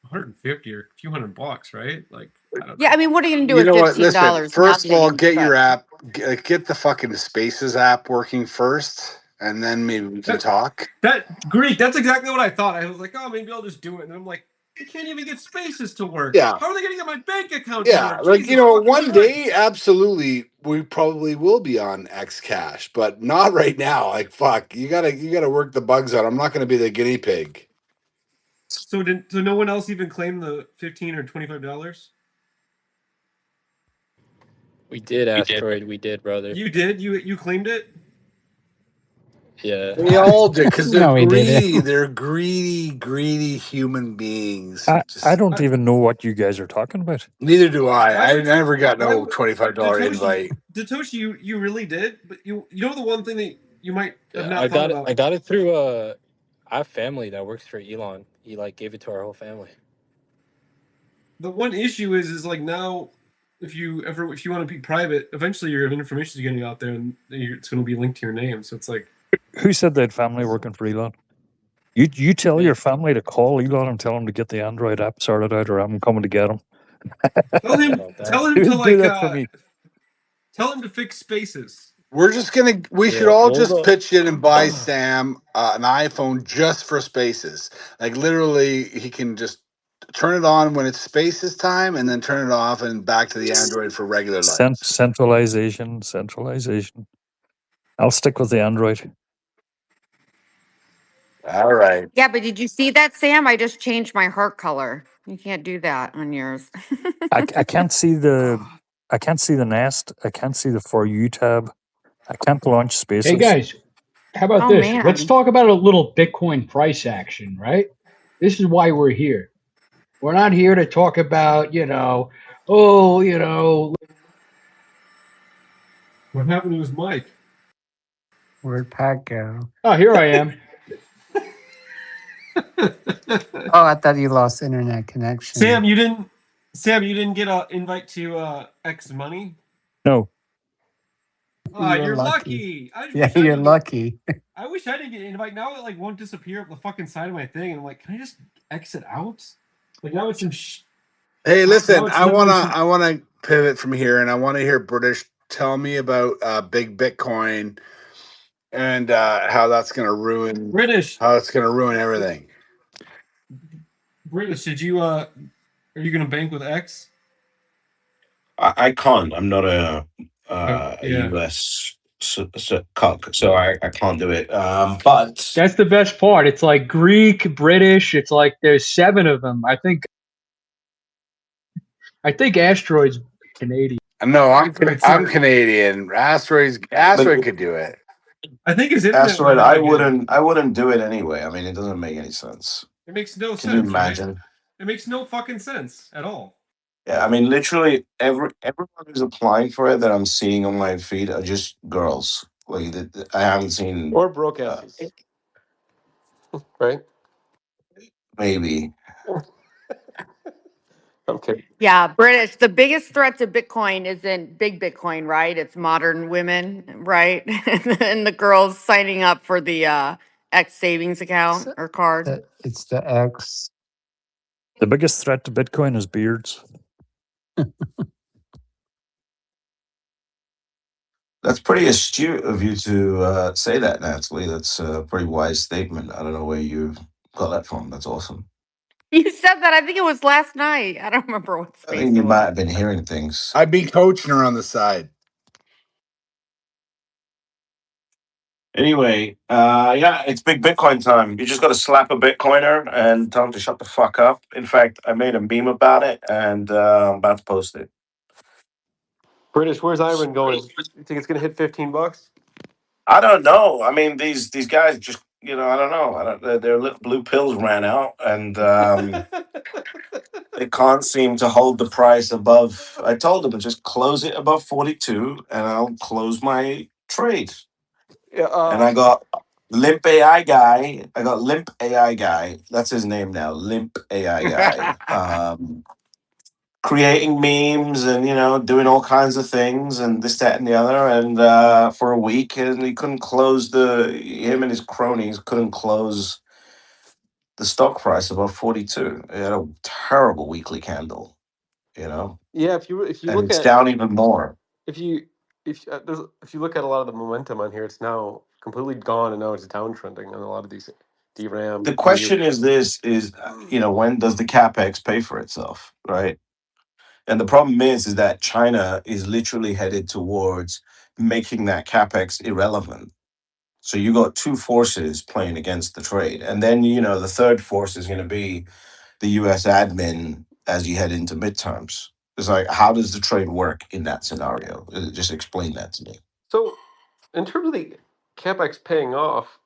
150 or a few $100, right? Like I don't Yeah, know. I mean, what are you gonna do You with know what? Listen. $15? First of all, Nothing. get your But app. Get the fucking Spaces app working first, and then maybe we can That talk. that Greek, that's exactly what I thought. I was like, oh, maybe I'll just do it. And I'm like, I can't even get Spaces to work. Yeah. How are they gonna get my bank account to Yeah, work? like Jesus fucking one day, Christ! absolutely, we probably will be on X Cash, but not right now. Like, fuck, you gotta work the bugs out. I'm not gonna be the guinea pig. So no one else even claimed the $15 or $25? We did, Asteroid. We did, brother. You did? You claimed it? Yeah. They all do because they're No, we didn't. greedy. They're greedy human beings. I Just don't I, even know what you guys are talking about. neither do why I. I would never got why no would $25 Satoshi invite. Satoshi you really did? But you know the one thing that you might have Yeah, not thought I about. got it through I have family that works for Elon. He like gave it to our whole family. The one issue is like now if you want to be private, eventually your information is getting out there and it's going to be linked to your name. So it's like Who said they had family working for Elon? You tell your me. family to call Elon and tell him to get the Android app sorted out, or I'm coming to get him. Tell I don't know him about tell that. him to Do that for me. tell him to fix Spaces. We should Yeah, all well just the pitch in and buy Sam an iPhone just for Spaces. Like literally, he can just turn it on when it's Spaces time, and then turn it off and back to the Android for regular life. Centralization. I'll stick with the Android. All right. yeah, but did you see that, Sam? I just changed my heart color. You can't do that on yours. I can't see the Nest. I can't see the For You tab. I can't launch Hey Spaces. guys, how about Oh this? Let's man. talk about a little Bitcoin price action, right? This is why we're here. We're not here to talk about, oh, What happened to his mic? Where'd Pat go? oh, here I am. Oh, I thought you lost internet connection. Sam, you didn't. Sam, you didn't get an invite to X Money. No, Ah, You're you're lucky. lucky. I just Yeah, wish I you're didn't get. lucky. I wish I didn't get an invite. Now it won't disappear up the fucking side of my thing, and I'm like, can I just exit out? Like now it's some. Hey, Now listen, it's literally some. I wanna pivot from here, and I want to hear British tell me about big Bitcoin and British. how it's gonna ruin everything. British. Did you? Are you gonna bank with X? I can't. I'm not a Yeah. US cock, so I can't do it. But That's the best part. It's like Greek, British. It's like there's 7 of them. I think Asteroid's Canadian. No, Right. I'm So Canadian. but Asteroid could do it. I think his internet went asteroid, out again. I wouldn't do it anyway. I mean, it doesn't make any sense. It makes no Can you sense, right? imagine? It makes no fucking sense at all. Yeah, I mean, literally everyone who's applying for it that I'm seeing on my feed are just girls. Like I haven't seen Or broke uh, asses, right? maybe. Okay. Yeah, British. The biggest threat to Bitcoin isn't big Bitcoin, right? It's modern women, right? And the girls signing up for the X savings It's account or card. it's the X. the biggest threat to Bitcoin is beards. That's pretty astute of you to say that, Natalie. That's a pretty wise statement. I don't know where you got that from. That's awesome. You said that. I think it was last night. I don't remember what I space think it you might was. have been hearing things. I'd be coaching her on the side. Anyway, yeah, it's big Bitcoin time. You just got to slap a Bitcoiner and tell him to shut the fuck up. In fact, I made a meme about it and I'm about to post it. British, where's Iron going? You think it's gonna hit $15? I don't know. I mean, these guys just I don't know. Their little blue pills ran out, and they can't seem to hold the price above. I told them to just close it above 42, and I'll close my trade. Yeah. And I got Limp AI guy. I got Limp AI guy. That's his name now. Limp AI guy. Creating memes and doing all kinds of things and this, that, and the other. And for a week, and he couldn't close him and his cronies couldn't close the stock price above 42. It had a terrible weekly candle, Yeah. If you and look it's at down even more. if you if you look at a lot of the momentum on here, it's now completely gone, and now it's downtrending on a lot of these DRAM, The GPU. question when does the capex pay for itself, right? And the problem is that China is literally headed towards making that capex irrelevant. So you got two forces playing against the trade, and then the third force is going to be the U.S. admin as you head into midterms. It's like, how does the trade work in that scenario? Just explain that to me. So, in terms of the capex paying off,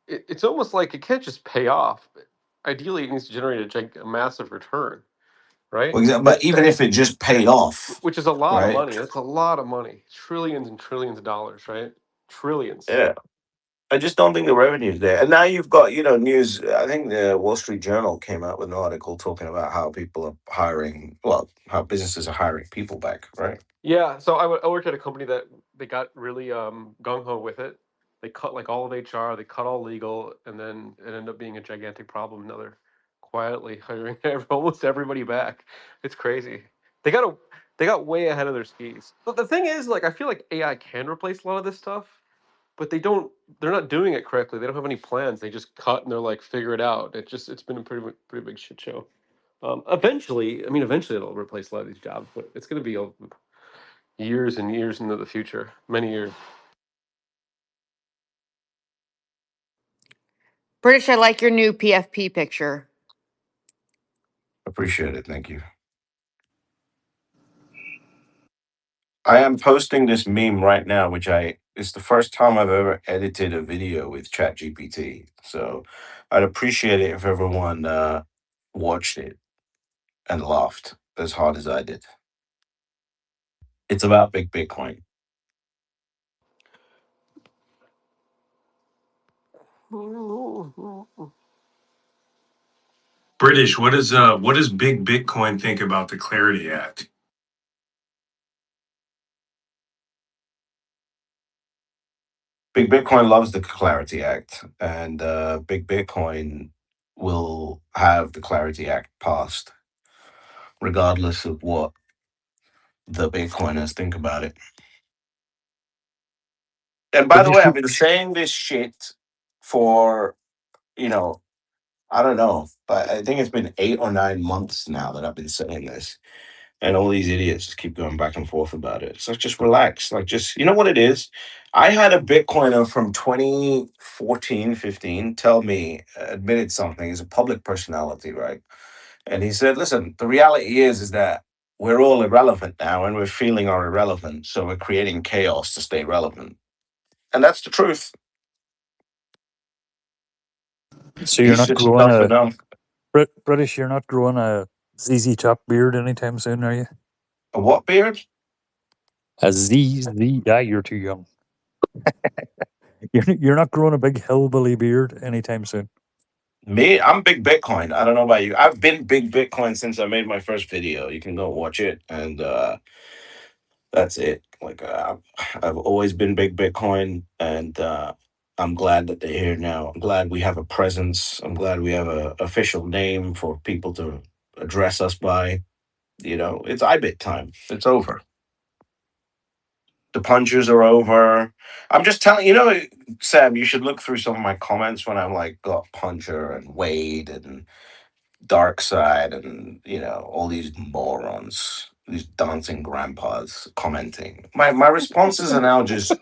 it's almost like it can't just pay off. Ideally, it needs to generate a massive return, right? Well, but even if it just paid off, Which is a lot of right? money. That's a lot of money. Trillions and trillions of dollars, right? Trillions. Yeah. I just don't think the revenue is there. And now you've got, news. I think the Wall Street Journal came out with an article talking about how people are hiring, well, how businesses are hiring people back, right? Yeah. So I worked at a company that they got really gung ho with it. They cut like all of HR, they cut all legal, and then it ended up being a gigantic problem. Now they're quietly hiring almost everybody back. It's crazy. They got they got way ahead of their skis. But the thing is, like, I feel like AI can replace a lot of this stuff, but they're not doing it correctly. They don't have any plans. They just cut and they're like, figure it out. It's been a pretty big shit show. Eventually it'll replace a lot of these jobs, but it's going to be years and years into the future, many years. British, I like your new PFP picture. Appreciate it. Thank you. I am posting this meme right now, it's the first time I've ever edited a video with ChatGPT. So I'd appreciate it if everyone watched it and laughed as hard as I did. It's about big Bitcoin. British, what does Big Bitcoin think about the Clarity Act? Big Bitcoin loves the Clarity Act, and Big Bitcoin will have the Clarity Act passed, regardless of what the Bitcoiners think about it. And by the way, I've been saying this shit for, I don't know, but I think it's been 8 or 9 months now that I've been saying this. And all these idiots just keep going back and forth about it. So just relax. Like, just, you know what it is? I had a Bitcoiner from 2014, 15 tell me, admitted something. He's a public personality, right? And he said, listen, the reality is that we're all irrelevant now and we're feeling our irrelevance. So we're creating chaos to stay relevant. And that's the truth. So you're He's not just growing tough a enough. British. You're not growing a ZZ Top beard anytime soon, are you? A what beard? A ZZ. Ah, you're too young. You're not growing a big hillbilly beard anytime soon. Me, I'm big Bitcoin. I don't know about you. I've been big Bitcoin since I made my first video. You can go watch it, and that's it. Like, I've always been big Bitcoin, and I'm glad that they're here now. I'm glad we have a presence. I'm glad we have a official name for people to address us by. It's IBIT time. It's over. The punches are over. I'm just telling Sam. You should look through some of my comments when I'm like got Puncher and Wade and Dark Side and all these morons, these dancing grandpas commenting. My responses are now just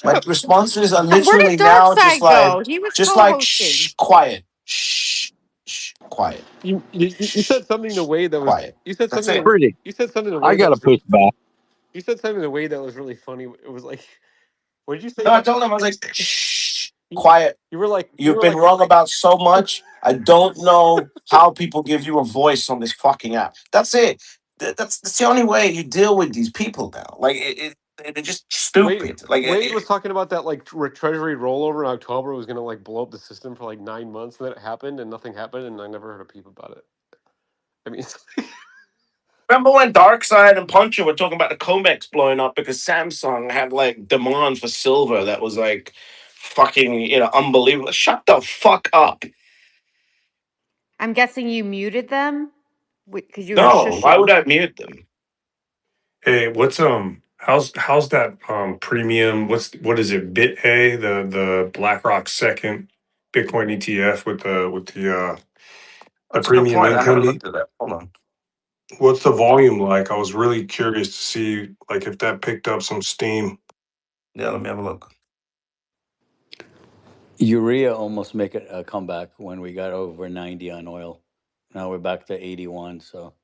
my responses are And where did literally Dark now just Side like go? He was shh, co-hosting. quiet, shh, quiet, You said something the way that was quiet. you said That's something it. that Pretty. you said something the I way that got to was push back. you said something the way that was really funny. It was like, what did you say No, I about? told him I was like shh. quiet. You were like, You've been wrong about so much. I don't know how people give you a voice on this fucking app. That's it. That's the only way you deal with these people now. Like they're just Wade. stupid. Like Wade was talking about that like treasury rollover in October was going to like blow up the system for like 9 months, and then it happened, and nothing happened, and I never heard a peep about it. I mean, remember when Darkseid and Puncher were talking about the Comex blowing up because Samsung had like demand for silver that was like fucking unbelievable. Shut the fuck up. I'm guessing you muted them because you were No, why would shushing. I mute them? Hey, how's that premium? What is it? BitA, the BlackRock second Bitcoin ETF with the That's a good premium point. I haven't income. looked at that. Hold on. What's the volume like? I was really curious to see like if that picked up some steam. Yeah, let me have a look. Urea almost make it a comeback when we got over 90 on oil. Now we're back to 81, so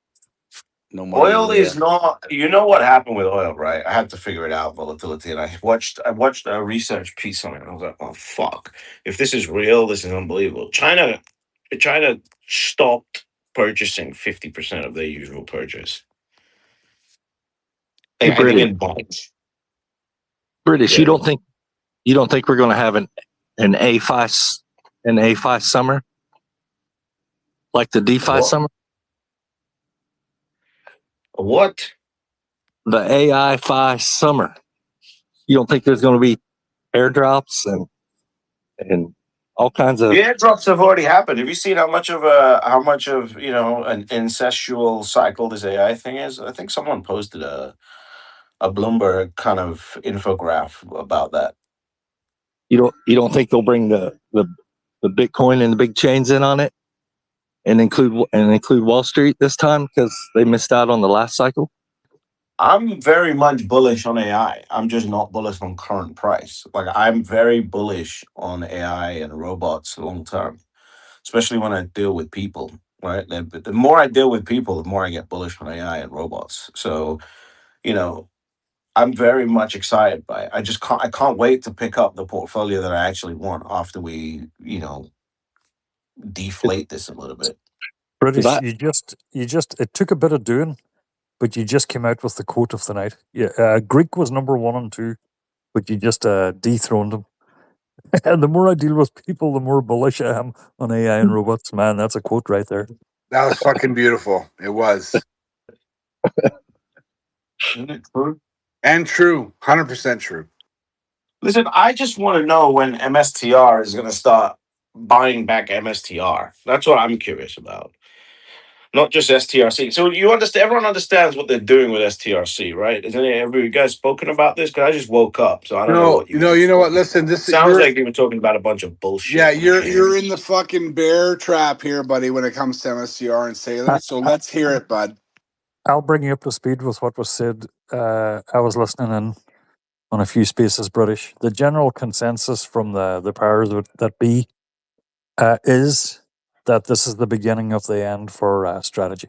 no more Oil is urea. not. You know what happened with oil, right? I had to figure it out, volatility, and I watched a research piece on it. And I was like, oh fuck! If this is real, this is unbelievable. China stopped purchasing 50% of their usual purchase. Hey, I think British, in bonds. British, Yeah. you don't think we're going to have an A5 summer like the DeFi What? summer? What? The AI-Fi summer. You don't think there's going to be airdrops and all kinds The of. airdrops have already happened. Have you seen how much of an incestual cycle this AI thing is? I think someone posted a Bloomberg kind of infograph about that. You don't think they'll bring the Bitcoin and the big chains in on it and include Wall Street this time because they missed out on the last cycle? I'm very much bullish on AI. I'm just not bullish on current price. Like I'm very bullish on AI and robots long term, especially when I deal with people. Right, the more I deal with people, the more I get bullish on AI and robots. So you know, I'm very much excited by it. I can't wait to pick up the portfolio that I actually want after we deflate this a little bit. British, you just it took a bit of doing, but you just came out with the quote of the night. Yeah, Greek was number 1 and 2, but you just dethroned him. And the more I deal with people, the more bullish I am on AI and robots. Man, that's a quote right there. That was fucking beautiful. It was. Isn't it true? And true. 100% true. Listen, I just want to know when MSTR is going to start buying back MSTR. That's what I'm curious about. Not just STRC. So you understand? Everyone understands what they're doing with STRC, right? Isn't it? Have you guys spoken about this? Because I just woke up, so I don't know No, what you guys are you know what? talking Listen, about. this Sounds you're like you were talking about a bunch of yeah, bullshit. And I you're can't. in the fucking bear trap here, buddy, when it comes to MSCR and Sailor. So let's hear it, bud. I'll bring you up to speed with what was said. I was listening in on a few spaces, British. The general consensus from the powers that be is that this is the beginning of the end for strategy.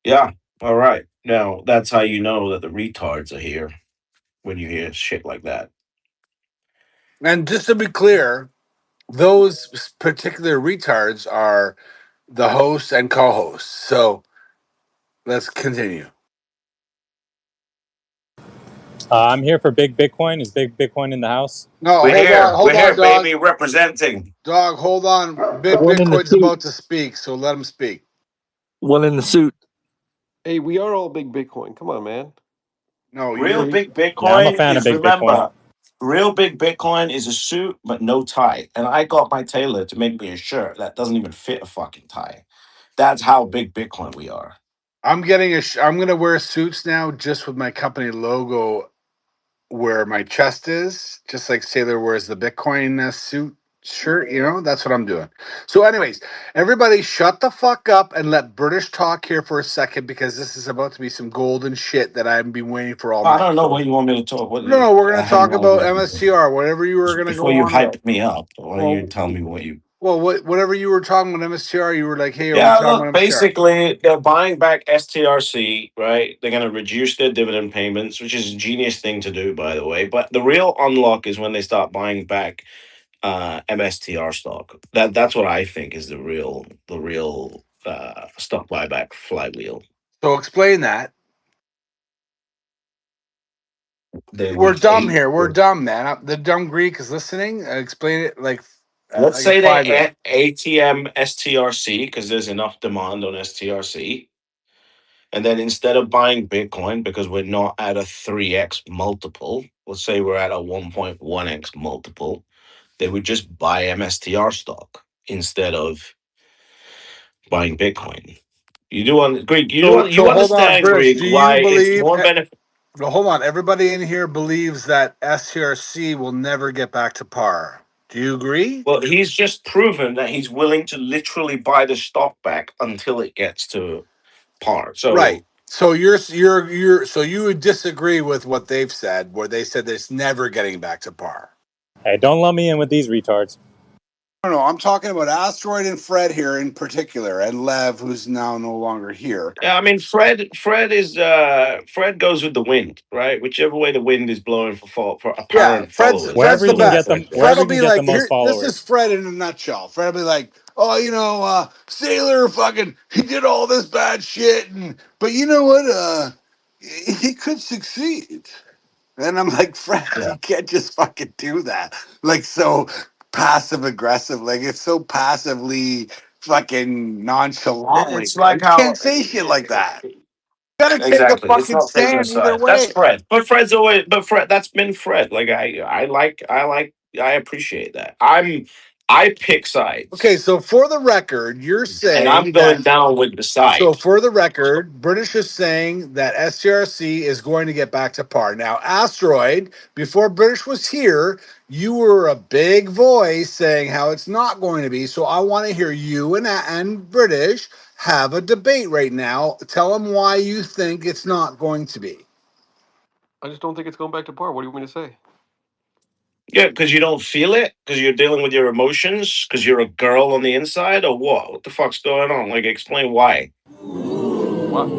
Yeah. All right. Now that's how you know that the retards are here when you hear shit like that. And just to be clear, those particular retards are the host and co-host. So let's continue. I'm here for Big Bitcoin. Is Big Bitcoin in the house? No, We're here. hold We're on, here, dog. baby, representing. Dog, hold on. Big One in the Bitcoin's suit. about to speak, so let him speak. One in the suit. hey, we are all big Bitcoin. Come on, man. No, Real you're big Yeah, I'm a Bitcoin fan of is Big Bitcoin. remember. Real big Bitcoin is a suit but no tie, and I got my tailor to make me a shirt that doesn't even fit a fucking tie. That's how big Bitcoin we are. I'm gonna wear suits now just with my company logo where my chest is, just like Sailor wears the Bitcoin suit shirt. That's what I'm doing. So, anyways, everybody, shut the fuck up and let British talk here for a second because this is about to be some golden shit that I've been waiting for all I night. don't know what you want me to talk. No, we're I gonna have talk no about idea. MSTR, whatever you were gonna Before go you on about. hype me up, why don't you Well, tell me what you? Well, whatever you were talking about MSTR, you were like, "Hey, are we Yeah, talking look, about MSTR?" basically, they're buying back STRC, right? They're going to reduce their dividend payments, which is a genius thing to do, by the way. But the real unlock is when they start buying back MSTR stock. That's what I think is the real stock buyback flywheel. So explain that. They We're would dumb a here. We're dumb, man. The dumb Greek is listening. Explain it let's like a say five-year. they ATM STRC because there's enough demand on STRC. And then instead of buying Bitcoin, because we're not at a 3x multiple, let's say we're at a 1.1x multiple, they would just buy MSTR stock instead of buying Bitcoin. Greek, you So hold on, understand, British. Greek, Do you why it's believe? more benefit. Well, hold on. Everybody in here believes that STRC will never get back to par. Do you agree? Well, he's just proven that he's willing to literally buy the stock back until it gets to par. Right. So So so you would disagree with what they've said, where they said it's never getting back to par. Hey, don't lump me in with these retards. No, I'm talking about Asteroid and Fred here in particular, and Lev, who's now no longer here. yeah, I mean Fred goes with the wind, right? Whichever way the wind is blowing for Yeah, apparent followers. Fred's Wherever the you That's can what get best. them, Fred Fred wherever will you does. can be get the like, most here. This is followers. Fred in a nutshell. Fred will be like, oh, Saylor fucking he did all this bad shit, but you know what? He could succeed. And I'm like, Fred, Yeah. you can't just fucking do that. Like so passive aggressive. Like it's so passively fucking nonchalantly. It's like You can't how say shit like that. You gotta take a exactly. It's fucking not taking a stand either side. That's way. Fred. But Fred, that's been Fred. Like I appreciate that. I pick Okay, sides so for the record, you're and I'm saying that. going down with the So side. for the record, British is saying that STRC is going to get back to par. Now, Asteroid, before British was here, you were a big voice saying how it's not going to be. So I want to hear you and British have a debate right now. Tell them why you think it's not going to be. I just don't think it's going back to par. What do you want me to say? Yeah, because you don't feel it, because you're dealing with your emotions, because you're a girl on the inside, or what? What the fuck's going on? Like, explain why.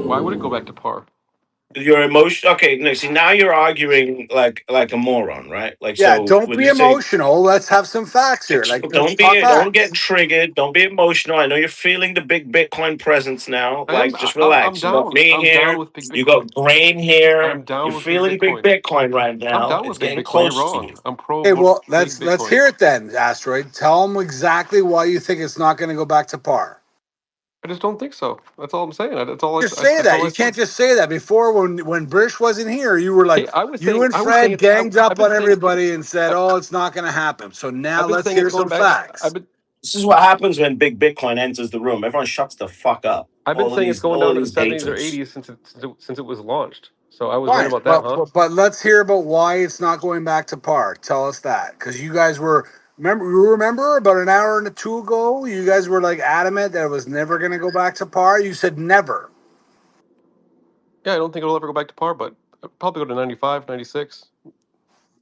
Why would it go back to par? Your emotion. Okay, no. See, now you're arguing like a moron, right? Like, Yeah, so don't when be you say emotional. Let's have some facts here. Like, let's talk don't get facts. triggered, don't be emotional. I know you're feeling the big Bitcoin presence now. I am. Like, just I'm relax. You got down. me I'm down here. with big You Bitcoin. got Brain here. I'm down You're with big feeling big Bitcoin. Bitcoin right I'm now. down It's with big getting Bitcoin. You're close to you. wrong. I'm pro Okay, well, big let's Bitcoin. hear it then, Asteroid. Tell them exactly why you think it's not going to go back to par. I just don't think so. That's all I'm saying. That's all Just say that's that. all I You said. can't just say that. Before, when British wasn't here, you were like, Hey, I was you saying. and I was saying Fred it's. ganged I've up been on saying. everybody and said, I, "Oh, it's not going to happen." So now I've been let's saying hear it's some going back. facts. This is what happens when big Bitcoin enters the room. Everyone shuts the fuck up. I've been saying it's going All down of to the these 70s or haters. 80s since it was launched. So I was right Fine, about that, huh? but let's hear about why it's not going back to par. Tell us that, because you guys were remember about an hour and two ago, you guys were like adamant that it was never going to go back to par. You said never. Yeah, I don't think it'll ever go back to par, but I'll probably go to 95, 96.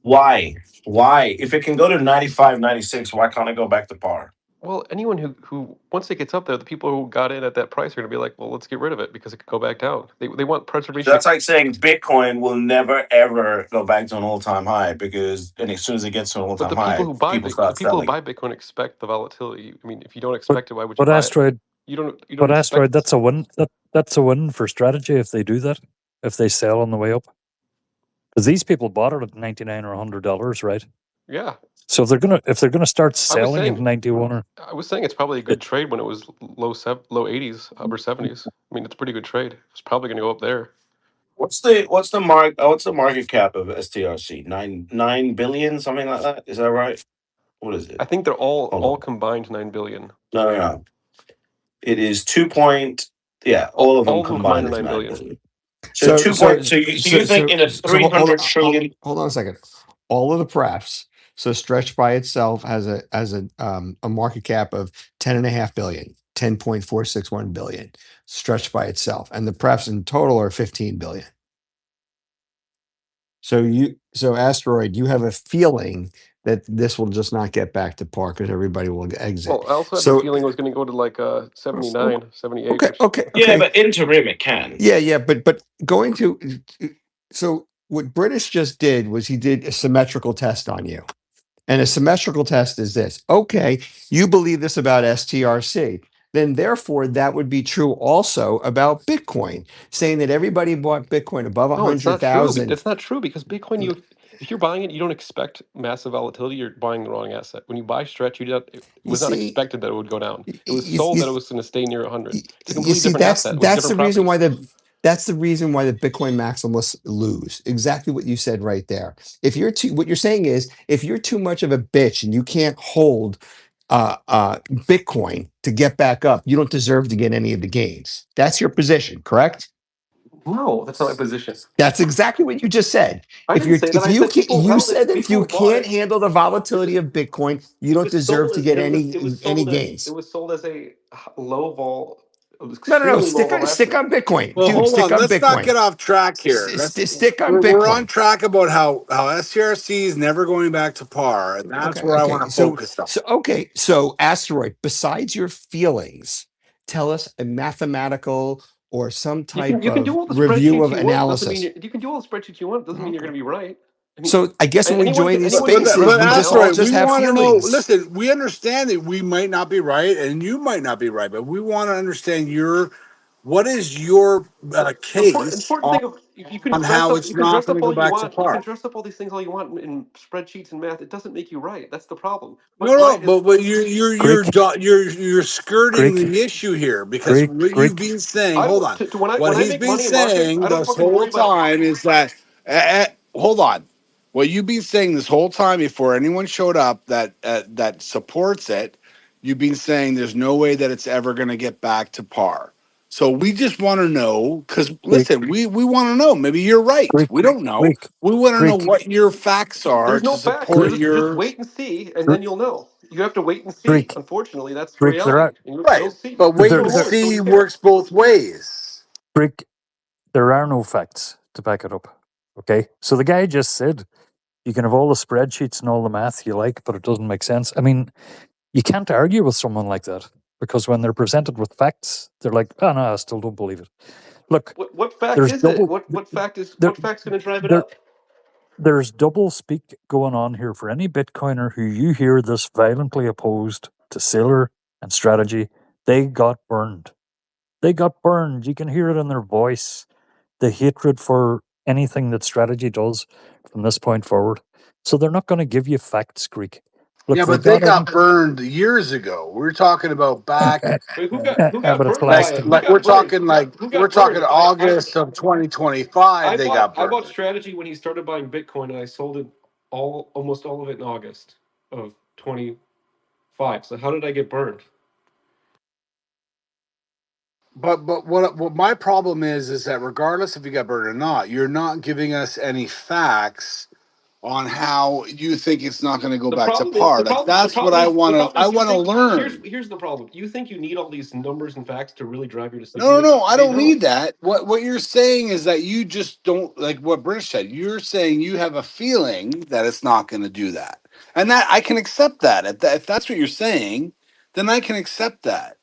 Why? Why? If it can go to 95, 96, why can't it go back to par? Well, anyone who once it gets up there, the people who got in at that price are going to be like, well, let's get rid of it because it could go back down. They want So preservation. that's like saying Bitcoin will never ever go back to an all time high because, and as soon as it gets to an all But time high, people The start people who selling. buy Bitcoin expect the volatility. I mean, if you don't But expect it, why would you but buy it? asteroid, You don't but asteroid, expect. that's a win. That's a win for strategy if they do that. If they sell on the way up, because these people bought it at $99 or $100, right? Yeah, So if they're gonna start I was selling at saying 91 or I was saying it's probably a it, good trade when it was low 80s, upper 70s. I mean, it's a pretty good trade. It's probably going to go up there. What's the market cap of STRC? 9 billion, something like that. Is that right? What is I it? think they're Hold all on. combined 9 billion. No, no, no. It is 2 point. Yeah, all of them All of them combined combined are is 9 9 billion. billion. So 2 point. So you think in a three Hold hundred on, trillion? hold on a second. All of the prefs. So Stretch by itself has a market cap of 10.5 billion, 10.461 billion. Stretch by itself, and the prefs in total are 15 billion. So Asteroid, you have a feeling that this will just not get back to par because everybody will exit. Well, I also had the So feeling it was going to go to like 79, 78, okay, which okay, Yeah, okay. but interim it can. Yeah, but going to so what British just did was he did a symmetrical test on you. And a symmetrical test is this. Okay, you believe this about STRC. Then therefore that would be true also about Bitcoin, saying that everybody bought Bitcoin above no, it's not true. 100,000. It's not true because Bitcoin, if you're buying it, you don't expect massive volatility. You're buying the wrong asset. When you buy Stretch, it You was not see, expected that it would go down. It was you, sold you, that it was going to stay near 100. It's a you completely see, different asset with that's different the reason why properties. the Bitcoin maximalists lose. Exactly what you said right there. If you're too, what you're saying is, if you're too much of a bitch and you can't hold Bitcoin to get back up, you don't deserve to get any of the gains. That's your position, correct? No, that's not my position. That's exactly what you just said. I didn't say that. If I you said can't, people you held said it. that if you People bought can't it. handle the It volatility was of Bitcoin, you it don't was deserve sold to as get any it gains. was sold as a low vol, No. extremely low vol Stick asset. on Bitcoin, Well, dude. hold Stick on. on Let's not Bitcoin. get off track here. Stick on We're on Bitcoin. track about how STRC is never going back to par, and that's where I want Okay. to focus on. So Asteroid. Besides your feelings, tell us a mathematical or some type You can of do all the review spreadsheets of you want. Doesn't mean analysis. you can do all the sspreadsheets you want. Doesn't mean you're going to be right. I mean, So I guess when we join these anyone can spaces, create But an we just all Asteroid, we just analysis. have want to know. feelings. Listen, we understand that we might not be right, and you might not be right, but we want to understand what is your case Important thing of you can on dress how up it's not going to go all you back to want. You can par. dress up all these things all you want in spreadsheets and math. It doesn't make you right. That's the problem. No, What's no, right is but Greek, you're skirting Greek, the issue here because Greek, what you've Greek. been saying. I Hold don't on, when what I he's make been money in markets, saying I don't this fucking whole worry about. time is that. Hold on, what you've been saying this whole time before anyone showed up that supports it, you've been saying there's no way that it's ever going to get back to par. So we just want to know because Greek, listen, we want to know. Maybe you're right. Greek, We don't know. Greek, We want to know Greek, what your facts are There's to no facts. support Greek, Just your. wait and see, and then Greek, you'll know. You have to wait and see. Greek, Unfortunately, that's the Greek. There reality. are And you'll Right. see. But wait there and Don't there worry. Don't see care. works both ways. Greek. There are no facts to back it up. Okay, so the guy just said you can have all the spreadsheets and all the math you like, but it doesn't make sense. I mean, you can't argue with someone like that because when they're presented with facts, they're like, "Oh no, I still don't believe it." Look, What fact there's is it? double there, What fact's going to drive it there up? there's double speak going on here for any Bitcoiner who you hear this violently opposed to Saylor and strategy. They got burned. They got burned. You can hear it in their voice. The hatred for anything that strategy does from this point forward. So they're not going to give you facts, Greek. Yeah, Look, they but they got got in, burned years ago. We're talking about back Wait, who got but it's burned by lasted. it? Who we're got burned? talking Who we're got talking burned? August of 2025 they got I bought burned. strategy when he started buying Bitcoin, and I sold it almost all of it in August of 25. So how did I get burned? But what my problem is that regardless if you got burned or not, you're not giving us any facts on how you think it's not going to go back to par. Like that's what I You want to think learn. here's the problem. You think you need all these numbers and facts to really drive your decision No, no, making? no. I They don't need don't. that. What you're saying is that you just don't like what British said. You're saying you have a feeling that it's not going to do that, and that I can accept that. If that's what you're saying, then I can accept that.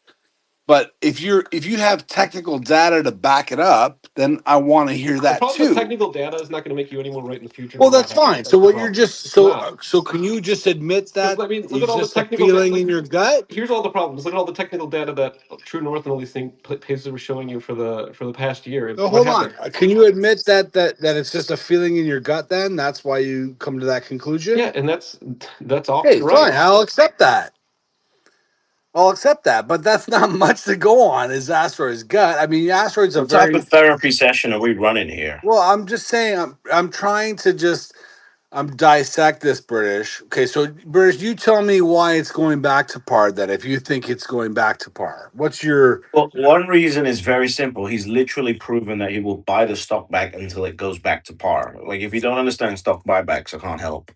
But if you have technical data to back it up, then I want to hear The that problem with too. technical data is not going to make you any more right in the future Well, than what that's happened. fine. So That's the what you're problem. just It's not. so can you just admit Because that I mean, look at it's all the just a technical data. feeling in your gut? Here's all the problems. Look at all the technical data that True North and all these pages were showing you for the past year. No, What hold on. happened? Can you admit that it's just a feeling in your gut? Then that's why you come to that conclusion. Yeah, and that's Okay, often fine. right. I'll accept that. I'll accept that. But that's not much to go on. Is Asteroid's gut? I mean, Asteroid's a What type very of therapy session are we running here? well. I'm just saying. I'm trying to just dissect this British. Okay, so British, you tell me why it's going back to par. Then, if you think it's going back to par, what's your Well, one reason is very simple. He's literally proven that he will buy the stock back until it goes back to par. Like, if you don't understand stock buybacks, I can't help.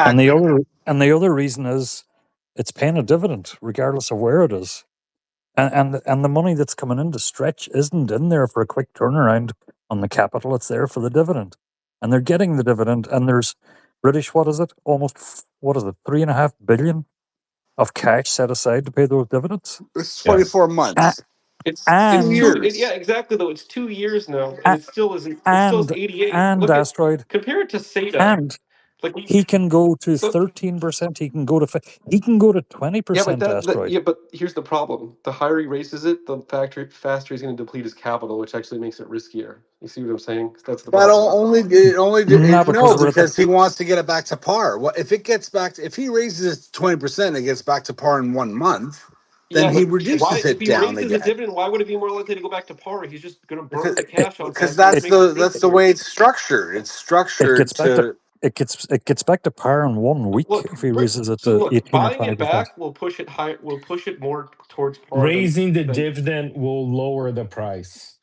And the exactly? other reason is it's paying a dividend regardless of where it is. And the money that's coming in to stretch isn't in there for a quick turnaround. on the capital. It's there for the dividend, and they're getting the dividend. And there's British, what is it? Almost, what is it? 3.5 billion of cash set aside to pay those dividends. It's Yes. 24 A- months. It's And yeah, Years. exactly though. It's 2 years now, and a- it still isn't. It still is and 88. and Look at asteroid, compare it to SATA. and Like he can go to so, 13%. He can go to he can go to yeah, but 20%. that Asteroid. yeah, but here's the problem: the higher he raises it, the faster he's going to deplete his capital, which actually makes it riskier. You see what I'm saying? That's the But problem. No, because no, we're at the because he wants to get it back to par. What if it gets back to, if he raises it 20% and it gets back to par in 1 month, then Yeah, he but why? reduces If it he down raises the again. dividend, why would it be more likely to go back to par? He's just going to burn Because the it, cash out because faster, which that's makes it the riskier. way it's structured. It's it structured gets back to to. it gets back to par in 1 week Look, if he but raises it so to look, 18 or buying it 20%. back will push it high. Will push it more towards par Raising the than. dividend will lower the price.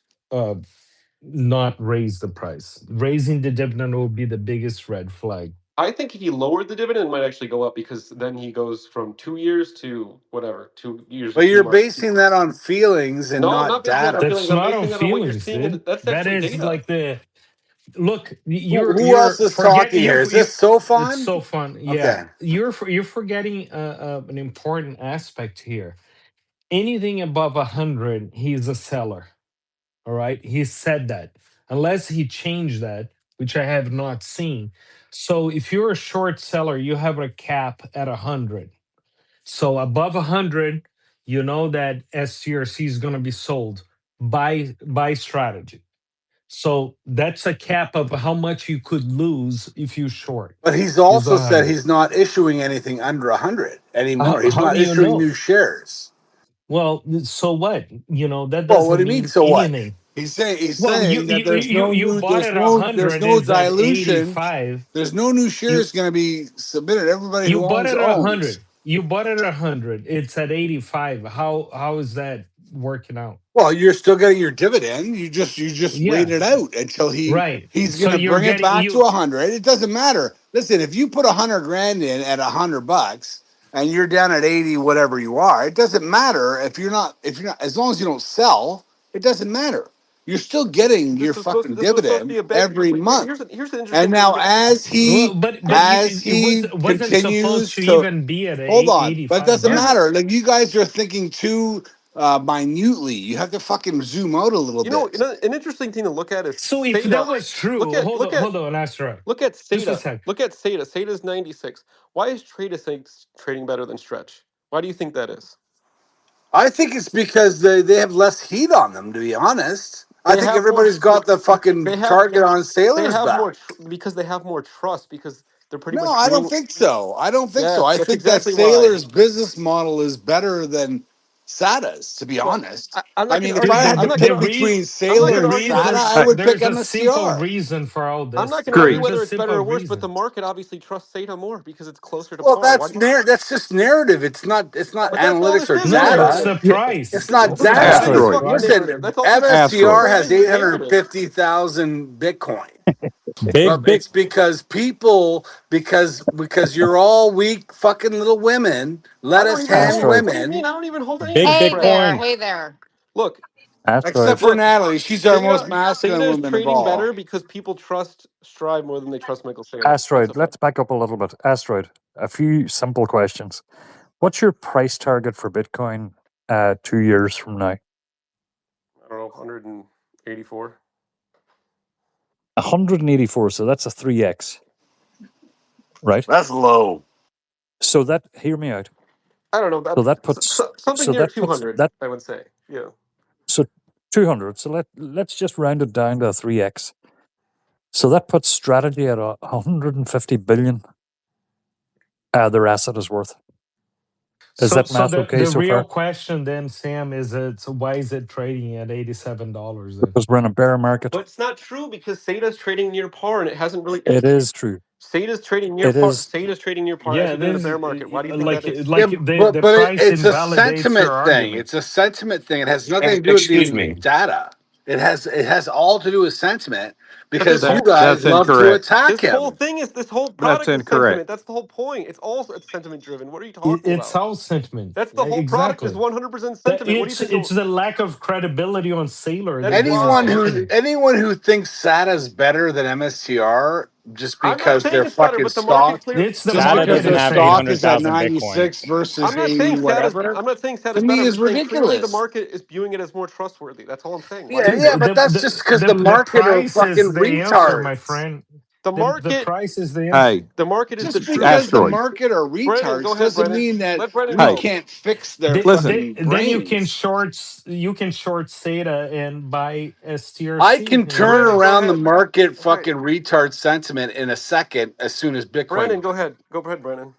Not raise the price. Raising the dividend will be the biggest red flag. I think if he lowered the dividend, it might actually go up because then he goes from 2 years to whatever, 2 years But and few you're months. basing that on feelings and No, I'm not not basing that on data. feelings. That's I'm not on basing that on what you're feelings, seeing. dude. That's That actually is data. like the look. Who else You're is forget talking here? Is you. this so It's fun? so fun. Okay. Yeah, you're forgetting an important aspect here. Anything above 100, he's a seller. All right. He said that unless he changed that, which I have not seen. So if you're a short seller, you have a cap at 100. So above 100, you know that STRC is going to be sold by strategy. So that's a cap of how much you could lose if you short But he's is also said 100. he's not issuing anything under 100 anymore. He's How not do you issuing know? new shares. Well, so what? That Well, what do doesn't you mean? mean So what? anything. He's Well, saying that there's no you new bought at 100, there's no is at dilution. 85. There's no new You shares going to be submitted. Everybody you who bought owns it at owns. 100. You bought it at 100. It's at 85. How is that working out? Well, you're still getting your dividend. You just wait Yeah, it out until right. he's going So to you're bring it getting back to you 100. It doesn't matter. Listen, if you put 100 grand in at $100 and you're down at 80, whatever you are, it doesn't matter if you're not as long as you don't sell. It doesn't matter. You're still getting your fucking This was supposed to dividend be a bet. every But month. here's an And interesting thing. now as well, he but as it he wasn't supposed continues to to even be at hold on, but it 85 doesn't Here's bucks. matter. Like you guys are thinking too minutely. You have to fucking zoom out a little bit. an interesting thing to look at is So if that Theta. was true, hold on, Astra. Look at Just a Sata. sec. Look at Sata. Sata's 96. Why is trading better than Stretch? Why do you think that is? I think it's because they have less heat on them, to be honest. I They think have more. everybody's got the They fucking have target on they Sailor's have back. more because they have more trust because they're pretty No, much I don't doing. think so. I don't think so. Yes, I that's think that exactly why. Sailor's business model is better than SATA's, to be Well, honest. I'm I not going mean, to if argue. I had I'm to not going pick to. between I'm not Sailor going the to and argue SATA, whether reason it's. I would pick there's a simple MSTR. reason for all I'm this. not going to argue Great. There's a whether it's better simple or worse, but the reason. market obviously trusts Sata more because it's closer to Well, par. Why? that's just narrative. It's not But that's all analytics this or is. No, It's it's data. the narrative. Yeah. It's price. not It's the That data. is Asteroid. price. fucking Listen, narrative. That's all this is. MSTR Asteroid. Trading has is narrative. 850,000 Bitcoin. Big Well, big it's because because you're all weak fucking little women, I don't lettuce even hand hold. asteroid. What do you mean? women. I don't even hold any of Big those Hey spreads. there, Bitcoin. hey there. Look, Asteroid. Except for look. Natalie, she's our most masculine Sata is woman of trading all. better because people trust Strive more than they trust Michael Saylor. That's a Asteroid. fact. Let's back up a little bit. Asteroid. A few simple questions. What's your price target for Bitcoin 2 years from now? I don't know, 184. 184. So that's a 3x, right? That's low. So that, hear me out. I don't know So that that puts, something so near that puts 200. that, I would say. Yeah. so 200. So let's just round it down to a 3x. So that puts strategy at 150 billion. Their asset is worth. Is So that so math the okay the so real far? question then, Sam, is why is it trading at $87 then? Because we're in a bear market. But it's not true because Sata's trading near par and it hasn't really. It is true. Sata's trading near It par. is. Sata's trading near par as Yeah, we've been in a this bear market. Why do you think that is? Yeah, the but price it's a invalidates your sentiment thing. argument. It's a sentiment thing. It has nothing to do with Excuse the me. data. It has all to do with sentiment But this because you whole guys That's love to incorrect. attack this whole him. thing is this whole That's product is sentiment. incorrect. That's the whole point. It's all sentiment driven. What are you It, talking it's about? all sentiment. That's the whole product is Exactly. 100% That sentiment. What do you it's think? it's the lack of credibility on Sailor That's that gives Anyone us why. who issues. anyone who thinks SATA's better than MSTR just I'm not because saying their it's better, fucking but the market stock clear. It's the just SATA because market doesn't their that's have saying stock it. is at 800,000 Bitcoin. 96 I'm versus not 80 saying whatever, I'm not saying to is me better. I'm is just saying clearly the ridiculous. market is viewing it as more trustworthy. That's all I'm saying. Why do Yeah, you Dude, yeah, care? but that's just because the the market are price is fucking the answer, my retards. friend. The The market price is the answer. Hey, the market is the Just truth. because the asteroid. market are Brennan, go retards ahead, doesn't Brennan. mean that Let Brennan we Hey, go. can't fix their listen. fucking Then you can brains. short SATA and buy I STRC can and you're turn Brennan, good. go around the ahead. market All right. fucking retard sentiment in a second as soon as Bitcoin Brennan, go ahead. Go ahead, Brennan.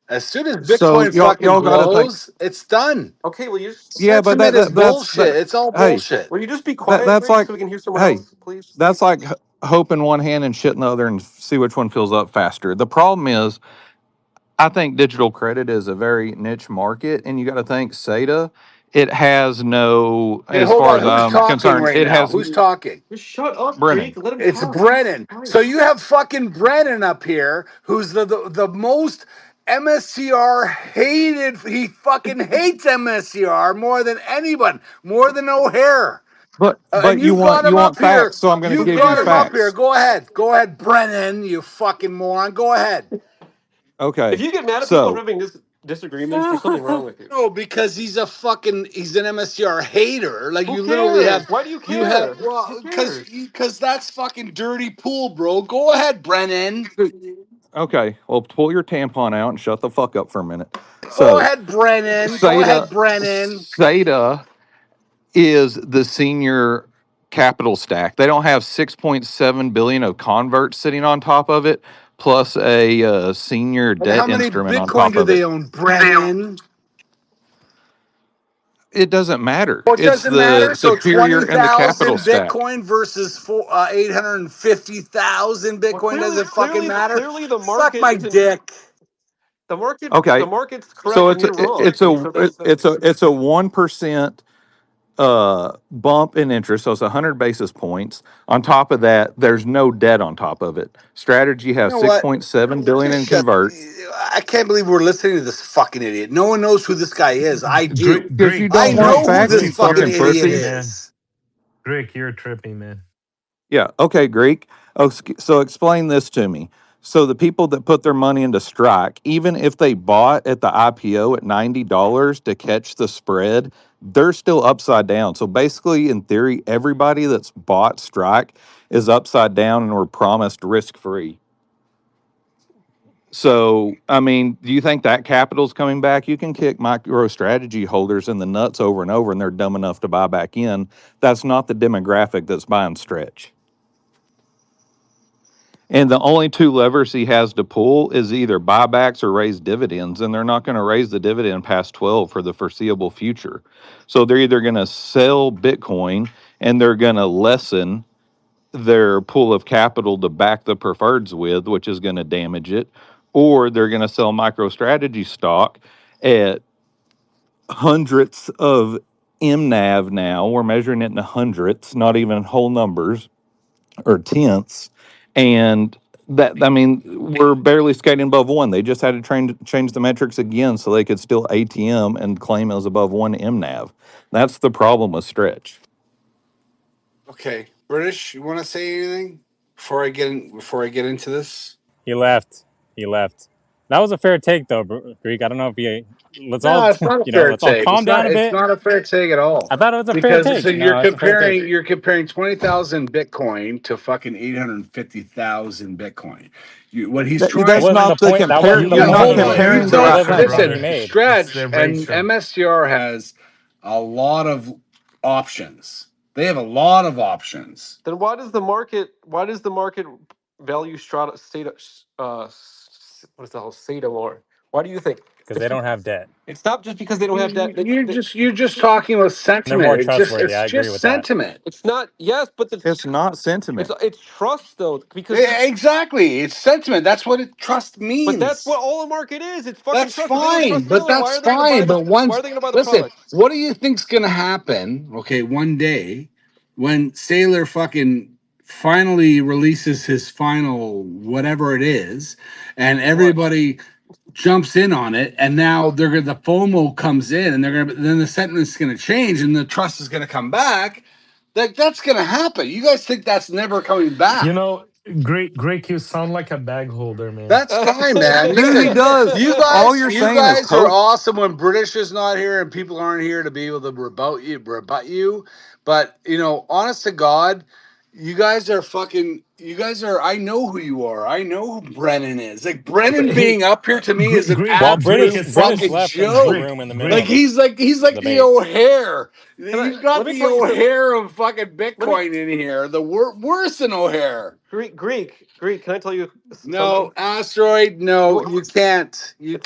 as soon as So Bitcoin fucking y'all got to think. blows, it's done. Okay, Yeah, but Sentiment is that's that. bullshit. It's all Hey, bullshit. will you just be quiet, that's Greg, like, so we can hear someone hey, else, please? that's like hope in one hand and shit in the other, and see which one fills up faster. The problem is, I think digital credit is a very niche market, and you got to think SATA. It has no, Okay, as hold far on. as Who's I'm talking concerned, right it now? has Who's talking? Just shut up, Brennan. Greek. Let him It's talk. Jesus Brennan. So Christ. you have fucking Brennan up here, who's the most MSCR hated. He fucking hates MSCR more than anyone, more than O'Hare. And But you got you him want up here. facts, so I'm going to You give you got him up here. facts. Go ahead, Brennan. You fucking moron. Go ahead. If Okay, you get mad at people for so having disagreements, there's something wrong with you. No, because he's an MSCR hater. Like Who you literally cares? have Why do you you have care? Who well cares? because that's fucking dirty pool, bro. Go ahead, Brennan. okay, well, pull your tampon out and shut the fuck up for a minute. Go So ahead, Brennan. Go ahead, SATA Brennan. SATA is the senior capital stack. They don't have 6.7 billion of converts sitting on top of it, plus a senior And how debt many instrument on Bitcoin top do of they it. own, Brennan? It doesn't matter. Well, it It's doesn't matter. the So superior and the capital 20,000 stack. Bitcoin versus 850,000 Well, Bitcoin doesn't fucking matter. clearly, the Suck market my isn't. dick. The Okay, market's so correct and you're wrong. So it's a 1% bump in interest, so it's 100 basis points. On top of that, there's no debt on top of it. Strategy You has know what? 6.7 billion Just in shut. converts I can't believe we're listening to this fucking idiot. No one knows who this guy is. I do. because you I don't want know who facts, this you You're fucking fucking idiot tripping, pussy. man. is. Greek, you're tripping, man. Yeah. Okay, Greek. Oh, so explain this to me. So the people that put their money into Strike, even if they bought at the IPO at $90 to catch the spread, they're still upside down. So basically, in theory, everybody that's bought Strike is upside down and were promised risk free. So, I mean, do you think that capital's coming back? You can kick MicroStrategy holders in the nuts over and over, and they're dumb enough to buy back in. That's not the demographic that's buying Stretch. And the only two levers he has to pull is either buybacks or raise dividends, and they're not going to raise the dividend past 12 for the foreseeable future. So they're either going to sell Bitcoin and they're going to lessen their pool of capital to back the preferreds with, which is going to damage it, or they're going to sell MicroStrategy stock at hundredths of MNAV now. We're measuring it in hundredths, not even whole numbers or tenths, and that, I mean, we're barely skating above one. They just had to change the metrics again so they could still ATM and claim it was above one MNAV. That's the problem with Stretch. Okay, British, you want to say anything before I get into this? He left. He left. That was a fair take, though, Greek. I don't know if you. Let's No, all, it's not a fair let's all take. calm It's down not. a It's bit. not a fair take at all. I thought it was a fair Because take. so No, it's a fair take. you're comparing 20,000 Bitcoin to fucking 850,000 Bitcoin. What he's That That's trying. wasn't the not the point. That compare. wasn't the You You're point not hold he on. made. You comparing It the don't right. wasn't the point he listen. brother. made. It's the Stretch and ratio. MSCR has a lot of options. They have a lot of options. then why does the market value strata Stata what is the hell Stata more? Why do you think? Because they don't have debt. It's not just because they don't have that. You're just talking about And they're sentiment. more trustworthy. It's I agree just with that. sentiment. It's not. Yes, but It's not sentiment. it's trust though because Yeah, exactly. It's sentiment. That's what trust but that's means. what all the market is. It's fucking That's trust. If they don't fine, trust but Sailor, why that's are they going to buy fine. the? But Why are once, they going to buy the listen, product? what do you think's going to happen? Okay, one day, when Saylor fucking finally releases his final whatever it is, and What? everybody jumps in on it, and now they're gonna the FOMO comes in, and they're gonna then the sentiment's gonna change, and the trust is gonna come back. That's gonna happen. You guys think that's never coming You back? know, Great, you sound like a bag holder, man. That's fine, man. Dude, he Listen, does. All you're you saying is guys are hope. awesome when British is not here and people aren't here to be able to rebut you. But honest to God, you guys are fucking. You guys are. I know who you are. I know who Brennan is. Like Brennan being Hey, up here to me is an Well, Greek, absolute British fucking left the joke. room in the middle Like of Greek. the he's like the debate. O'Hare. Can I You've got let me the tell you so O'Hare of fucking let me Bitcoin in here. The worse than O'Hare. Greek, can I tell you something? No, asteroid. No, Well, you can't. You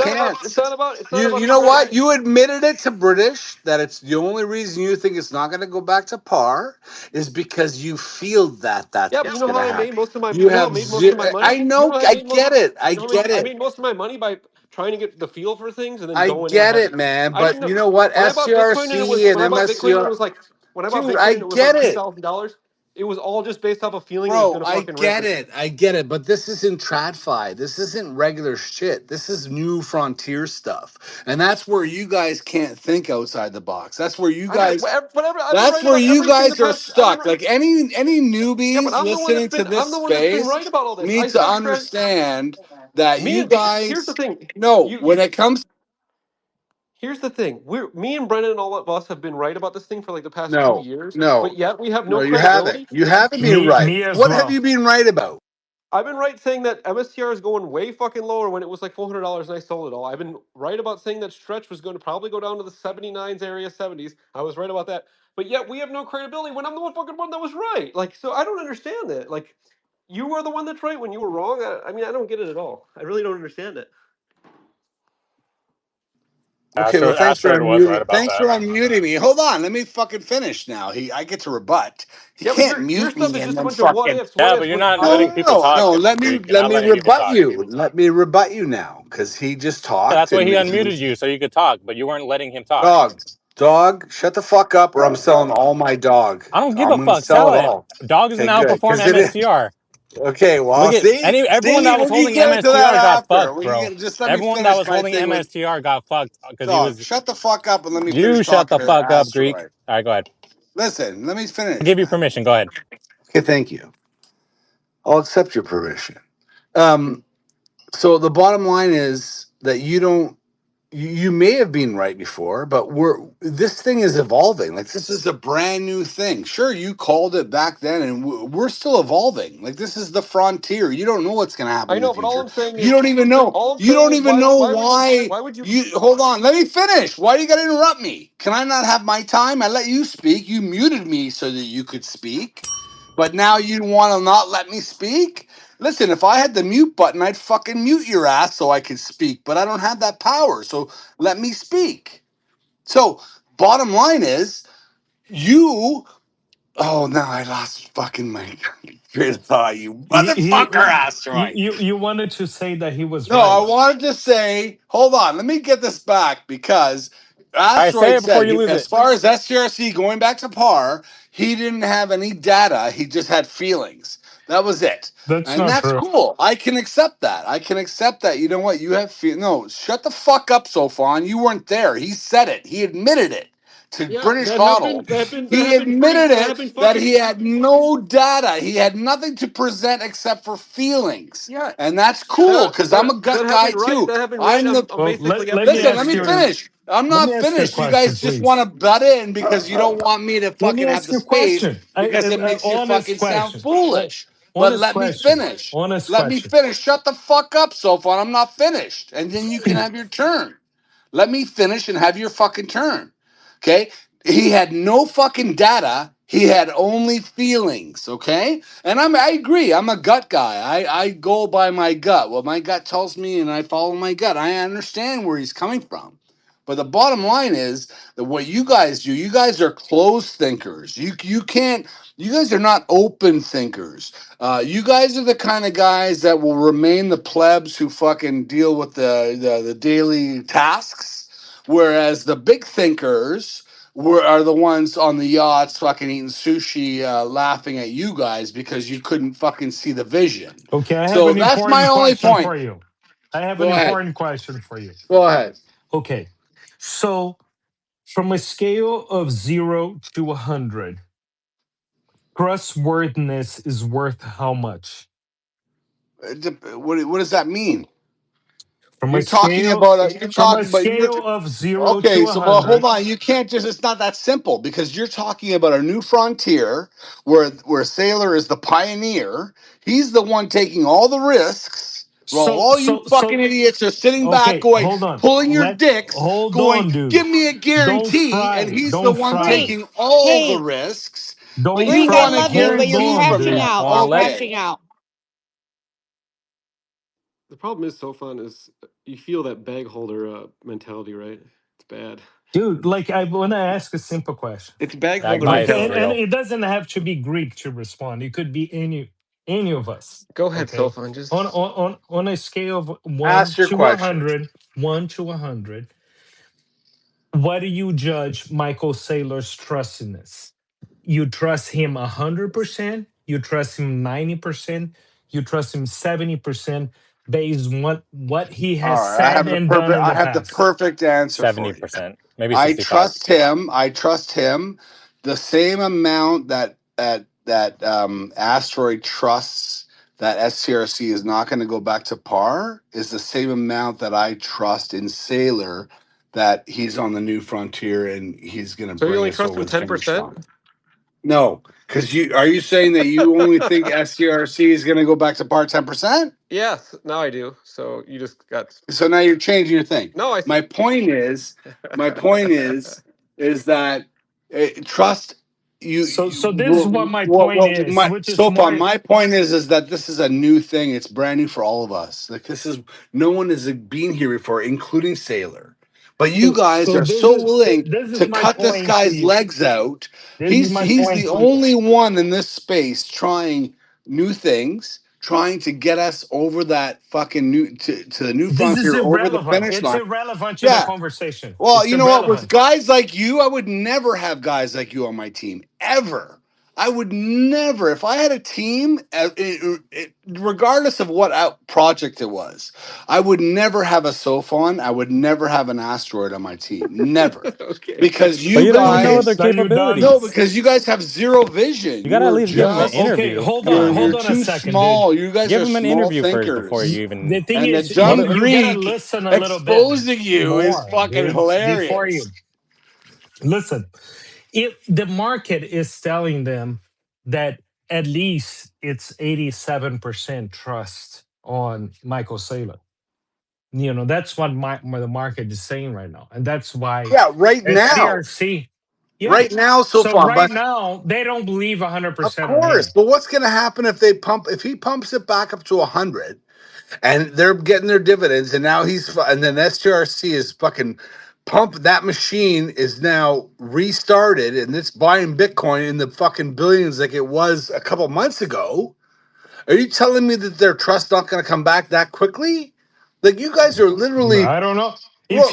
it's not about can't. You the know British. what? You admitted it to British that it's the only reason you think it's not going to go back to par is because you feel that Yeah, that's but you what's know going how to I made happen. most of my You how I have made most of my I money? You know know. how I I made most get it. I you know how get I it. made most of my money by trying to get the feel for things and then I going in get heavy. it, man. I didn't But know you know what? when I bought Bitcoin and it was STRC and when I bought Bitcoin and it MSTR, was like when I bought dude. I Bitcoin and it was get like it. $2,000. It was all just based off a feeling it was Bro, gonna I fucking rip. get it. I get it. But this isn't TradFi. This isn't regular shit. This is new frontier stuff. And that's where you guys can't think outside the box. That's where you guys Whatever. I've been that's right where about you everything the guys are past. I've been stuck. right. Like any Yeah, but newbies listening to this I'm the one that's been space right about all this. I need to said strat. understand that Me you and here's the guys thing. know You when it comes. Here's the thing. Me and Brennan and all of us have been right about this thing for like the past two No, years, but no, yet we have no, no you haven't. credibility. You haven't been right. Me as What have well. you been right about? I've been right saying that MSTR is going way fucking lower when it was like $400 and I sold it all. I've been right about saying that Stretch was going to probably go down to the 79s area, 70s. I was right about that. But yet we have no credibility when I'm the one that was right. Like, so I don't understand that. Like, you were the one that's right when you were wrong. I mean, I don't get it at all. I really don't understand it. Okay, well, Asteroid was right about thanks for that. unmuting me. Hold on, let me fucking finish now. I get to rebut. He Yeah, but can't your mute stuff me is and just a then bunch of what fucking. ifs. What Yeah, but ifs? you're What not what letting if? people talk, No. Greek. You're Let not me letting people rebut talk. you. Let me rebut you now because he just Yeah, talked that's why and he he unmuted you so you could talk, but you weren't letting him talk. dog, shut the fuck up or I'm selling all my dog. I don't give I'm a gonna fuck. sell Sell it it. all. Dog is Okay, gonna good outperform because it is. MSTR. Okay, Look well, at everyone see, that was we can holding get into that MSTR got after. fucked, We can bro. get, just let me Everyone that finish was my holding thing with MSTR got fucked because he dog. was. Shut the fuck up and let me finish You shut talking the to fuck up, Greek. Asteroid. All right, go ahead. Listen, let me I'll finish, give you man. permission. Go ahead. Okay, thank you. I'll accept your permission. Um, so the bottom line is that you may have been right before, but this thing is evolving. Like this is a brand new thing. Sure, you called it back then, and we're still evolving. Like this is the frontier. You don't know what's going to happen I in the know, but future. You don't even know. all I'm You saying don't is even know why why. would you? You hold on. Let me finish. Why do you got to interrupt me? Can I not have my time? I let you speak. You muted me so that you could speak, but now you want to not let me speak. Listen, if I had the mute button, I'd fucking mute your ass so I could speak, but I don't have that power. So let me speak. So, bottom line is, you. Oh, now I lost fucking my train of thought, you motherfucker, asteroid. You wanted to say that he was No, I right. wanted to say, hold on, let me get this back because All right, say Asteroid it before said, you lose as it. far as STRC going back to par, he didn't have any data. He just had feelings. That was it. That's And not that's true. cool. I can accept that. I can accept that. You know what? You have no, shut the fuck up, Sofon. You weren't there. He said it. He admitted it to Yeah, British Huddle. there He have been freaks admitted that have it been that fucking he had no data. He had nothing to present except for feelings. yeah And that's cool because I'm a that gut have guy been right too. that have been right I'm the on Well, basically let me everything. listen, let ask me you. finish. I'm Let not me ask you a finished. You question, guys just want please. to butt in because you don't want me to Let me fucking have ask the you a space question. because it makes you Honest fucking sound question. foolish. But Honest let me question. finish. Honest Let me question. finish. Shut the fuck up, so far. I'm not finished. And then you can have your turn. Let me finish and have your fucking turn. Okay? He had no fucking data. He had only feelings. Okay? And I agree. I'm a gut guy. I go by my gut. What my gut tells me, and I follow my gut. I understand where he's coming from. But the bottom line is that what you guys do, you guys are closed thinkers. You can't. You guys are not open thinkers. You guys are the kind of guys that will remain the plebs who fucking deal with the daily tasks, whereas the big thinkers are the ones on the yachts fucking eating sushi, laughing at you guys because you couldn't fucking see the vision. Okay, I have So an that's my important only question point. for you. I have an Go ahead. important question for you. Go ahead. Okay, so from a scale of 0 to 100, trustworthiness is worth how much? What does that mean? From a You're talking scale about you're of 0 to okay. a So, well, hold hundred, on. You can't just. It's not that simple because you're talking about a new frontier where Saylor is the pioneer. He's the one taking all the risks. Well, all you fucking so idiots are sitting back, okay, going, hold on. pulling your dicks, Hold going, on, dude. "Give me a Don't guarantee," and fry. he's the Don't one Greek, fry. taking all the Greek, risks. But Don't you Greek, I want a fry. love you, but Hold you're guarantee on, from crashing dude. him. out. Hold You're on, let Okay. crashing out. The problem is so fun is you feel that bag holder mentality, right? It's bad. Dude, like I want to ask a simple question. It's bag bag holder Like, bias is and mentality. real. it doesn't have to be Greek to respond. It could be any of us. Go ahead, Okay. Sofan. On Just on on a scale of Ask one your to a question. hundred, 1 to 100, what do you judge Michael Saylor's trustiness? You trust him 100%. You trust him 90%. You trust him 70% based on what he All has right, said and done in I the have the past. perfect answer for you. 70%, maybe I 65. trust him. I trust him the same amount that asteroid trusts that STRC is not going to go back to par is the same amount that I trust in Sailor that he's on the new frontier and he's going to so you bring only us trust over him the finish 10%? line. No, because you saying that you only think STRC is going to go back to par 10%? Yes, now I do. So you just got So now you're changing your thing. no. I see. My point is, my point is that trust you. So this is what my point Well, is, my which is so far, more. my point is that this is a new thing. It's brand new for all of us. Like this is no one has been here before, including Sailor. But you guys So are this so is willing this is to my cut this point to guy's you. legs out. This is my He's point the to you. only one in this space trying new things, trying to get us over that fucking to the new This is frontier, over the irrelevant. finish It's line. irrelevant to the Yeah. conversation. Well, It's you know what? With irrelevant. guys like you, I would never have guys like you on my team ever. I would never, if I had a team, regardless of what project it was, I would never have a Sophon. I would never have an asteroid on my team. Never. Okay. Because But you you don't even know Okay, their guys, so you done. no, capabilities. because you guys have zero vision. You got to at least give them an Okay, interview. Come on, hold You're on a man. too second, dude. small. You guys Give are them an small interview first before thinkers. you The even. thing And the is, Let dumb it, you gotta Greek listen a little bit exposing you is more, fucking dude. Before hilarious. you listen, if the market is telling them that at least it's 87% trust on Michael Saylor. That's what the market is saying right now, and that's why Yeah, right now. STRC. Yeah. Right now, so So far. right But now they don't believe of 100% on course, him. but what's going to happen if he pumps it back up to 100 and they're getting their dividends and now and then STRC is fucking that machine is now restarted and it's buying Bitcoin in the fucking billions like it was a couple months ago. Are you telling me that their trust not going to come back that quickly? Like you guys are literally I don't know. well,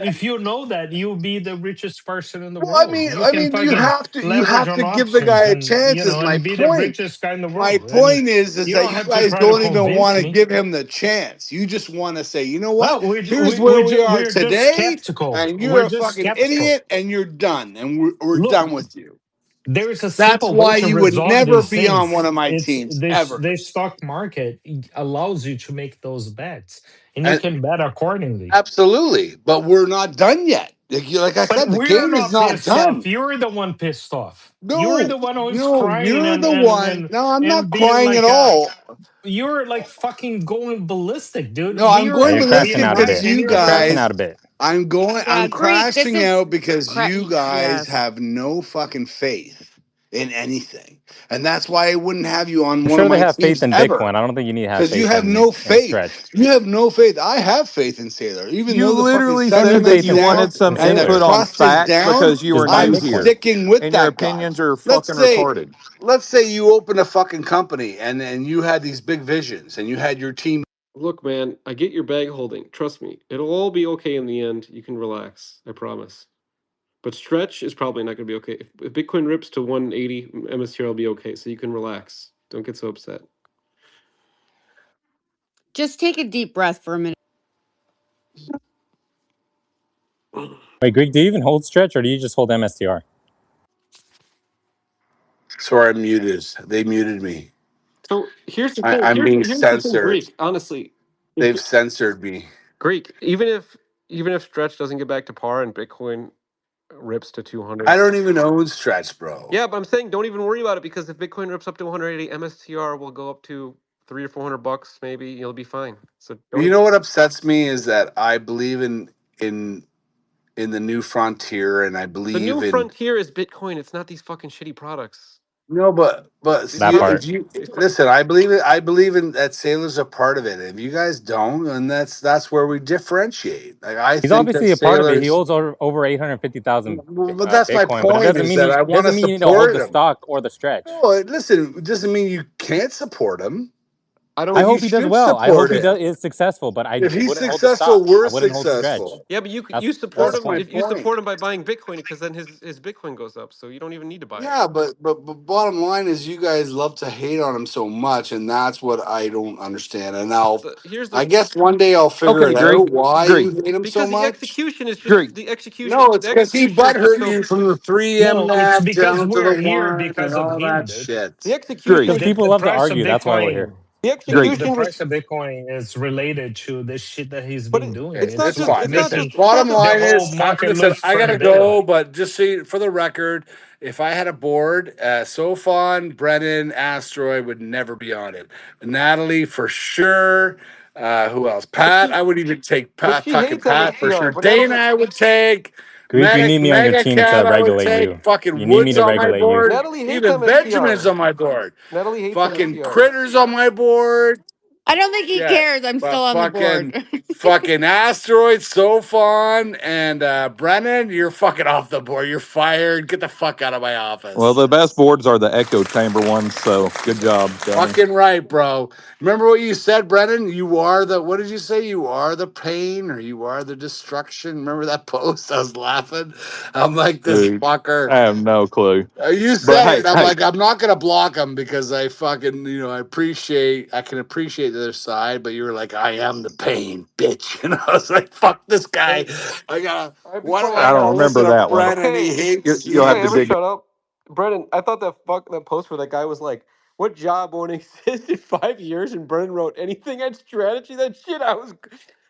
If you know that, you'll be the richest person in the well, world. You I can mean, fucking you leverage have on to give the guy options a and chance. Is my and be the point. richest guy in the My world. And point is you that don't you have to guys try to don't even convince want to me. give him the chance. You just want to say, you know what? Well, Here's where we are we're just today, skeptical. and you're We're a just fucking skeptical. idiot, and you're done, and we're Look, done with you. there is a That's simple way why to you would resolve never these be on one things. of my It's teams this ever. this stock market allows you to make those bets, and you And can bet accordingly. absolutely, but we're not done yet. Like I But said, the we're game is not not pissed off. done. You're the one pissed off. You're No, the one who's no, crying you're and the one. No, I'm not being crying at like all. you're like fucking going ballistic, dude. No, I'm We're yeah, going you're like crashing being ballistic out a because right, bit. and you you're You're crashing guys. out a bit. Yeah, I'm Greek, this crashing is out because you guys yes. have no fucking faith in anything. And that's why I wouldn't have you on I'm one of sure they my have faith teams in ever. Bitcoin. I don't think you need to have Because you faith have no in faith. Stretch. You have no faith. I have faith in Sailor. Even You though the fucking literally You don't need said that sentiment's faith you down wanted in some and the input Sailor. on trust is facts down, because you Just were buy I'm new Bitcoin. here sticking with and your that guy. opinions are Let's fucking say retarded. let's say you open a fucking company and you had these big visions and you had your team. look, man. I get your bag holding. Trust me, it'll all be okay in the end. You can relax. I promise. But stretch is probably not going to be okay. If Bitcoin rips to 180, MSTR will be okay. So you can relax. Don't get so upset. Just take a deep breath for a minute. Wait, Greek, do you even hold stretch or do you just hold MSTR? Sorry, I'm muted. They muted me. So here's the thing. I'm being Here's the thing, censored. Greek. Honestly, They've censored me. Greek. Even if stretch doesn't get back to par and Bitcoin rips to 200. I don't even own Stretch, bro. Yeah, but I'm saying don't even worry about it because if Bitcoin rips up to 180, MSTR will go up to $300 or $400. Maybe you'll be fine. So don't You even. know what upsets me is that I believe in the new frontier, and I The believe new in frontier is Bitcoin. It's not these fucking shitty products. no, but These That products. part. if you These pro- listen, I believe it. I believe in that Sailor's a part of it. If you guys don't, then that's where we differentiate. Like I He's think that obviously a part of it. He Sailor's, holds over 850,000 but that's my Bitcoin, but it point doesn't is mean that I he want to doesn't mean you need to hold support the him. stock or the stretch. No, listen, it doesn't mean you can't support him, I I but don't. you hope he does should well. I hope support he him. is successful, but I If he's wouldn't hold the stock. successful, I we're wouldn't hold the stretch. successful. Yeah, but you support That's the That's him. my point. If you point. support him by buying Bitcoin, because then his Bitcoin goes up. So you don't even need to buy it. Yeah, but bottom line is you guys love to hate on him so much, and that's what I don't understand. And now, Here's I the guess one day I'll figure Okay, it Greek, out why Greek, you hate him so because the much. execution is just Greek. the execution. No, it's The because he execution is just butthurt so. you from the 3M No, it's nap because down to the we're here one and because of all him, that dude. The shit. execution Because The, is people the love to price of argue. That's why we're here. Bitcoin, the Greek. the execution price was. of Bitcoin is related to the shit that he's But been doing. Okay, it's not It's that's just. like fine. It's not Listen, just. making It's not bottom just. the line whole is, market listen, lose I gotta credibility. go, but just see for the record, if I had a board, Sofon, Brennan, Asteroid would never be on it. Natalie for sure. Who else? But Pat. she. I would even take But Pat, she fucking hates Pat for sure. MSTR. But Dana, Natalie. I would take. Greek, you need me on your Mega team to Cat, I would regulate take. you. Fucking You need me Woods to on my regulate you. board. Natalie hates Even Benjamin's MSTR. on my board. Natalie hates Fucking MSTR. Critters on my board. I don't think he Yeah, cares. I'm but still on the board. fucking asteroid, Sofon, and Brennan, you're fucking off the board. You're fired. Get the fuck out of my Well, office. the best boards are the echo chamber ones. So good job, Johnny. Fucking right, bro. Remember what you said, Brennan? You are the what did you say? You are the pain or you are the destruction. Remember that post? I was laughing. I'm like this Dude, fucker. I have no clue. You But said hey, it. I'm hey, like, I'm not gonna block him because I fucking, I can appreciate the other side, but you were like, I am the pain, bitch. And I was like, fuck this guy. Hey, I gotta. all right, Why do before I I we don't gotta listen remember to that one. Brennan? okay, You'll you have guys to ever dig. shut up? Brennan, I thought that post where that guy was like, "What job won't exist in 5 years?" and Brennan wrote anything at strategy. That shit,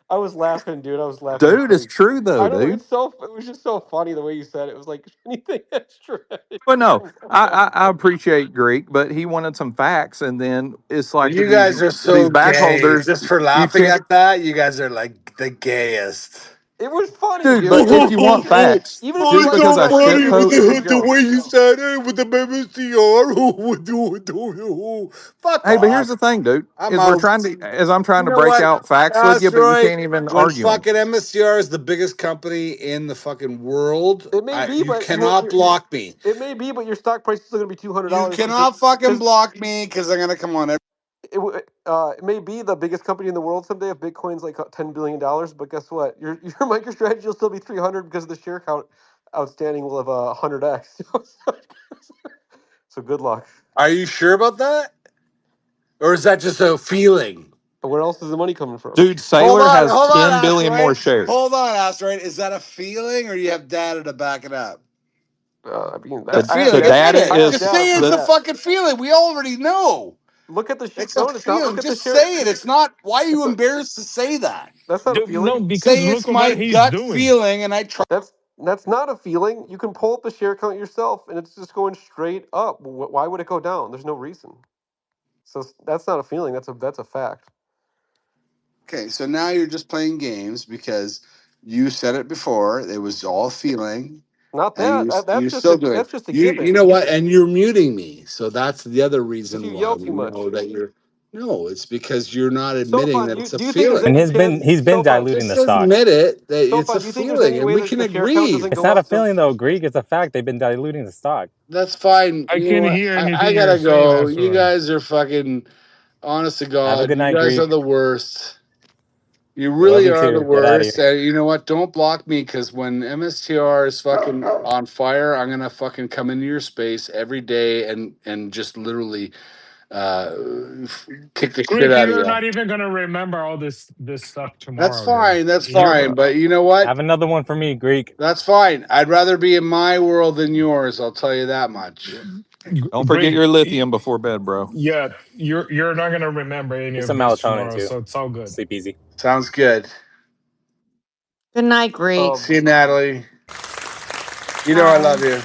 I was laughing, dude. I was laughing like Dude, it's crazy. true though, I don't know. dude. It was just so funny the way you said it. It was like anything at strategy. But no, I appreciate Greek, but he wanted some facts, and then it's like with You guys are these so back gay. holders, Just for you laughing can't, at that, you guys are like the gayest. It was funny, dude. dude. But if you want facts, Even if you just It's like because so I strategy, shit funny it was with a post, good the joke. way you said it with the MSTR. Fuck hey, but here's off. the thing, dude. I'm Is we're out. trying to, as I'm trying You to know break what? out facts with you, but you Asteroid, can't even when argue them. fucking MSCR is the biggest company in the fucking world, It may be, you but cannot block me. it may be, but your stock price is still going to be You $200 cannot fucking because block me because I'm gonna come on. it may be the biggest company in the world someday if Bitcoin's like $10 billion. But guess what? Your MicroStrategy will still be 300 because the share count outstanding will have 100x. So good luck. Are you sure about that, or is that just a feeling? But where else is the money coming from? Dude, Saylor has Hold on, 10 billion more Asteroid. shares. Hold on, Asteroid. Is that a feeling, or do you have data to back it up? I mean, The The I have feeling. the data. Admit data it. I have is Just data say for it's the a that. fucking feeling. We already know. Look at the share. It's a No, it's not. Look feeling. at the Just share. say it. It's not. Why are It's you a, embarrassed to say that? that's not a No, feeling. because Say it's look at my what he's gut doing. feeling, and I try. That's not a feeling. You can pull up the share count yourself, and it's just going straight up. Why would it go down? There's no reason. So that's not a feeling. That's a fact. Okay, so now you're just playing games because you said it before. It was all feeling, Not and that. That's you're just still a doing. that's just a You given. know what? And you're muting me, so that's the other Because reason you why yell we too much. know that you're. No, it's because you're not admitting Sofan, that it's a do you think there's and feeling. any chance? he's been Sofan, diluting Just the stock. admit it that it's a Sofan, do you think there's feeling, any and way we that can the share count agree. doesn't It's go not a up? So feeling though, Greek. It's a fact. They've been diluting the stock. That's fine. I You know can what? hear I anything you're gotta saying, go. You Asteroid. guys are fucking. Honest to Have a God, good you night, guys are Greek. the worst. You Love really you are the too. Get out of worst. here. You know what? Don't block me because when MSTR is fucking on fire, I'm gonna fucking come into your space every day and just literally uh, kick the shit Greek, out of you're you. not even gonna remember all this stuff That's tomorrow, dude. fine. That's You're fine. But you know what? Have another one for me, Greek. That's fine. I'd rather be in my world than yours. I'll tell you that much. Don't forget Greek. your lithium before bed, bro. Yeah, you're not gonna remember any Get of some this melatonin tomorrow, too. so it's all good. Sleep easy. Sounds good. Good night, Greek. See you, Natalie. You know I love Bye. you.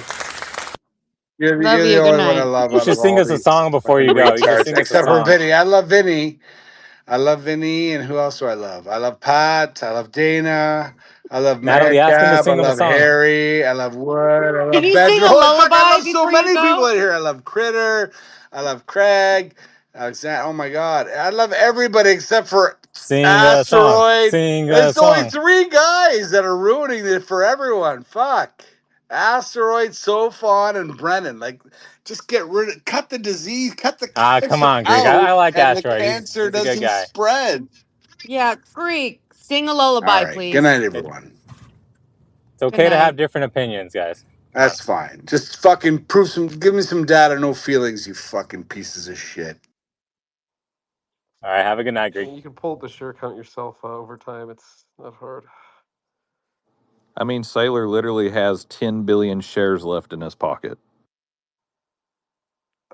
Love You're the you. Good only one I night. love You out should of sing all us a these song before fucking you go. You should retards, sing us a except for song. Vinny. I love Vinny. I love Vinny, and who else do I love? I love Pat. I love Dana. I love Natalie, ask him to Madcap. I sing him a love song. Harry. I love Wood. I Can love you sing Benjamin. a Holy fuck! I lullaby love so before you many people go? in here. I love Critter. I love Craig. Alexander. Oh my god! I love everybody except for Sing a song. Asteroid. Sing a There's only song. three guys that are ruining it for everyone. Fuck. Asteroid, Sofon, and Brennan. Like, just get rid of, cut the disease, cut the Ah, come cancer on, Greek. I out, like and the Asteroid. cancer He's a good doesn't guy. spread. Yeah, Greek. Sing a All lullaby, right. Good please. night, It, everyone. it's Good okay to have night. different opinions, guys. Come on. That's fine. Just fucking prove some, give me some data, no feelings, you fucking pieces of shit. All right. Have a good night, Greek. And you can pull the share count yourself over time. It's not hard. I mean, Saylor literally has 10 billion shares left in his pocket.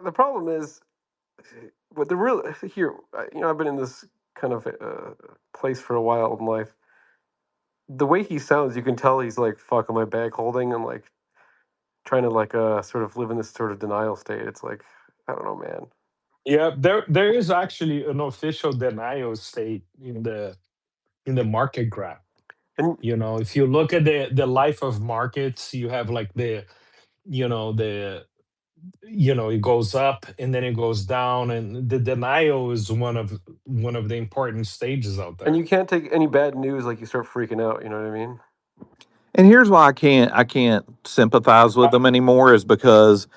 The problem is, what the real here. I've been in this kind of place for a while in life. The way he sounds, you can tell he's like, "Fuck, am I bag holding?" and like trying to like sort of live in this sort of denial state. It's like, I don't know, man. Yeah, there is actually an official denial state in the market graph. And You know, if you look at the life of markets, you have like the it goes up and then it goes down, and the denial is one of the important stages out and there. you can't take any bad news like you start freaking out. You know what I mean? And here's why I can't sympathize with them anymore is because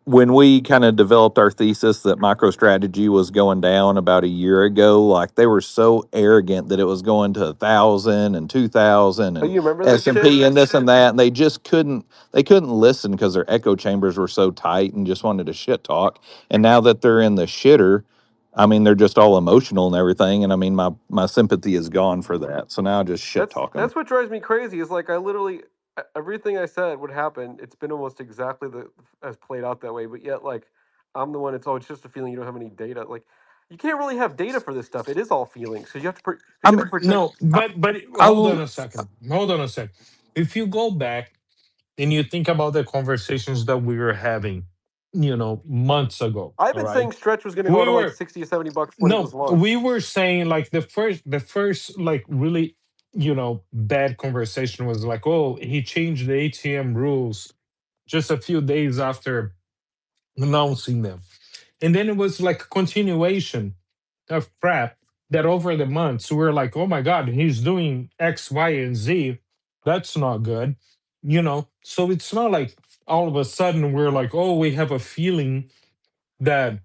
when we kind of developed our thesis that MicroStrategy was going down about a year ago, like they were so arrogant that it was going to 1,000 and 2,000 Oh, and you remember that S and shit? P and this and that, and they just couldn't listen because their echo chambers were so tight and just wanted to shit talk. And now that they're in the shitter, I mean, they're just all emotional and everything. And I mean, my sympathy is gone for that. So now I just shit talk them. That's what drives me crazy. Is like I literally everything I said would happen. It's been almost exactly as played out that way. But yet, like I'm the one. It's just a feeling. You don't have any data. Like you can't really have data for this stuff. It is all feelings because I you have mean, to protect. No, I, but hold I on a second. Hold on a sec. If you go back and you think about the conversations that we were having, months ago, I've all been right? saying Stretch was going to go We to like were 60 or 70 bucks when it was no, launched. we were saying like the first like really, bad conversation was like, oh, he changed the ATM rules just a few days after announcing them. And then it was like a continuation of crap that over the months we're like, oh my God, he's doing X, Y, and Z. That's not good. So it's not like all of a sudden we're like, oh, we have a feeling that,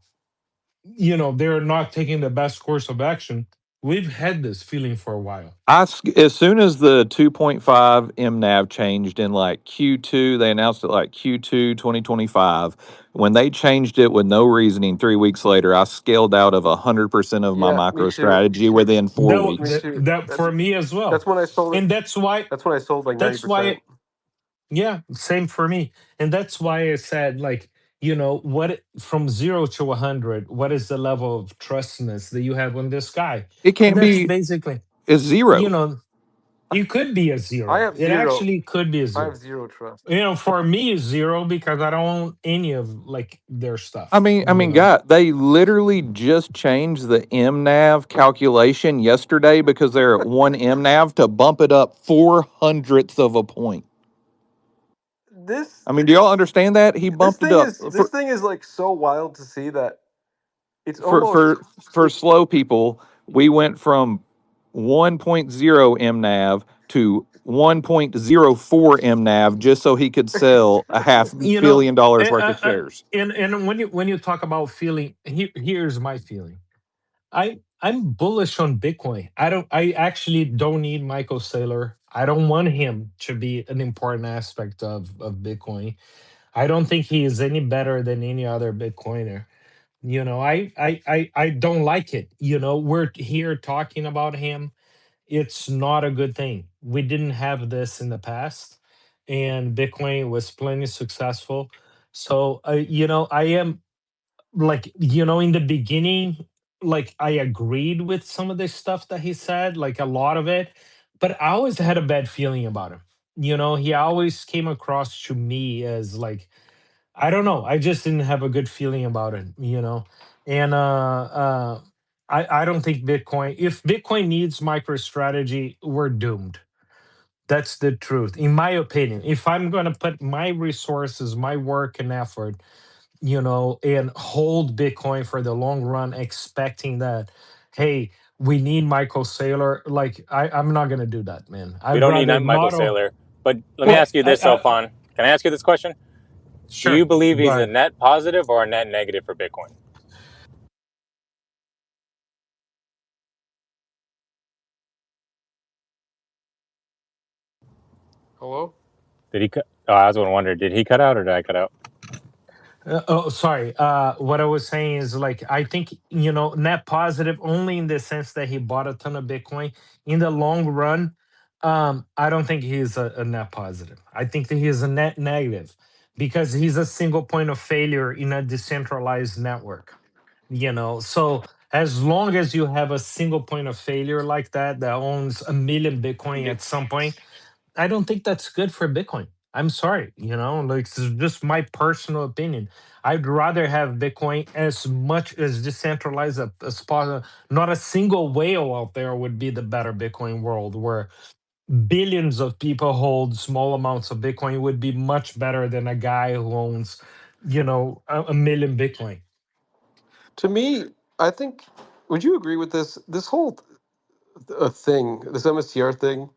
they're not taking the best course of action. We've had this feeling for a while. as soon as the 2.5 MNAV changed in like Q2, they announced it like Q2 2025. When they changed it with no reasoning 3 weeks later, I scaled out of 100% of my Yeah, me micro too. strategy within four That, Me weeks. too. that for me as That's well. when I sold it. And that's why, That's when I sold like that's 90%. why Yeah, same for me. And that's why I said, like, what from 0 to 100, what is the level of trustness that you have on this guy? It And can't that's be basically, it's you zero. know, it could be a I zero. have It zero. actually could be a I have zero. zero trust. For me, it's zero because I don't own any of like their I stuff, mean, I you mean, know. God, they literally just changed the MNAV calculation yesterday because they're at one MNAV to bump it up 400ths of a point. This I mean, do y'all understand that? He this bumped it thing up is this thing is like so wild to see that it's for almost for for slow people. We went from 1.0 MNAV to 1.04 MNAV just so he could sell a half You know, billion dollars and, worth of shares. and when you talk about feeling, here's my feeling. I'm bullish on Bitcoin. I actually don't need Michael Saylor. I don't want him to be an important aspect of Bitcoin. I don't think he is any better than any other Bitcoiner. I don't like it. We're here talking about him. It's not a good thing. We didn't have this in the past, and Bitcoin was plenty successful. So, I am like, in the beginning, like I agreed with some of the stuff that he said, like a lot of it, but I always had a bad feeling about him. He always came across to me as like, I don't know. I just didn't have a good feeling about it. And I don't think Bitcoin, if Bitcoin needs MicroStrategy, we're doomed. That's the truth, in my opinion. If I'm going to put my resources, my work and effort, and hold Bitcoin for the long run, expecting that, hey, we need Michael Saylor, like I'm not going to do that, man. We I'd don't need rather Michael not. Saylor. But let me Well, ask you this, Alphon. Can I ask you this question? Do you sure. believe Go he's a ahead. net positive or a net negative for Bitcoin? Hello? Did he cut? Oh, I was going to wonder, did he cut out or did I cut out? Oh, sorry. What I was saying is like I think net positive only in the sense that he bought a ton of Bitcoin. In the long run, I don't think he's a net positive. I think that he is a net negative because he's a single point of failure in a decentralized network. So as long as you have a single point of failure like that owns a million Bitcoin at some point, I don't think that's good for Bitcoin. I'm sorry, like this is just my personal opinion. I'd rather have Bitcoin as much as decentralized as possible. Not a single whale out there would be the better Bitcoin world where billions of people hold small amounts of Bitcoin. It would be much better than a guy who owns, a million Bitcoin. To me, I think, would you agree with this? This whole thing, this MSTR thing,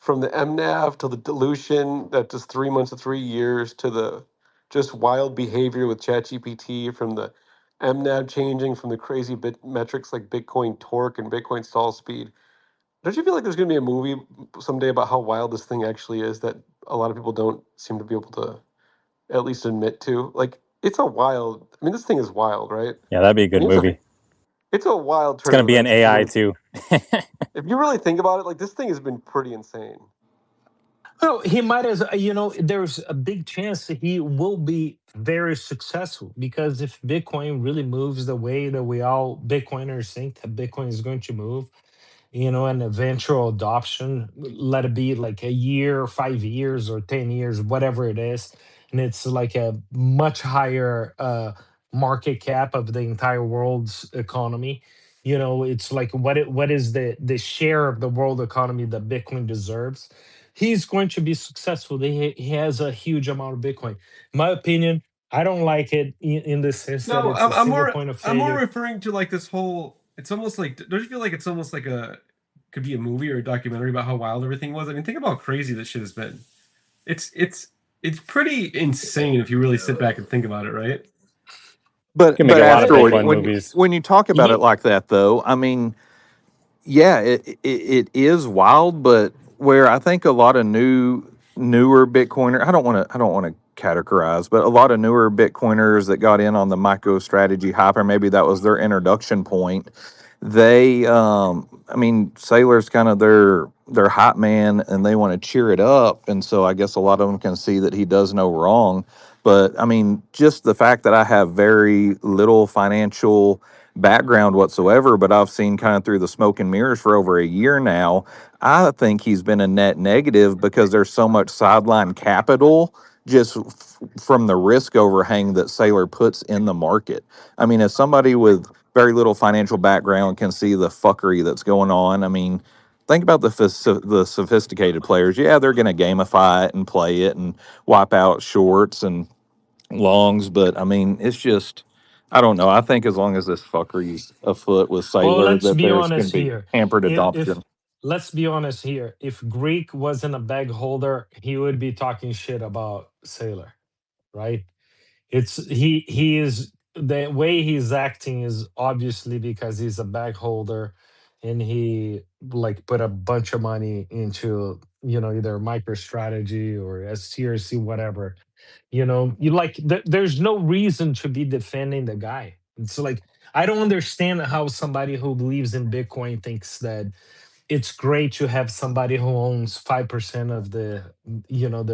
from the MNAV to the dilution that just 3 months to 3 years to the just wild behavior with ChatGPT, from the MNAV changing from the crazy bit metrics like Bitcoin torque and Bitcoin stall speed. Don't you feel like there's going to be a movie someday about how wild this thing actually is that a lot of people don't seem to be able to at least admit to? Like, it's a wild, I mean, this thing is wild, right? Yeah, that'd be a I good mean, movie. it's a wild It's turn going of to be an events if you AI really too. if you really think about it. Like, this thing has been pretty insane. Well, he might as there's a big chance that he will be very successful because if Bitcoin really moves the way that we all Bitcoiners think that Bitcoin is going to move, an eventual adoption, let it be like a year, 5 years, or 10 years, whatever it is. And it's like a much higher market cap of the entire world's economy. It's like what is the share of the world economy that Bitcoin deserves. He's going to be successful. He has a huge amount of Bitcoin. My opinion, I don't like it in the sense that No, it's a I'm single more point of I'm more failure. referring to like this whole. It's almost like, don't you feel like it's almost like a could be a movie or a documentary about how wild everything was? I mean, think about how crazy this shit has been. It's it's it's pretty insane if you really sit back and think about it, right? You can make But a lot of asteroid, Bitcoin when movies. when you talk about it He, like that, though, I mean, yeah, it is wild, but where I think a lot of newer Bitcoiner, I don't want to categorize, but a lot of newer Bitcoiners that got in on the micro strategy hype, or maybe that was their introduction point. They, I mean, Sailor's kind of their hype man, and they want to cheer it up, and so I guess a lot of them can see that he does no wrong. But I mean, just the fact that I have very little financial background whatsoever, but I've seen kind of through the smoke and mirrors for over a year now. I think he's been a net negative because there's so much sideline capital just from the risk overhang that Saylor puts in the market. I mean, as somebody with very little financial background can see the fuckery that's going on. I mean, think about the sophisticated players. Yeah, they're going to gamify it and play it and wipe out shorts and longs, but I mean, it's just, I don't know. I think as long as this fuckery's afoot with well, Sailor, let's that be there's going honest to be here. hampered If adoption. let's be honest here, if Greek wasn't a bag holder, he would be talking shit about Sailor, right? He is. the way he's acting is obviously because he's a bag holder, and he like put a bunch of money into, either MicroStrategy or STRC, whatever. You like there's no reason to be defending the guy. It's like I don't understand how somebody who believes in Bitcoin thinks that it's great to have somebody who owns 5% of the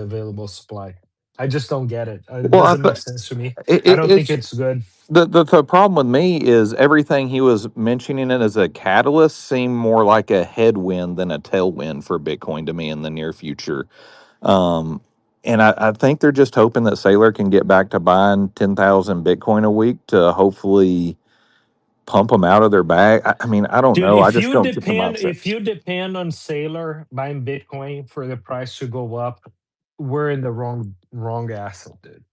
available supply. I just don't get it. It Well, doesn't make sense to me. I don't think it's it's good. the problem with me is everything he was mentioning it as a catalyst seemed more like a headwind than a tailwind for Bitcoin to me in the near future. Um, and I think they're just hoping that Saylor can get back to buying 10,000 Bitcoin a week to hopefully pump them out of their bag. I mean, I don't Dude, know. I just don't get the if mindset. you depend on Sailor buying Bitcoin for the price to go up, we're in the wrong asset, dude.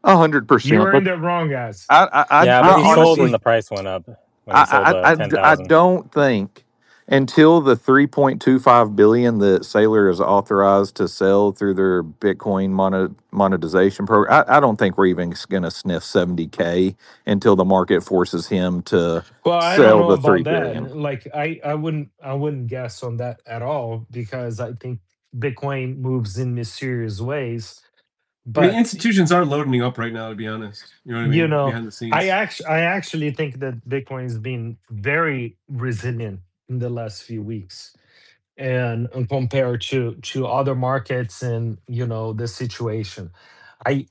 100%. You're in But the wrong asset. Yeah, I but he sold when honestly, the price went up, when he sold the I 10,000. don't think until the 3.25 billion that Saylor is authorized to sell through their Bitcoin monetization program, I don't think we're even going to sniff 70K until the market forces him to Well, I don't sell know the 3 about billion. that. Like I wouldn't guess on that at all, because I think Bitcoin moves in mysterious ways. I mean, But institutions are loading up right now, to be honest. You know what I you mean? know, Behind the I scenes. actually I actually think that Bitcoin's been very resilient in the last few weeks, and compared to other markets, and the situation. I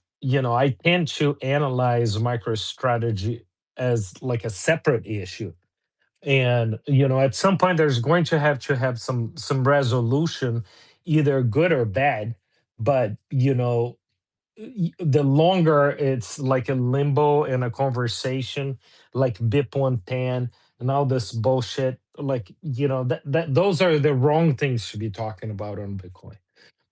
tend to analyze MicroStrategy as like a separate issue, and at some point there's going to have some resolution, either good or bad. But the longer it's like a limbo and a conversation, like BIP 110 and all this bullshit, like that those are the wrong things to be talking about on Bitcoin.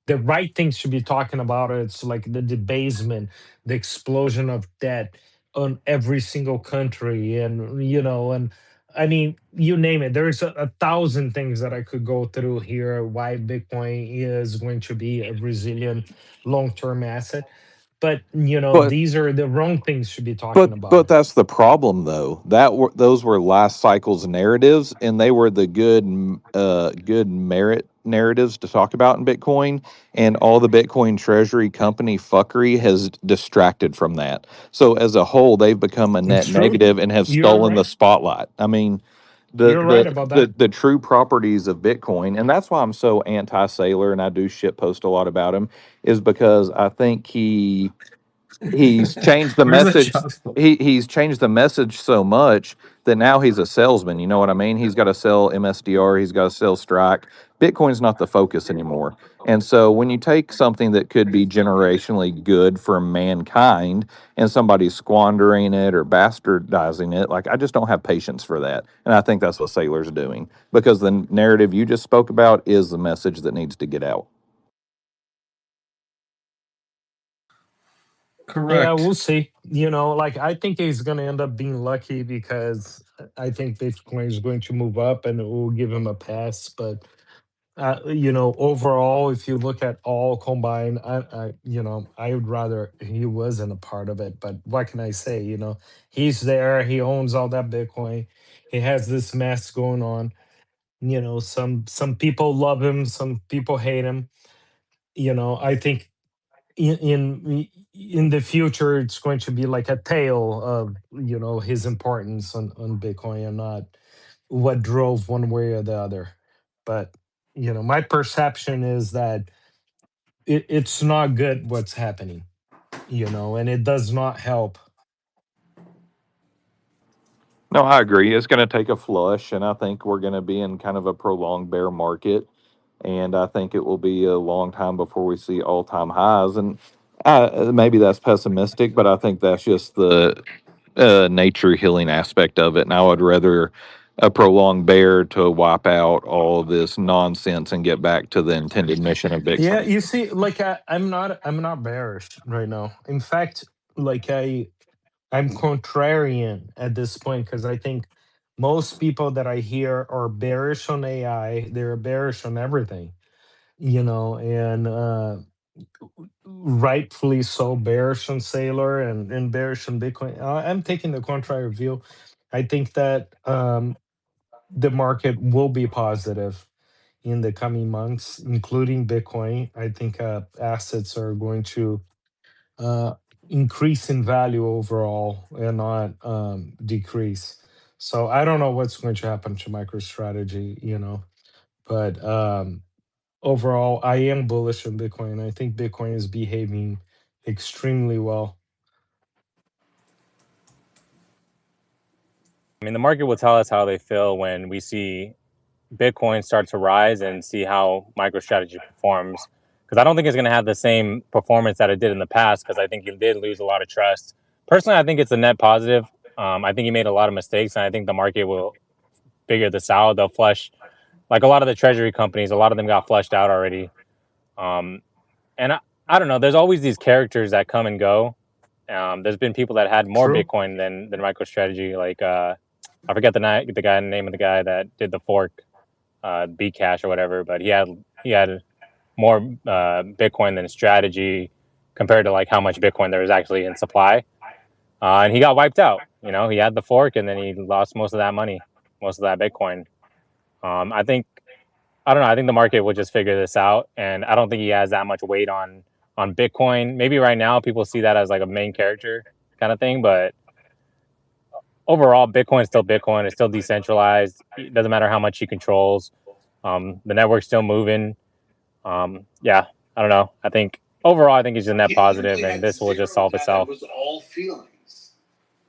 The right things to be talking about, it's like the debasement, the explosion of debt on every single country, and I mean, you name it. There's a thousand things that I could go through here why Bitcoin is going to be a resilient long-term asset. But But these are the wrong things to be talking but about. that's the problem though. Those were last cycle's narratives, and they were the good merit narratives to talk about in Bitcoin. And all the Bitcoin Treasury company fuckery has distracted from that. So as a whole, they've become a It's net true. negative and have You're stolen the right. spotlight. I mean, the You're right the about that. the true properties of Bitcoin, and that's why I'm so anti-Sailor, and I do shit post a lot about him, is because I think he's changed the Where's that message. shot? He's changed the message so much that now he's a salesman. You know what I mean? He's got to sell MSTR. He's got to sell Strike. Bitcoin's not the focus anymore. And so when you take something that could be generationally good for mankind and somebody's squandering it or bastardizing it, like I just don't have patience for that. And I think that's what Sailor's doing because the narrative you just spoke about is the message that needs to get out. Yeah, Correct. we'll see. Like I think he's going to end up being lucky, because I think Bitcoin is going to move up and it will give him a pass. But overall, if you look at all combined, I would rather he wasn't a part of it. But what can I say? He's there. He owns all that Bitcoin. He has this mess going on. Some people love him. Some people hate him. I think in the future it's going to be like a tale of his importance on Bitcoin, and not what drove one way or the other. But my perception is that it's not good what's happening, and it does not help. No, I agree. It's going to take a flush, and I think we're going to be in kind of a prolonged bear market. And I think it will be a long time before we see all time highs. And maybe that's pessimistic, but I think that's just the nature healing aspect of it. And I would rather a prolonged bear to wipe out all this nonsense and get back to the intended mission of Yeah, Bitcoin. you see, like I'm not bearish right now. In fact, like I'm contrarian at this point, because I think most people that I hear are bearish on AI. They're bearish on everything, and rightfully so bearish on Saylor and bearish on Bitcoin. I'm taking the contrary view. I think that the market will be positive in the coming months, including Bitcoin. I think assets are going to uh, increase in value overall and not decrease. So I don't know what's going to happen to MicroStrategy, but overall, I am bullish on Bitcoin. I think Bitcoin is behaving extremely well. I mean, the market will tell us how they feel when we see Bitcoin start to rise and see how MicroStrategy performs. Because I don't think it's going to have the same performance that it did in the past, because I think he did lose a lot of trust. Personally, I think it's a net positive. I think he made a lot of mistakes, and I think the market will figure this out. They'll flush, like a lot of the treasury companies, a lot of them got flushed out already. And I don't know, there's always these characters that come and go. There's been people that had more True. Bitcoin than MicroStrategy. Like I forget the name of the guy that did the fork, Bcash or whatever, but he had more Bitcoin than Strategy compared to like how much Bitcoin there was actually in supply, and he got wiped out. He had the fork and then he lost most of that money, most of that Bitcoin. I don't know. I think the market will just figure this out, and I don't think he has that much weight on Bitcoin. Maybe right now people see that as like a main character kind of thing, but overall, Bitcoin is still Bitcoin. It's still decentralized. It doesn't matter how much he controls. The network's still moving. Yeah, I don't know. I think overall, I think it's a net positive, and this will just solve itself. It was all feelings.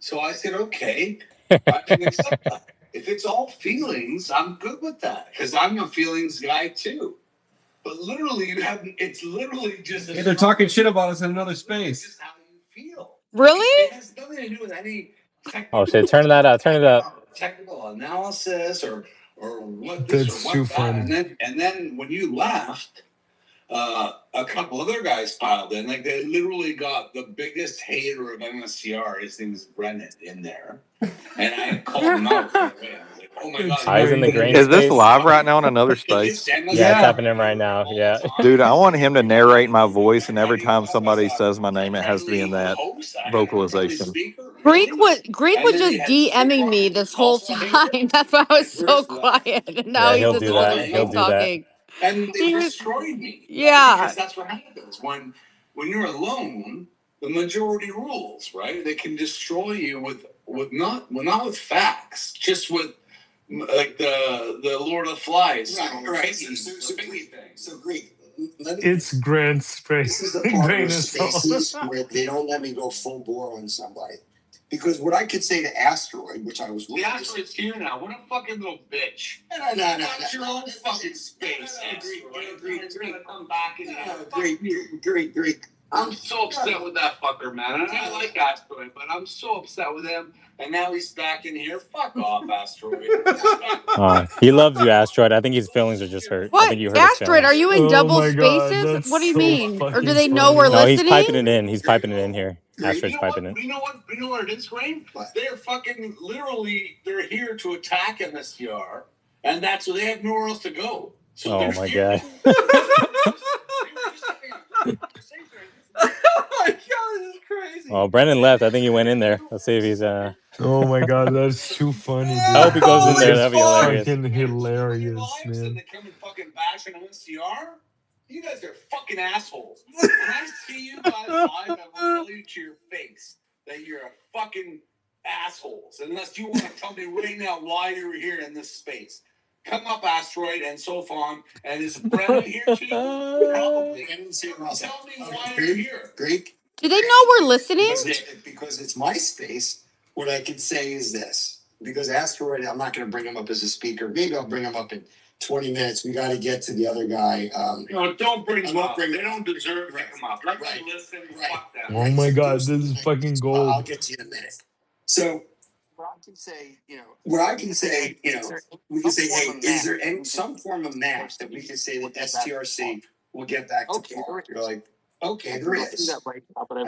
So I said, okay, I can accept that. If it's all feelings, I'm good with that because I'm a feelings guy too. But literally, it's literally just. Hey, they're talking shit about us in another space. Just how you feel. Really? It has nothing to do with any Oh shit! technical. Turn that up. Turn it up. Technical analysis or what this or That's too what that, funny. and then when you left, a couple other guys piled in. Like they literally got the biggest hater of MSTR. His name is Brennan in there, and I called him out right away. I was like, "Oh my It's god, Eyes in the great. grain Is this space. live right now in another space? Yeah, it's Yeah. happening right now. Yeah. Dude, I want him to narrate my voice, and every time somebody says my name, it has to be in that vocalization. Greek was just DMing me this whole time. That's why I was so quiet. And now Yeah, he's he'll in do the other that. He'll space do that. talking. and they He was, destroyed me, right? yeah. Because that's what happens when you're alone. The majority rules, right? They can destroy you with not with facts, just with like the Lord of the Flies, right? So Greek. It's grand space. This is the part Grain where is all. spaces where they don't let me go full bore on somebody. Because what I could say to Asteroid, which I was the Asteroid's here now. What a fucking little bitch. No. That's your own fucking space. Agree. Come back and Greek. I'm so upset with that fucker, man. And I like Asteroid, but I'm so upset with him. And now he's back in here. Fuck off, Asteroid. He loves you, Asteroid. I think his feelings are just hurt. I What? think you hurt his Asteroid, are feelings. you in Oh double my god, spaces? that's What do you so mean? Or do fucking they know we're funny. No, he's piping listening? it in. He's piping it in here. Asteroid's You know piping what? it. You know what it is, Rain? They're fucking literally. They're here to attack MSTR, and that's so they have nowhere else to go. So Oh they're my here. god. Oh my god, this is crazy. Oh, Brennan left. I think he went in there. Let's see if he's. Oh my god, that's too funny, I hope he dude. goes in This there. is That'd be hilarious. fucking hilarious, And man. they come and fucking bash on MSTR. You guys are fucking assholes. When I see you guys live, I will tell you to your face that you're a fucking assholes. Unless you want to tell me right now why you're here in this space. Come up, Asteroid and Sophon, and is Brennan here too? Probably. I didn't see him. Tell me why you're here. Greek. Do they know we're listening? Because it's my space. What I can say is this. Because Asteroid, I'm not going to bring him up as a speaker. Maybe I'll bring him up in 20 minutes. We got to get to the other guy. No, don't bring them up. They don't deserve to come up. Let them listen. Fuck them. Oh my god, this is fucking I'll gold. get to you in a minute. So, what I can say, we can say, hey, is there some form of math that we can say that STRC will get back to par? You're like, Okay, there is. I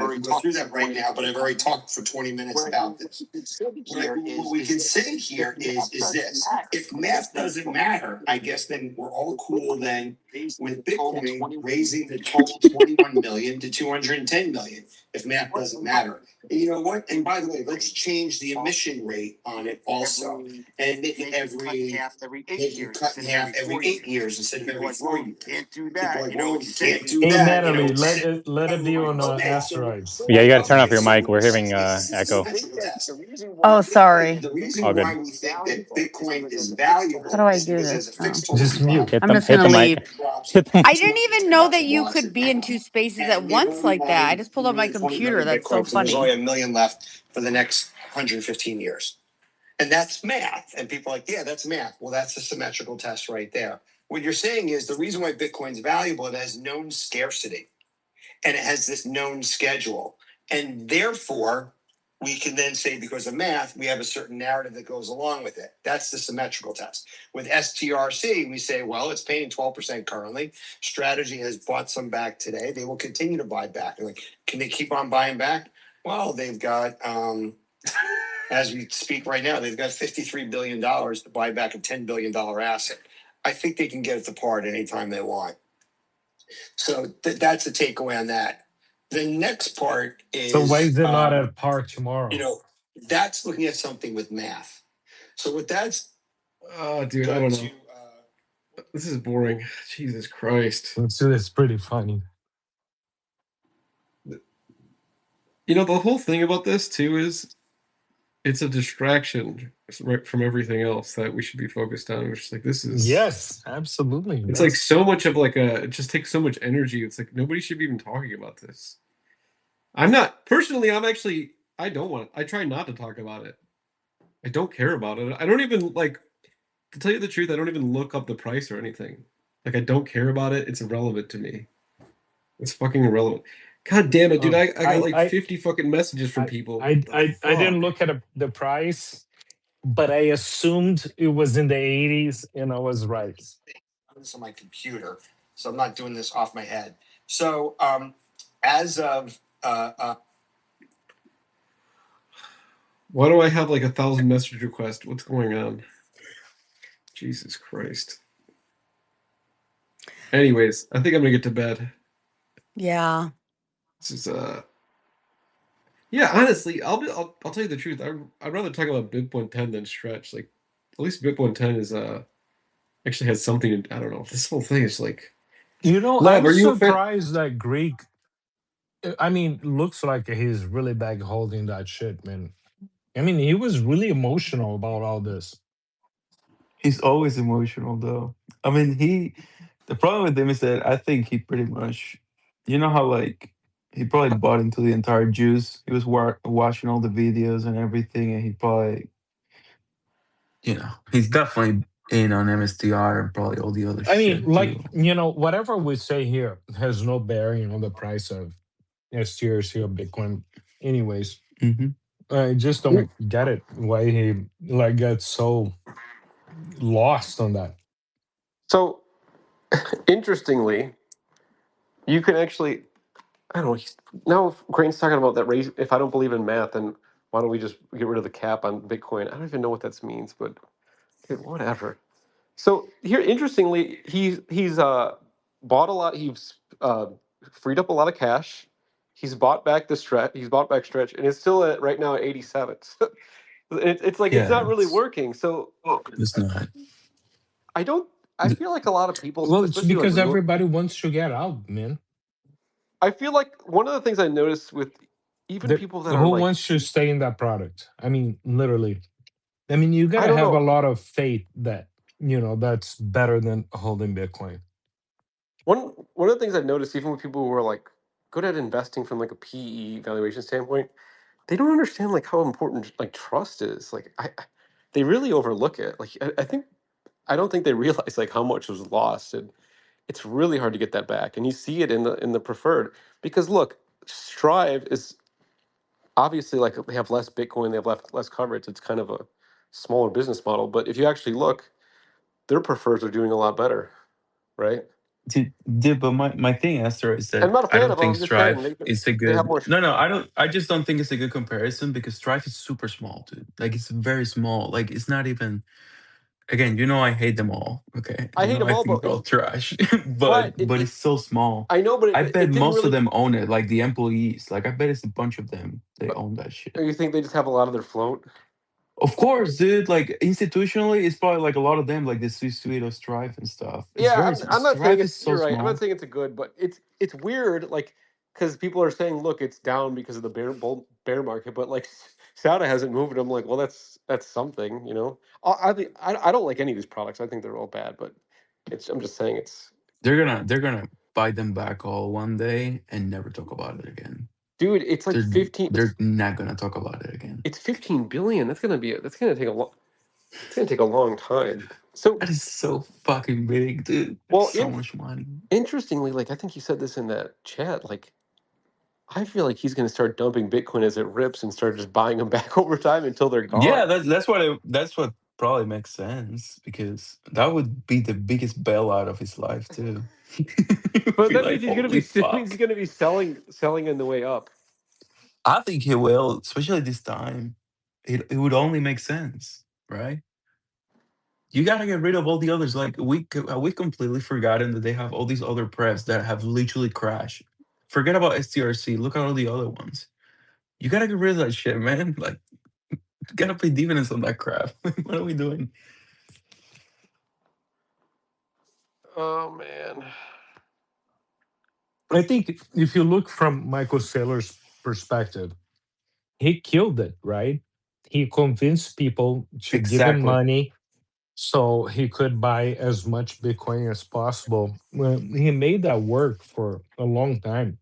can go through that right now, but I've already talked for 20 minutes about this. What we can say here is this. If math doesn't matter, I guess then we're all cool then with Bitcoin raising the total 21 million to 210 million, if math doesn't matter. And you know what? And by the way, let's change the emission rate on it also. And make it make it cut in half every 8 years instead of every 4 years. Can't do that. People are like, well, you can't do Hey that. Natalie, It's let it be on okay, asteroids. Yeah, you got to turn off your so mic. We're this hearing is a echo. symmetrical test. Oh, sorry. The reason All why good. we think that Bitcoin is How do valuable I is do because as a this now? fixed token Just mute. prop, Hit I'm the just hit gonna the as mic. leave. it drops Hit the. I too didn't much, even it know drops that in you could be in two velocity. spaces And at we've once only like that. I mined just pulled up my 220 computer. million That's Bitcoin so because there's only funny. a million left for the next 115 years. And that's math. And people are like, yeah, that's math. Well, that's a symmetrical test right there. What you're saying is the reason why Bitcoin's valuable, it has known scarcity and it has this known schedule. And therefore, we can then say because of math, we have a certain narrative that goes along with it. That's the symmetrical test. With STRC, we say, well, it's paying 12% currently. Strategy has bought some back today. They will continue to buy back. Like, can they keep on buying back? Well, they've got, as we speak right now, they've got $53 billion to buy back a $10 billion asset. I think they can get it to par at any time they want. So that's the takeaway on that. The next part So why is, is it not at par tomorrow? that's looking at something with math. So what that's Oh, dude, I don't know. This is boring. Jesus Christ. It's pretty funny. You know, the whole thing about this too is it's a distraction from everything else that we should be focused on. Which is like this is Yes, absolutely. It's like so much of like it just takes so much energy. It's like nobody should be even talking about this. I'm not personally. I don't want. I try not to talk about it. I don't care about it. I don't even like to tell you the truth. I don't even look up the price or anything. Like I don't care about it. It's irrelevant to me. It's fucking irrelevant. God damn it, dude! I got like 50 fucking messages from people. I didn't look at the price, but I assumed it was in the 80s, and I was right. this on my computer, so I'm not doing this off my head. So as of Why do I have like 1,000 message requests? What's going on? Jesus Christ. Anyways, I think I'm gonna get to bed. Yeah. This is yeah, honestly, I'll tell you the truth. I'd rather talk about BIP 110 than stretch. Like at least BIP 110 is actually has something to, I don't know. This whole thing is like You know, Lab, I'm are you a fan? surprised that Greek. I mean, looks like he's really back holding that shit, man. I mean, he was really emotional about all this. He's always emotional, though. I mean, the problem with him is that I think he pretty much, you know how like he probably bought into the entire juice. He was watching all the videos and everything, and he probably, he's definitely in on MSTR and probably all the other I mean, shit like, too. whatever we say here has no bearing on the price of STRC or Bitcoin. Anyways, Hmm. I just don't get it why he like got so lost on that. So interestingly, you can actually I don't know. Now if Crane's talking about that raise. If I don't believe in math, then why don't we just get rid of the cap on Bitcoin? I don't even know what that means, but whatever. So here, interestingly, he's bought a lot. He's freed up a lot of cash. He's bought back the stretch. He's bought back stretch, and it's still at right now at 87. It's like it's Yeah, not really working. So it's not. I don't. I feel like a lot of people, Well, it's especially like because everybody wants to get out, man. I feel like one of the things I noticed with even people that are Who like, wants to stay in that product? I mean, literally. I mean, you I gotta don't have a know. lot of faith that that's better than holding Bitcoin. One of the things I've noticed, even with people who are like good at investing from like a PE valuation standpoint, they don't understand like how important like trust is. Like they really overlook it. Like I don't think they realize like how much was lost, and it's really hard to get that back. And you see it in the preferred because look, Strive is obviously like they have less Bitcoin, they have less coverage. It's kind of a smaller business model, but if you actually look, their prefers are doing a lot better, right? But my thing, Esther, is I'm that not a I fan don't of them. think I'm just saying Stripe is a they have good. more. No, no, I don't. I just don't think it's a good comparison because Stripe is super small, dude. Like it's very small. Like it's not even. Again, I hate them all. Okay, I hate them I all, think but they're all trash. but but it's so small. I know, but I it bet didn't most of really. them own it. Like the employees. Like I bet it's a bunch of them. They own that shit. You think they just have a lot of their float? Of course, dude. Like institutionally, it's probably like a lot of them, like the C-suite of Stripe and stuff. It's Yeah, very I'm not saying Stripe it's. is so You're right. I'm not small. saying it's a good, but it's weird, like because people are saying, look, it's down because of the bear market, but like Sada hasn't moved. And I'm like, well, that's something, you know. I don't like any of these products. I think they're all bad, but I'm just saying it's. They're gonna buy them back all one day and never talk about it again. Dude, it's like They're 15. they're not gonna talk about it again. It's 15 billion. That's gonna take a long. It's gonna take a long time. So, That is so fucking big, dude. That's well, so much money. interestingly, like I think you said this in that chat, like I feel like he's going to start dumping Bitcoin as it rips and start just buying them back over time until they're Yeah, gone. that's what probably makes sense because that would be the biggest bailout of his life too. You'd But be that means like, holy he's fuck. going to be selling in the way up. I think he will, especially this time. It would only make sense, right? You gotta get rid of all the others. Like we completely forgotten that they have all these other prefs that have literally crashed. Forget about STRC. Look at all the other ones. You gotta get rid of that shit, man. Like, you gotta pay dividends on that crap. What are we doing? Oh man. I think if you look from Michael Saylor's perspective, he killed it, right? He convinced people to give him Exactly. money so he could buy as much Bitcoin as possible. Well, he made that work for a long time.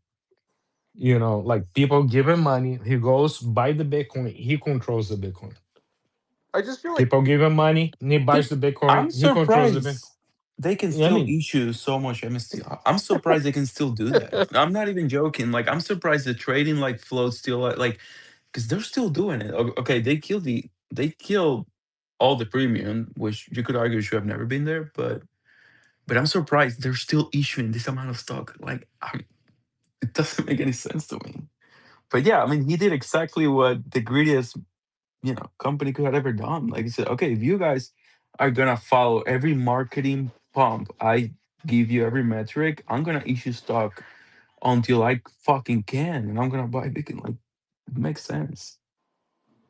Like people give him money, he goes buy the Bitcoin, he controls the Bitcoin. I just feel like People give him money, and he buys Dude, the I'm Bitcoin, he controls the Bitcoin. surprised they can I still mean, issue so much MSTR. I'm surprised they can still do that. I'm not even joking. Like, I'm surprised the trading like flow still like because they're still doing it. Okay, they killed all the premium, which you could argue should have never been there, but I'm surprised they're still issuing this amount of stock. Like, it doesn't make any sense to me. But yeah, I mean, he did exactly what the greediest company could have ever done. Like I said, okay, if you guys are gonna follow every marketing pump I give you every metric, I'm gonna issue stock until I fucking can, and I'm gonna buy Bitcoin. Like, it makes sense.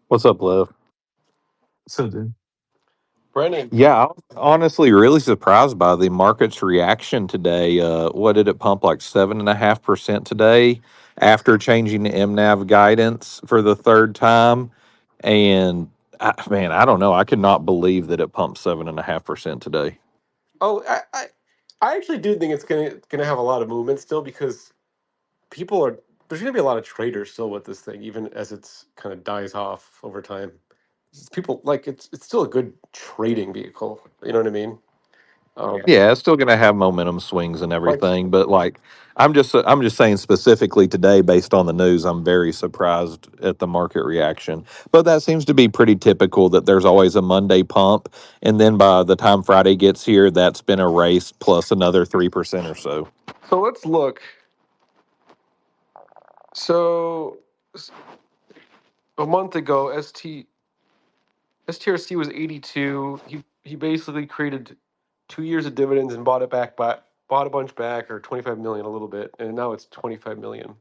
What's up, Lev? So then, Brennan. Yeah, I was honestly really surprised by the market's reaction today. What did it pump like 7.5% today after changing the MNAV guidance for the third time? And man, I don't know. I could not believe that it pumped 7.5% today. Oh, I actually do think it's gonna have a lot of movement still because people are there's gonna be a lot of traders still with this thing even as it's kind of dies off over time. People like it's still a good trading vehicle. You know what I mean? Yeah, it's still going to have momentum swings and Like everything, but like I'm just saying specifically today based on the news, I'm very surprised at the market reaction. But that seems to be pretty typical that there's always a Monday pump and then by the time Friday gets here, that's been erased plus another 3% or so. so, let's look. So a month ago, STRC was 82. He basically created 2 years of dividends and bought a bunch back or 25 million a little bit, and now it's 25 million.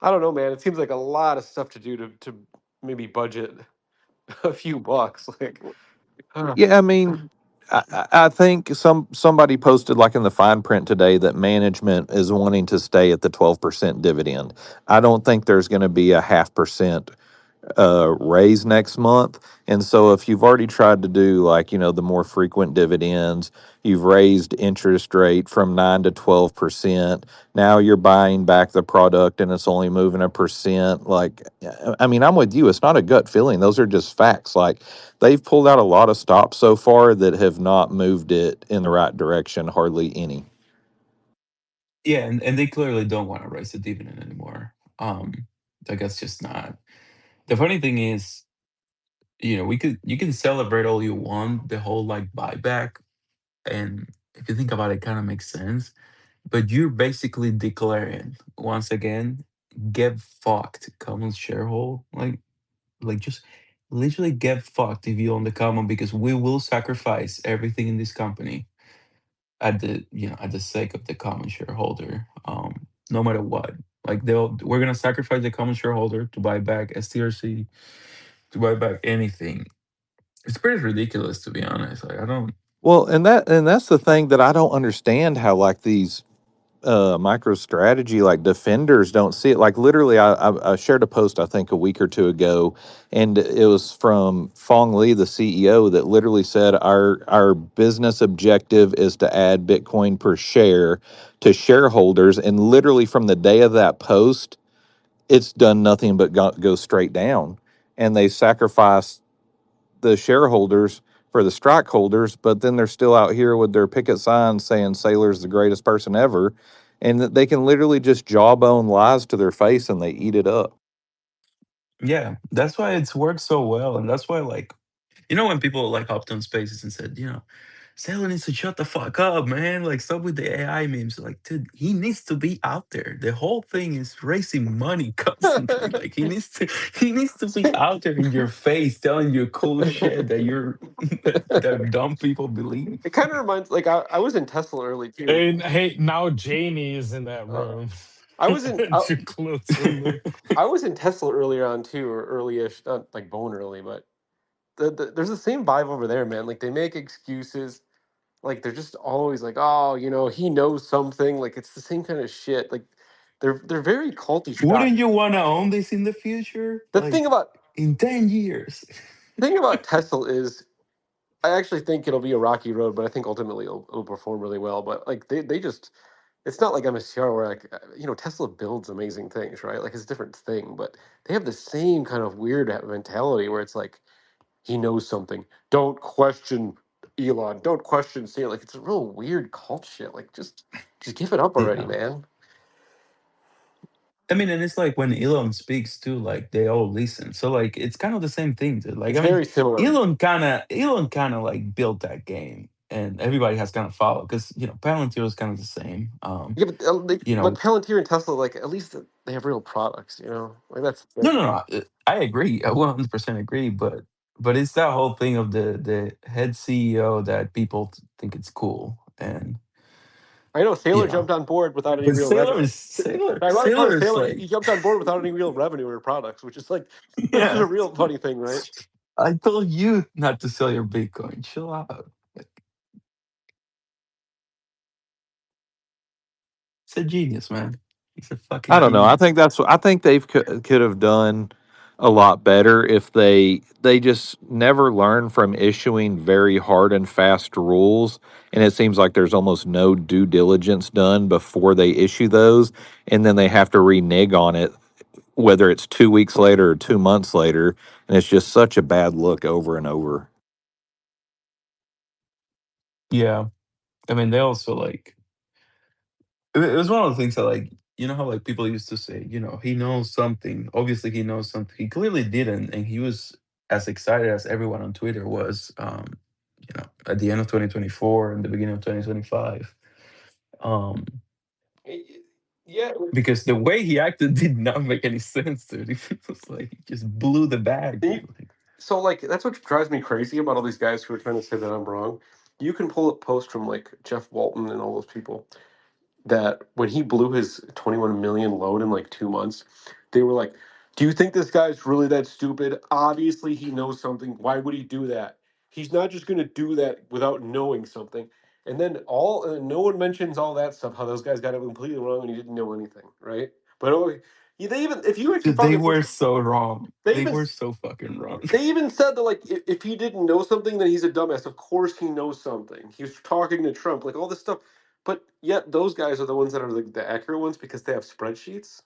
I don't know, man. It seems like a lot of stuff to do to maybe budget a few bucks. Like, Yeah, I mean, I think somebody posted like in the fine print today that management is wanting to stay at the 12% dividend. I don't think there's going to be a 0.5% raise next month. And so if you've already tried to do like, the more frequent dividends, you've raised interest rate from 9 to 12%. Now you're buying back the product and it's only moving 1%. Like, I mean, I'm with you. It's not a gut feeling. Those are just facts. Like they've pulled out a lot of stops so far that have not moved it in the right direction, hardly any. yeah, and they clearly don't want to raise the dividend anymore. Like that's just not. The funny thing is, you can celebrate all you want, the whole like buyback, and if you think about it, kind of makes sense. but you're basically declaring once again, get fucked, common shareholder. Like just literally get fucked if you own the common, because we will sacrifice everything in this company at the at the sake of the common shareholder. No matter what. Like we're gonna sacrifice the common shareholder to buy back STRC, to buy back anything. It's pretty ridiculous, to be honest. Like I don't. Well, and that's the thing that I don't understand, how like these micro strategy like defenders don't see it. Like literally, I shared a post I think a week or two ago, and it was from Fong Lee, the CEO, that literally said our business objective is to add Bitcoin per share to shareholders, and literally from the day of that post, it's done nothing but go straight down, and they sacrificed the shareholders for the stockholders, but then they're still out here with their picket signs saying Saylor's the greatest person ever, and that they can literally just jawbone lies to their face and they eat it up. Yeah, that's why it's worked so well, and that's why like when people like hopped on spaces and said, Sailor needs to shut the fuck up, man. Like, stop with the AI memes. Like, dude, he needs to be out there. The whole thing is raising money constantly. Like, he needs to be out there in your face, telling you cool shit that that dumb people believe. It kind of reminds, like, I was in Tesla early too. And hey, now Jamie is in that Uh, room I was in I, to close the loop. I was in Tesla earlier on too, or early-ish, not like bone early, but there's the same vibe over there, man. Like they make excuses, like they're just always like, oh, he knows something. Like it's the same kind of shit. Like they're very culty shop. Wouldn't you want to own this in the future? The Like, thing about in 10 years? thing about Tesla is I actually think it'll be a rocky road, but I think ultimately it'll perform really well. But like they just, it's not like MSTR where like Tesla builds amazing things, right? Like it's a different thing, but they have the same kind of weird mentality where it's like he knows something. Don't question Elon. Don't question Sam. Like it's a real weird cult shit. Like just give it up already, Yeah. man. I mean, and it's like when Elon speaks too, like they all listen. So like it's kind of the same thing, dude. Like It's I mean, very similar. Elon kind of like built that game, and everybody has kind of followed because Palantir is kind of the same. Yeah, but You but know, Palantir and Tesla, like at least they have real products. Like that's the no, thing. no, no. I agree. I 100% agree. But it's that whole thing of the head CEO that people think it's cool, and I know you Saylor know, jumped on board without any but real revenue. The ironic part Sailor is is Saylor, like, he jumped on board without any real revenue or products, which is like, which is yeah. a real funny thing, right? I told you not to sell your Bitcoin. Chill out. He's a genius, man. He's a I fucking don't know. genius. I think they've could have done a lot better if they just never learn from issuing very hard and fast rules, and it seems like there's almost no due diligence done before they issue those, and then they have to renege on it, whether it's 2 weeks later or 2 months later, and it's just such a bad look over and over. Yeah. I mean, they also like, it was one of the things that like, how like people used to say, he knows something. Obviously, he knows something. He clearly didn't, and he was as excited as everyone on Twitter was. At the end of 2024 and the beginning of 2025. Um, Yeah. because the way he acted did not make any sense, dude. It was like he just blew the bag, dude. Like, So like that's what drives me crazy about all these guys who are trying to say that I'm wrong. You can pull up posts from like Jeff Walton and all those people that when he blew his 21 million load in like 2 months, they were like, "Do you think this guy's really that stupid? Obviously, he knows something. Why would he do that? He's not just going to do that without knowing something." And then no one mentions all that stuff. How those guys got it completely wrong and he didn't know anything, right? But they even if you actually dude, they probably were so wrong. they They even were so fucking wrong. they even said that like if he didn't know something, then he's a dumbass. Of course he knows something. He was talking to Trump, like all this stuff. But yet those guys are the ones that are the accurate ones because they have spreadsheets.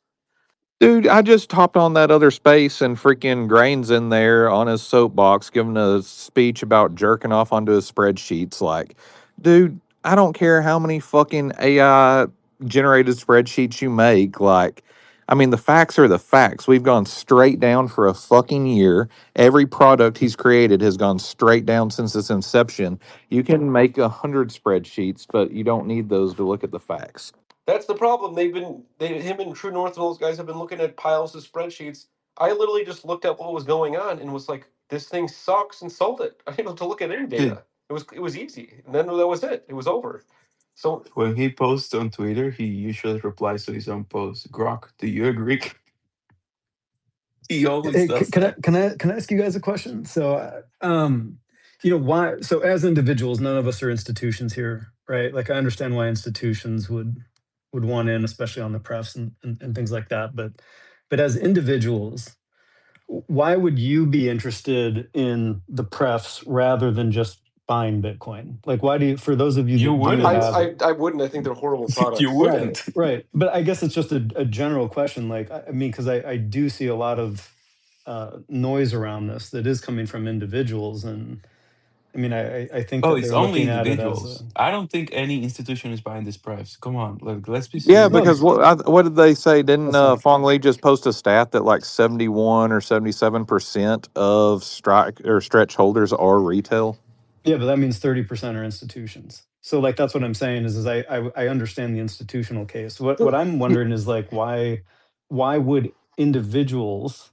Dude, I just hopped on that other space and freaking Grain's in there on his soapbox giving a speech about jerking off onto his spreadsheets. Like, dude, I don't care how many fucking AI generated spreadsheets you make. Like, I mean, the facts are the facts. We've gone straight down for a fucking year. Every product he's created has gone straight down since its inception. You can make 100 spreadsheets, but you don't need those to look at the facts. That's the problem. Him and True North and those guys have been looking at piles of spreadsheets. I literally just looked at what was going on and was like, "This thing sucks," and sold it. I didn't have to look at any Dude, data. It was easy, and then that was it. It was over. So when he posts on Twitter, he usually replies to his own post. Grok, do you agree? He always Hey, does can I that. can I can I ask you guys a question? So, why? So, as individuals, none of us are institutions here, right? Like, I understand why institutions would want in, especially on the prefs and things like that. But as individuals, why would you be interested in the prefs rather than just buying Bitcoin? Like, why do you? For those of you You that do I wouldn't. have I, I wouldn't. I think they're horrible You products. Right, wouldn't. right. But I guess it's just a general question. Like, I mean, because I do see a lot of noise around this that is coming from individuals, and I mean, I think Oh, that it's they're only looking at it as individuals. a I don't think any institution is buying these prefs. Come on, like let's be Yeah, no. because serious. what did they say? Didn't That's not Fong Lee just post a stat that like 71 or 77% of strike or stretch holders are retail? yeah, but that means 30% are institutions. So like that's what I'm saying is I understand the institutional case. What I'm wondering is like why would individuals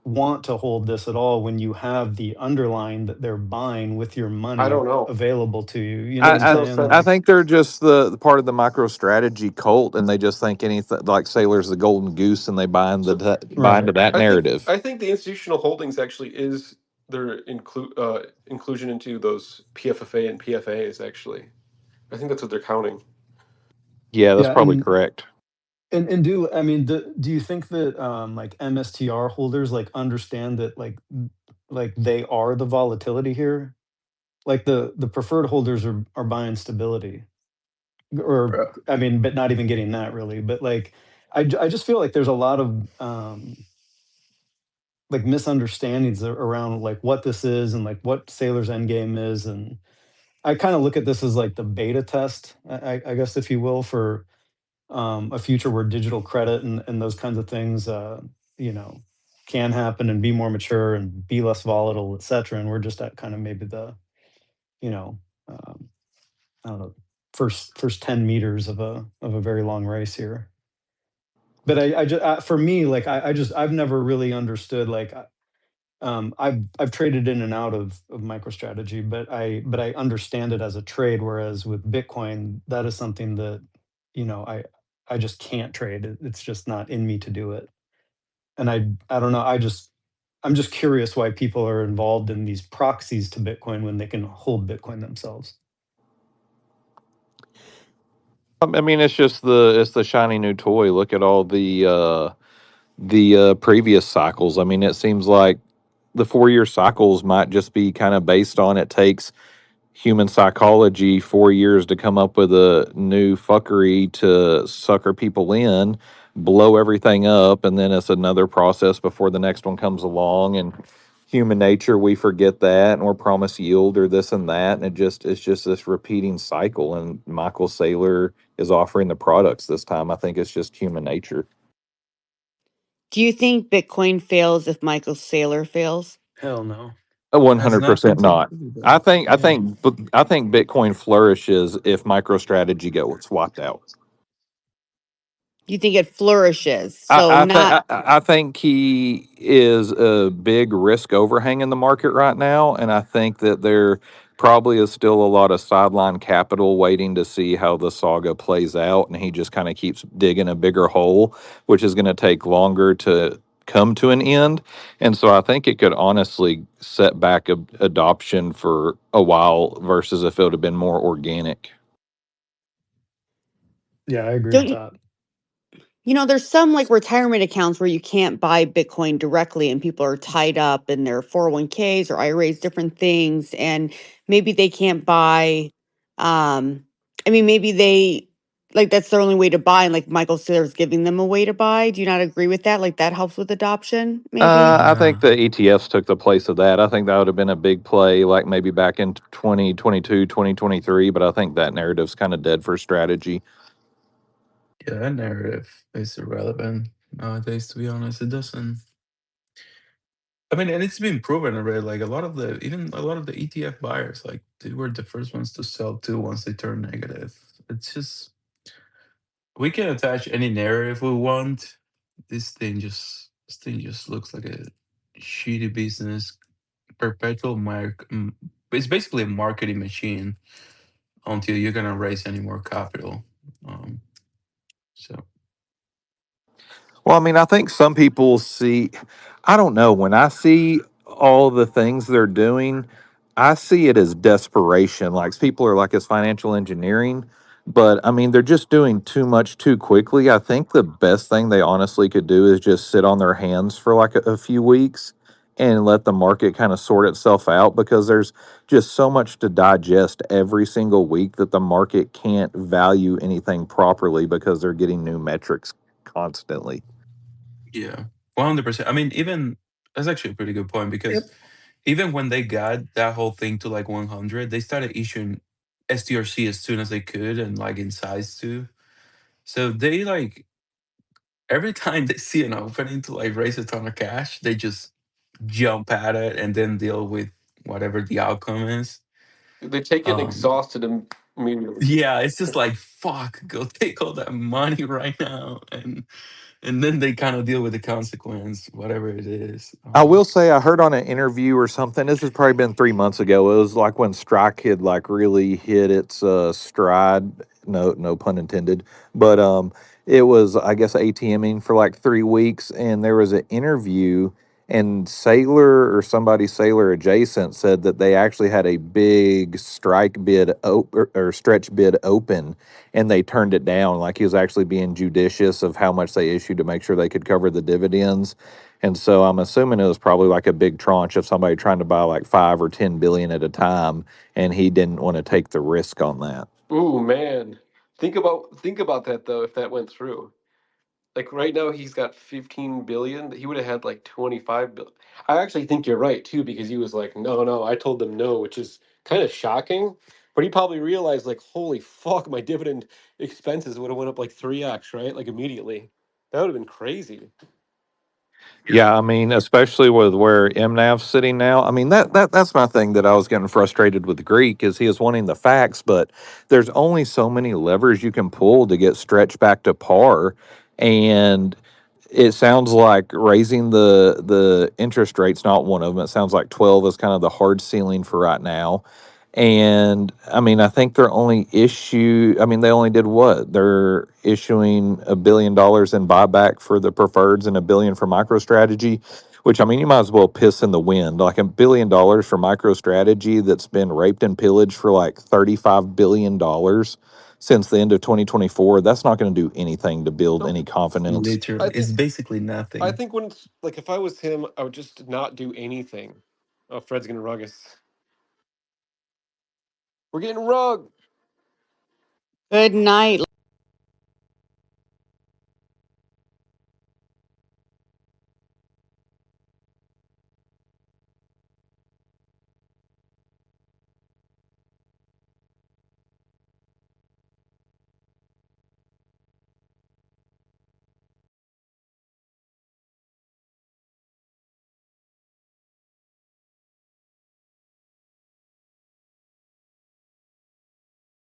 want to hold this at all when you have the underlying that they're buying with your I money don't know. available to you? You know what I'm Makes I, no saying? I sense. Like, think they're just the part of the micro strategy cult, and they just think anything like Sailor's the golden goose, and they So buy right. into that I think narrative. I think the institutional holdings actually is their inclusion into those PFFA and PFAs. Actually, I think that's what they're counting. Yeah, that's Yeah, probably correct. and do I mean do you think that like MSTR holders like understand that like they are the volatility here? Like the preferred holders are buying stability, or Bro. I mean, but not even getting that really. But like I just feel like there's a lot of like misunderstandings around like what this is and like what Sailor's Endgame is, and I kind of look at this as like the beta test, I guess if you will, for a future where digital credit and those kinds of things, you know, can happen and be more mature and be less volatile, et cetera. And we're just at kind of maybe the, you know, um, I don't know, first 10 meters of a very long race here. But I just for me, like I've never really understood like I've traded in and out of MicroStrategy, but I understand it as a trade. Whereas with Bitcoin, that is something that you know I just can't trade. It's just not in me to do it. And I don't know. I'm just curious why people are involved in these proxies to Bitcoin when they can hold Bitcoin themselves. I mean, it's the shiny new toy. Look at all the previous cycles. I mean, it seems like the 4 year cycles might just be kind of based on it takes human psychology 4 years to come up with a new fuckery to sucker people in, blow everything up, and then it's another process before the next one comes along. And human nature, we forget that, and we're promised yield or this and that, and it's just this repeating cycle. And Michael Saylor is offering the products this time. I think it's just human nature. Do you think Bitcoin fails if Michael Saylor fails? Hell no. One Has hundred nothing percent to do not. with I that. think I Yeah. think I think Bitcoin flourishes if MicroStrategy gets swapped out. You think it flourishes? So not I think he is a big risk overhang in the market right now, and I think that there probably is still a lot of sideline capital waiting to see how the saga plays out, and he just kind of keeps digging a bigger hole, which is going to take longer to come to an end. And so I think it could honestly set back adoption for a while versus if it would have been more organic. Yeah, I agree with don't that. there's some like retirement accounts where you can't buy Bitcoin directly and people are tied up in their 401ks or IRAs, different things. And maybe they can't buy, I mean, maybe they like that's their only way to buy. And like Michael Saylor's giving them a way to buy. Do you not agree with that? Like that helps with adoption, maybe? I think Yeah. the ETFs took the place of that. I think that would have been a big play, like maybe back in 2022, 2023. But I think that narrative's kind of dead for strategy. Yeah, that narrative is irrelevant nowadays, to be honest. It doesn't. I mean, and it's been proven already. Like even a lot of the ETF buyers, like they were the first ones to sell too once they turned negative. It's just We can attach any narrative we want. This thing just looks like a shitty business. Perpetual it's basically a marketing machine until you're gonna raise any more capital. Um, so Well, I mean, I think some people see, I don't know, when I see all the things they're doing, I see it as desperation. Like people are like it's financial engineering, but I mean, they're just doing too much too quickly. I think the best thing they honestly could do is just sit on their hands for like a few weeks and let the market kind of sort itself out because there's just so much to digest every single week that the market can't value anything properly because they're getting new metrics constantly. yeah, 100%. I mean, even that's actually a pretty good point because Yep. even when they got that whole thing to like 100, they started issuing STRC as soon as they could and like in size too. So they like every time they see an opening to like raise a ton of cash, they just jump at it and then deal with whatever the outcome is. They take it and Um, exhaust it immediately. yeah, it's just like fuck, go take all that money right now, and then they kind of deal with the consequence, whatever it is. I will say I heard on an interview or something. This has probably been 3 months ago. It was like when Strike had like really hit its stride. No pun intended. But it was I guess ATMing for like 3 weeks, and there was an interview, and Saylor or somebody Saylor adjacent said that they actually had a big strike bid or stretch bid open, and they turned it down. Like he was actually being judicious of how much they issued to make sure they could cover the dividends, and so I'm assuming it was probably like a big tranche of somebody trying to buy like 5 or 10 billion at a time, and he didn't want to take the risk on that. Ooh man, think about that though. If that went through, like right now he's got 15 billion. He would have had like 25 billion. I actually think you're right too because he was like, no, no. I told them no, which is kind of shocking. But he probably realized like, holy fuck, my dividend expenses would have went up like 3x, right? Like immediately. That would have been crazy. Yeah, I mean, especially with where MNAV's sitting now. I mean, that's my thing that I was getting frustrated with Greek is he is wanting the facts, but there's only so many levers you can pull to get stretched back to par, and it sounds like raising the interest rate's not one of them. It sounds like 12 is kind of the hard ceiling for right now. And I mean, I think their only issue, I mean, they only did what? They're issuing $1 billion in buyback for the preferreds and $1 billion for MicroStrategy, which I mean, you might as well piss in the wind. Like $1 billion for MicroStrategy that's been raped and pillaged for like $35 billion since the end of 2024. That's not going to do anything to build Nope. any confidence. I literally, it's think basically I nothing. think when it's like if I was him, I would just not do anything. Oh, Fred's gonna rug us. We're getting rugged. Good night.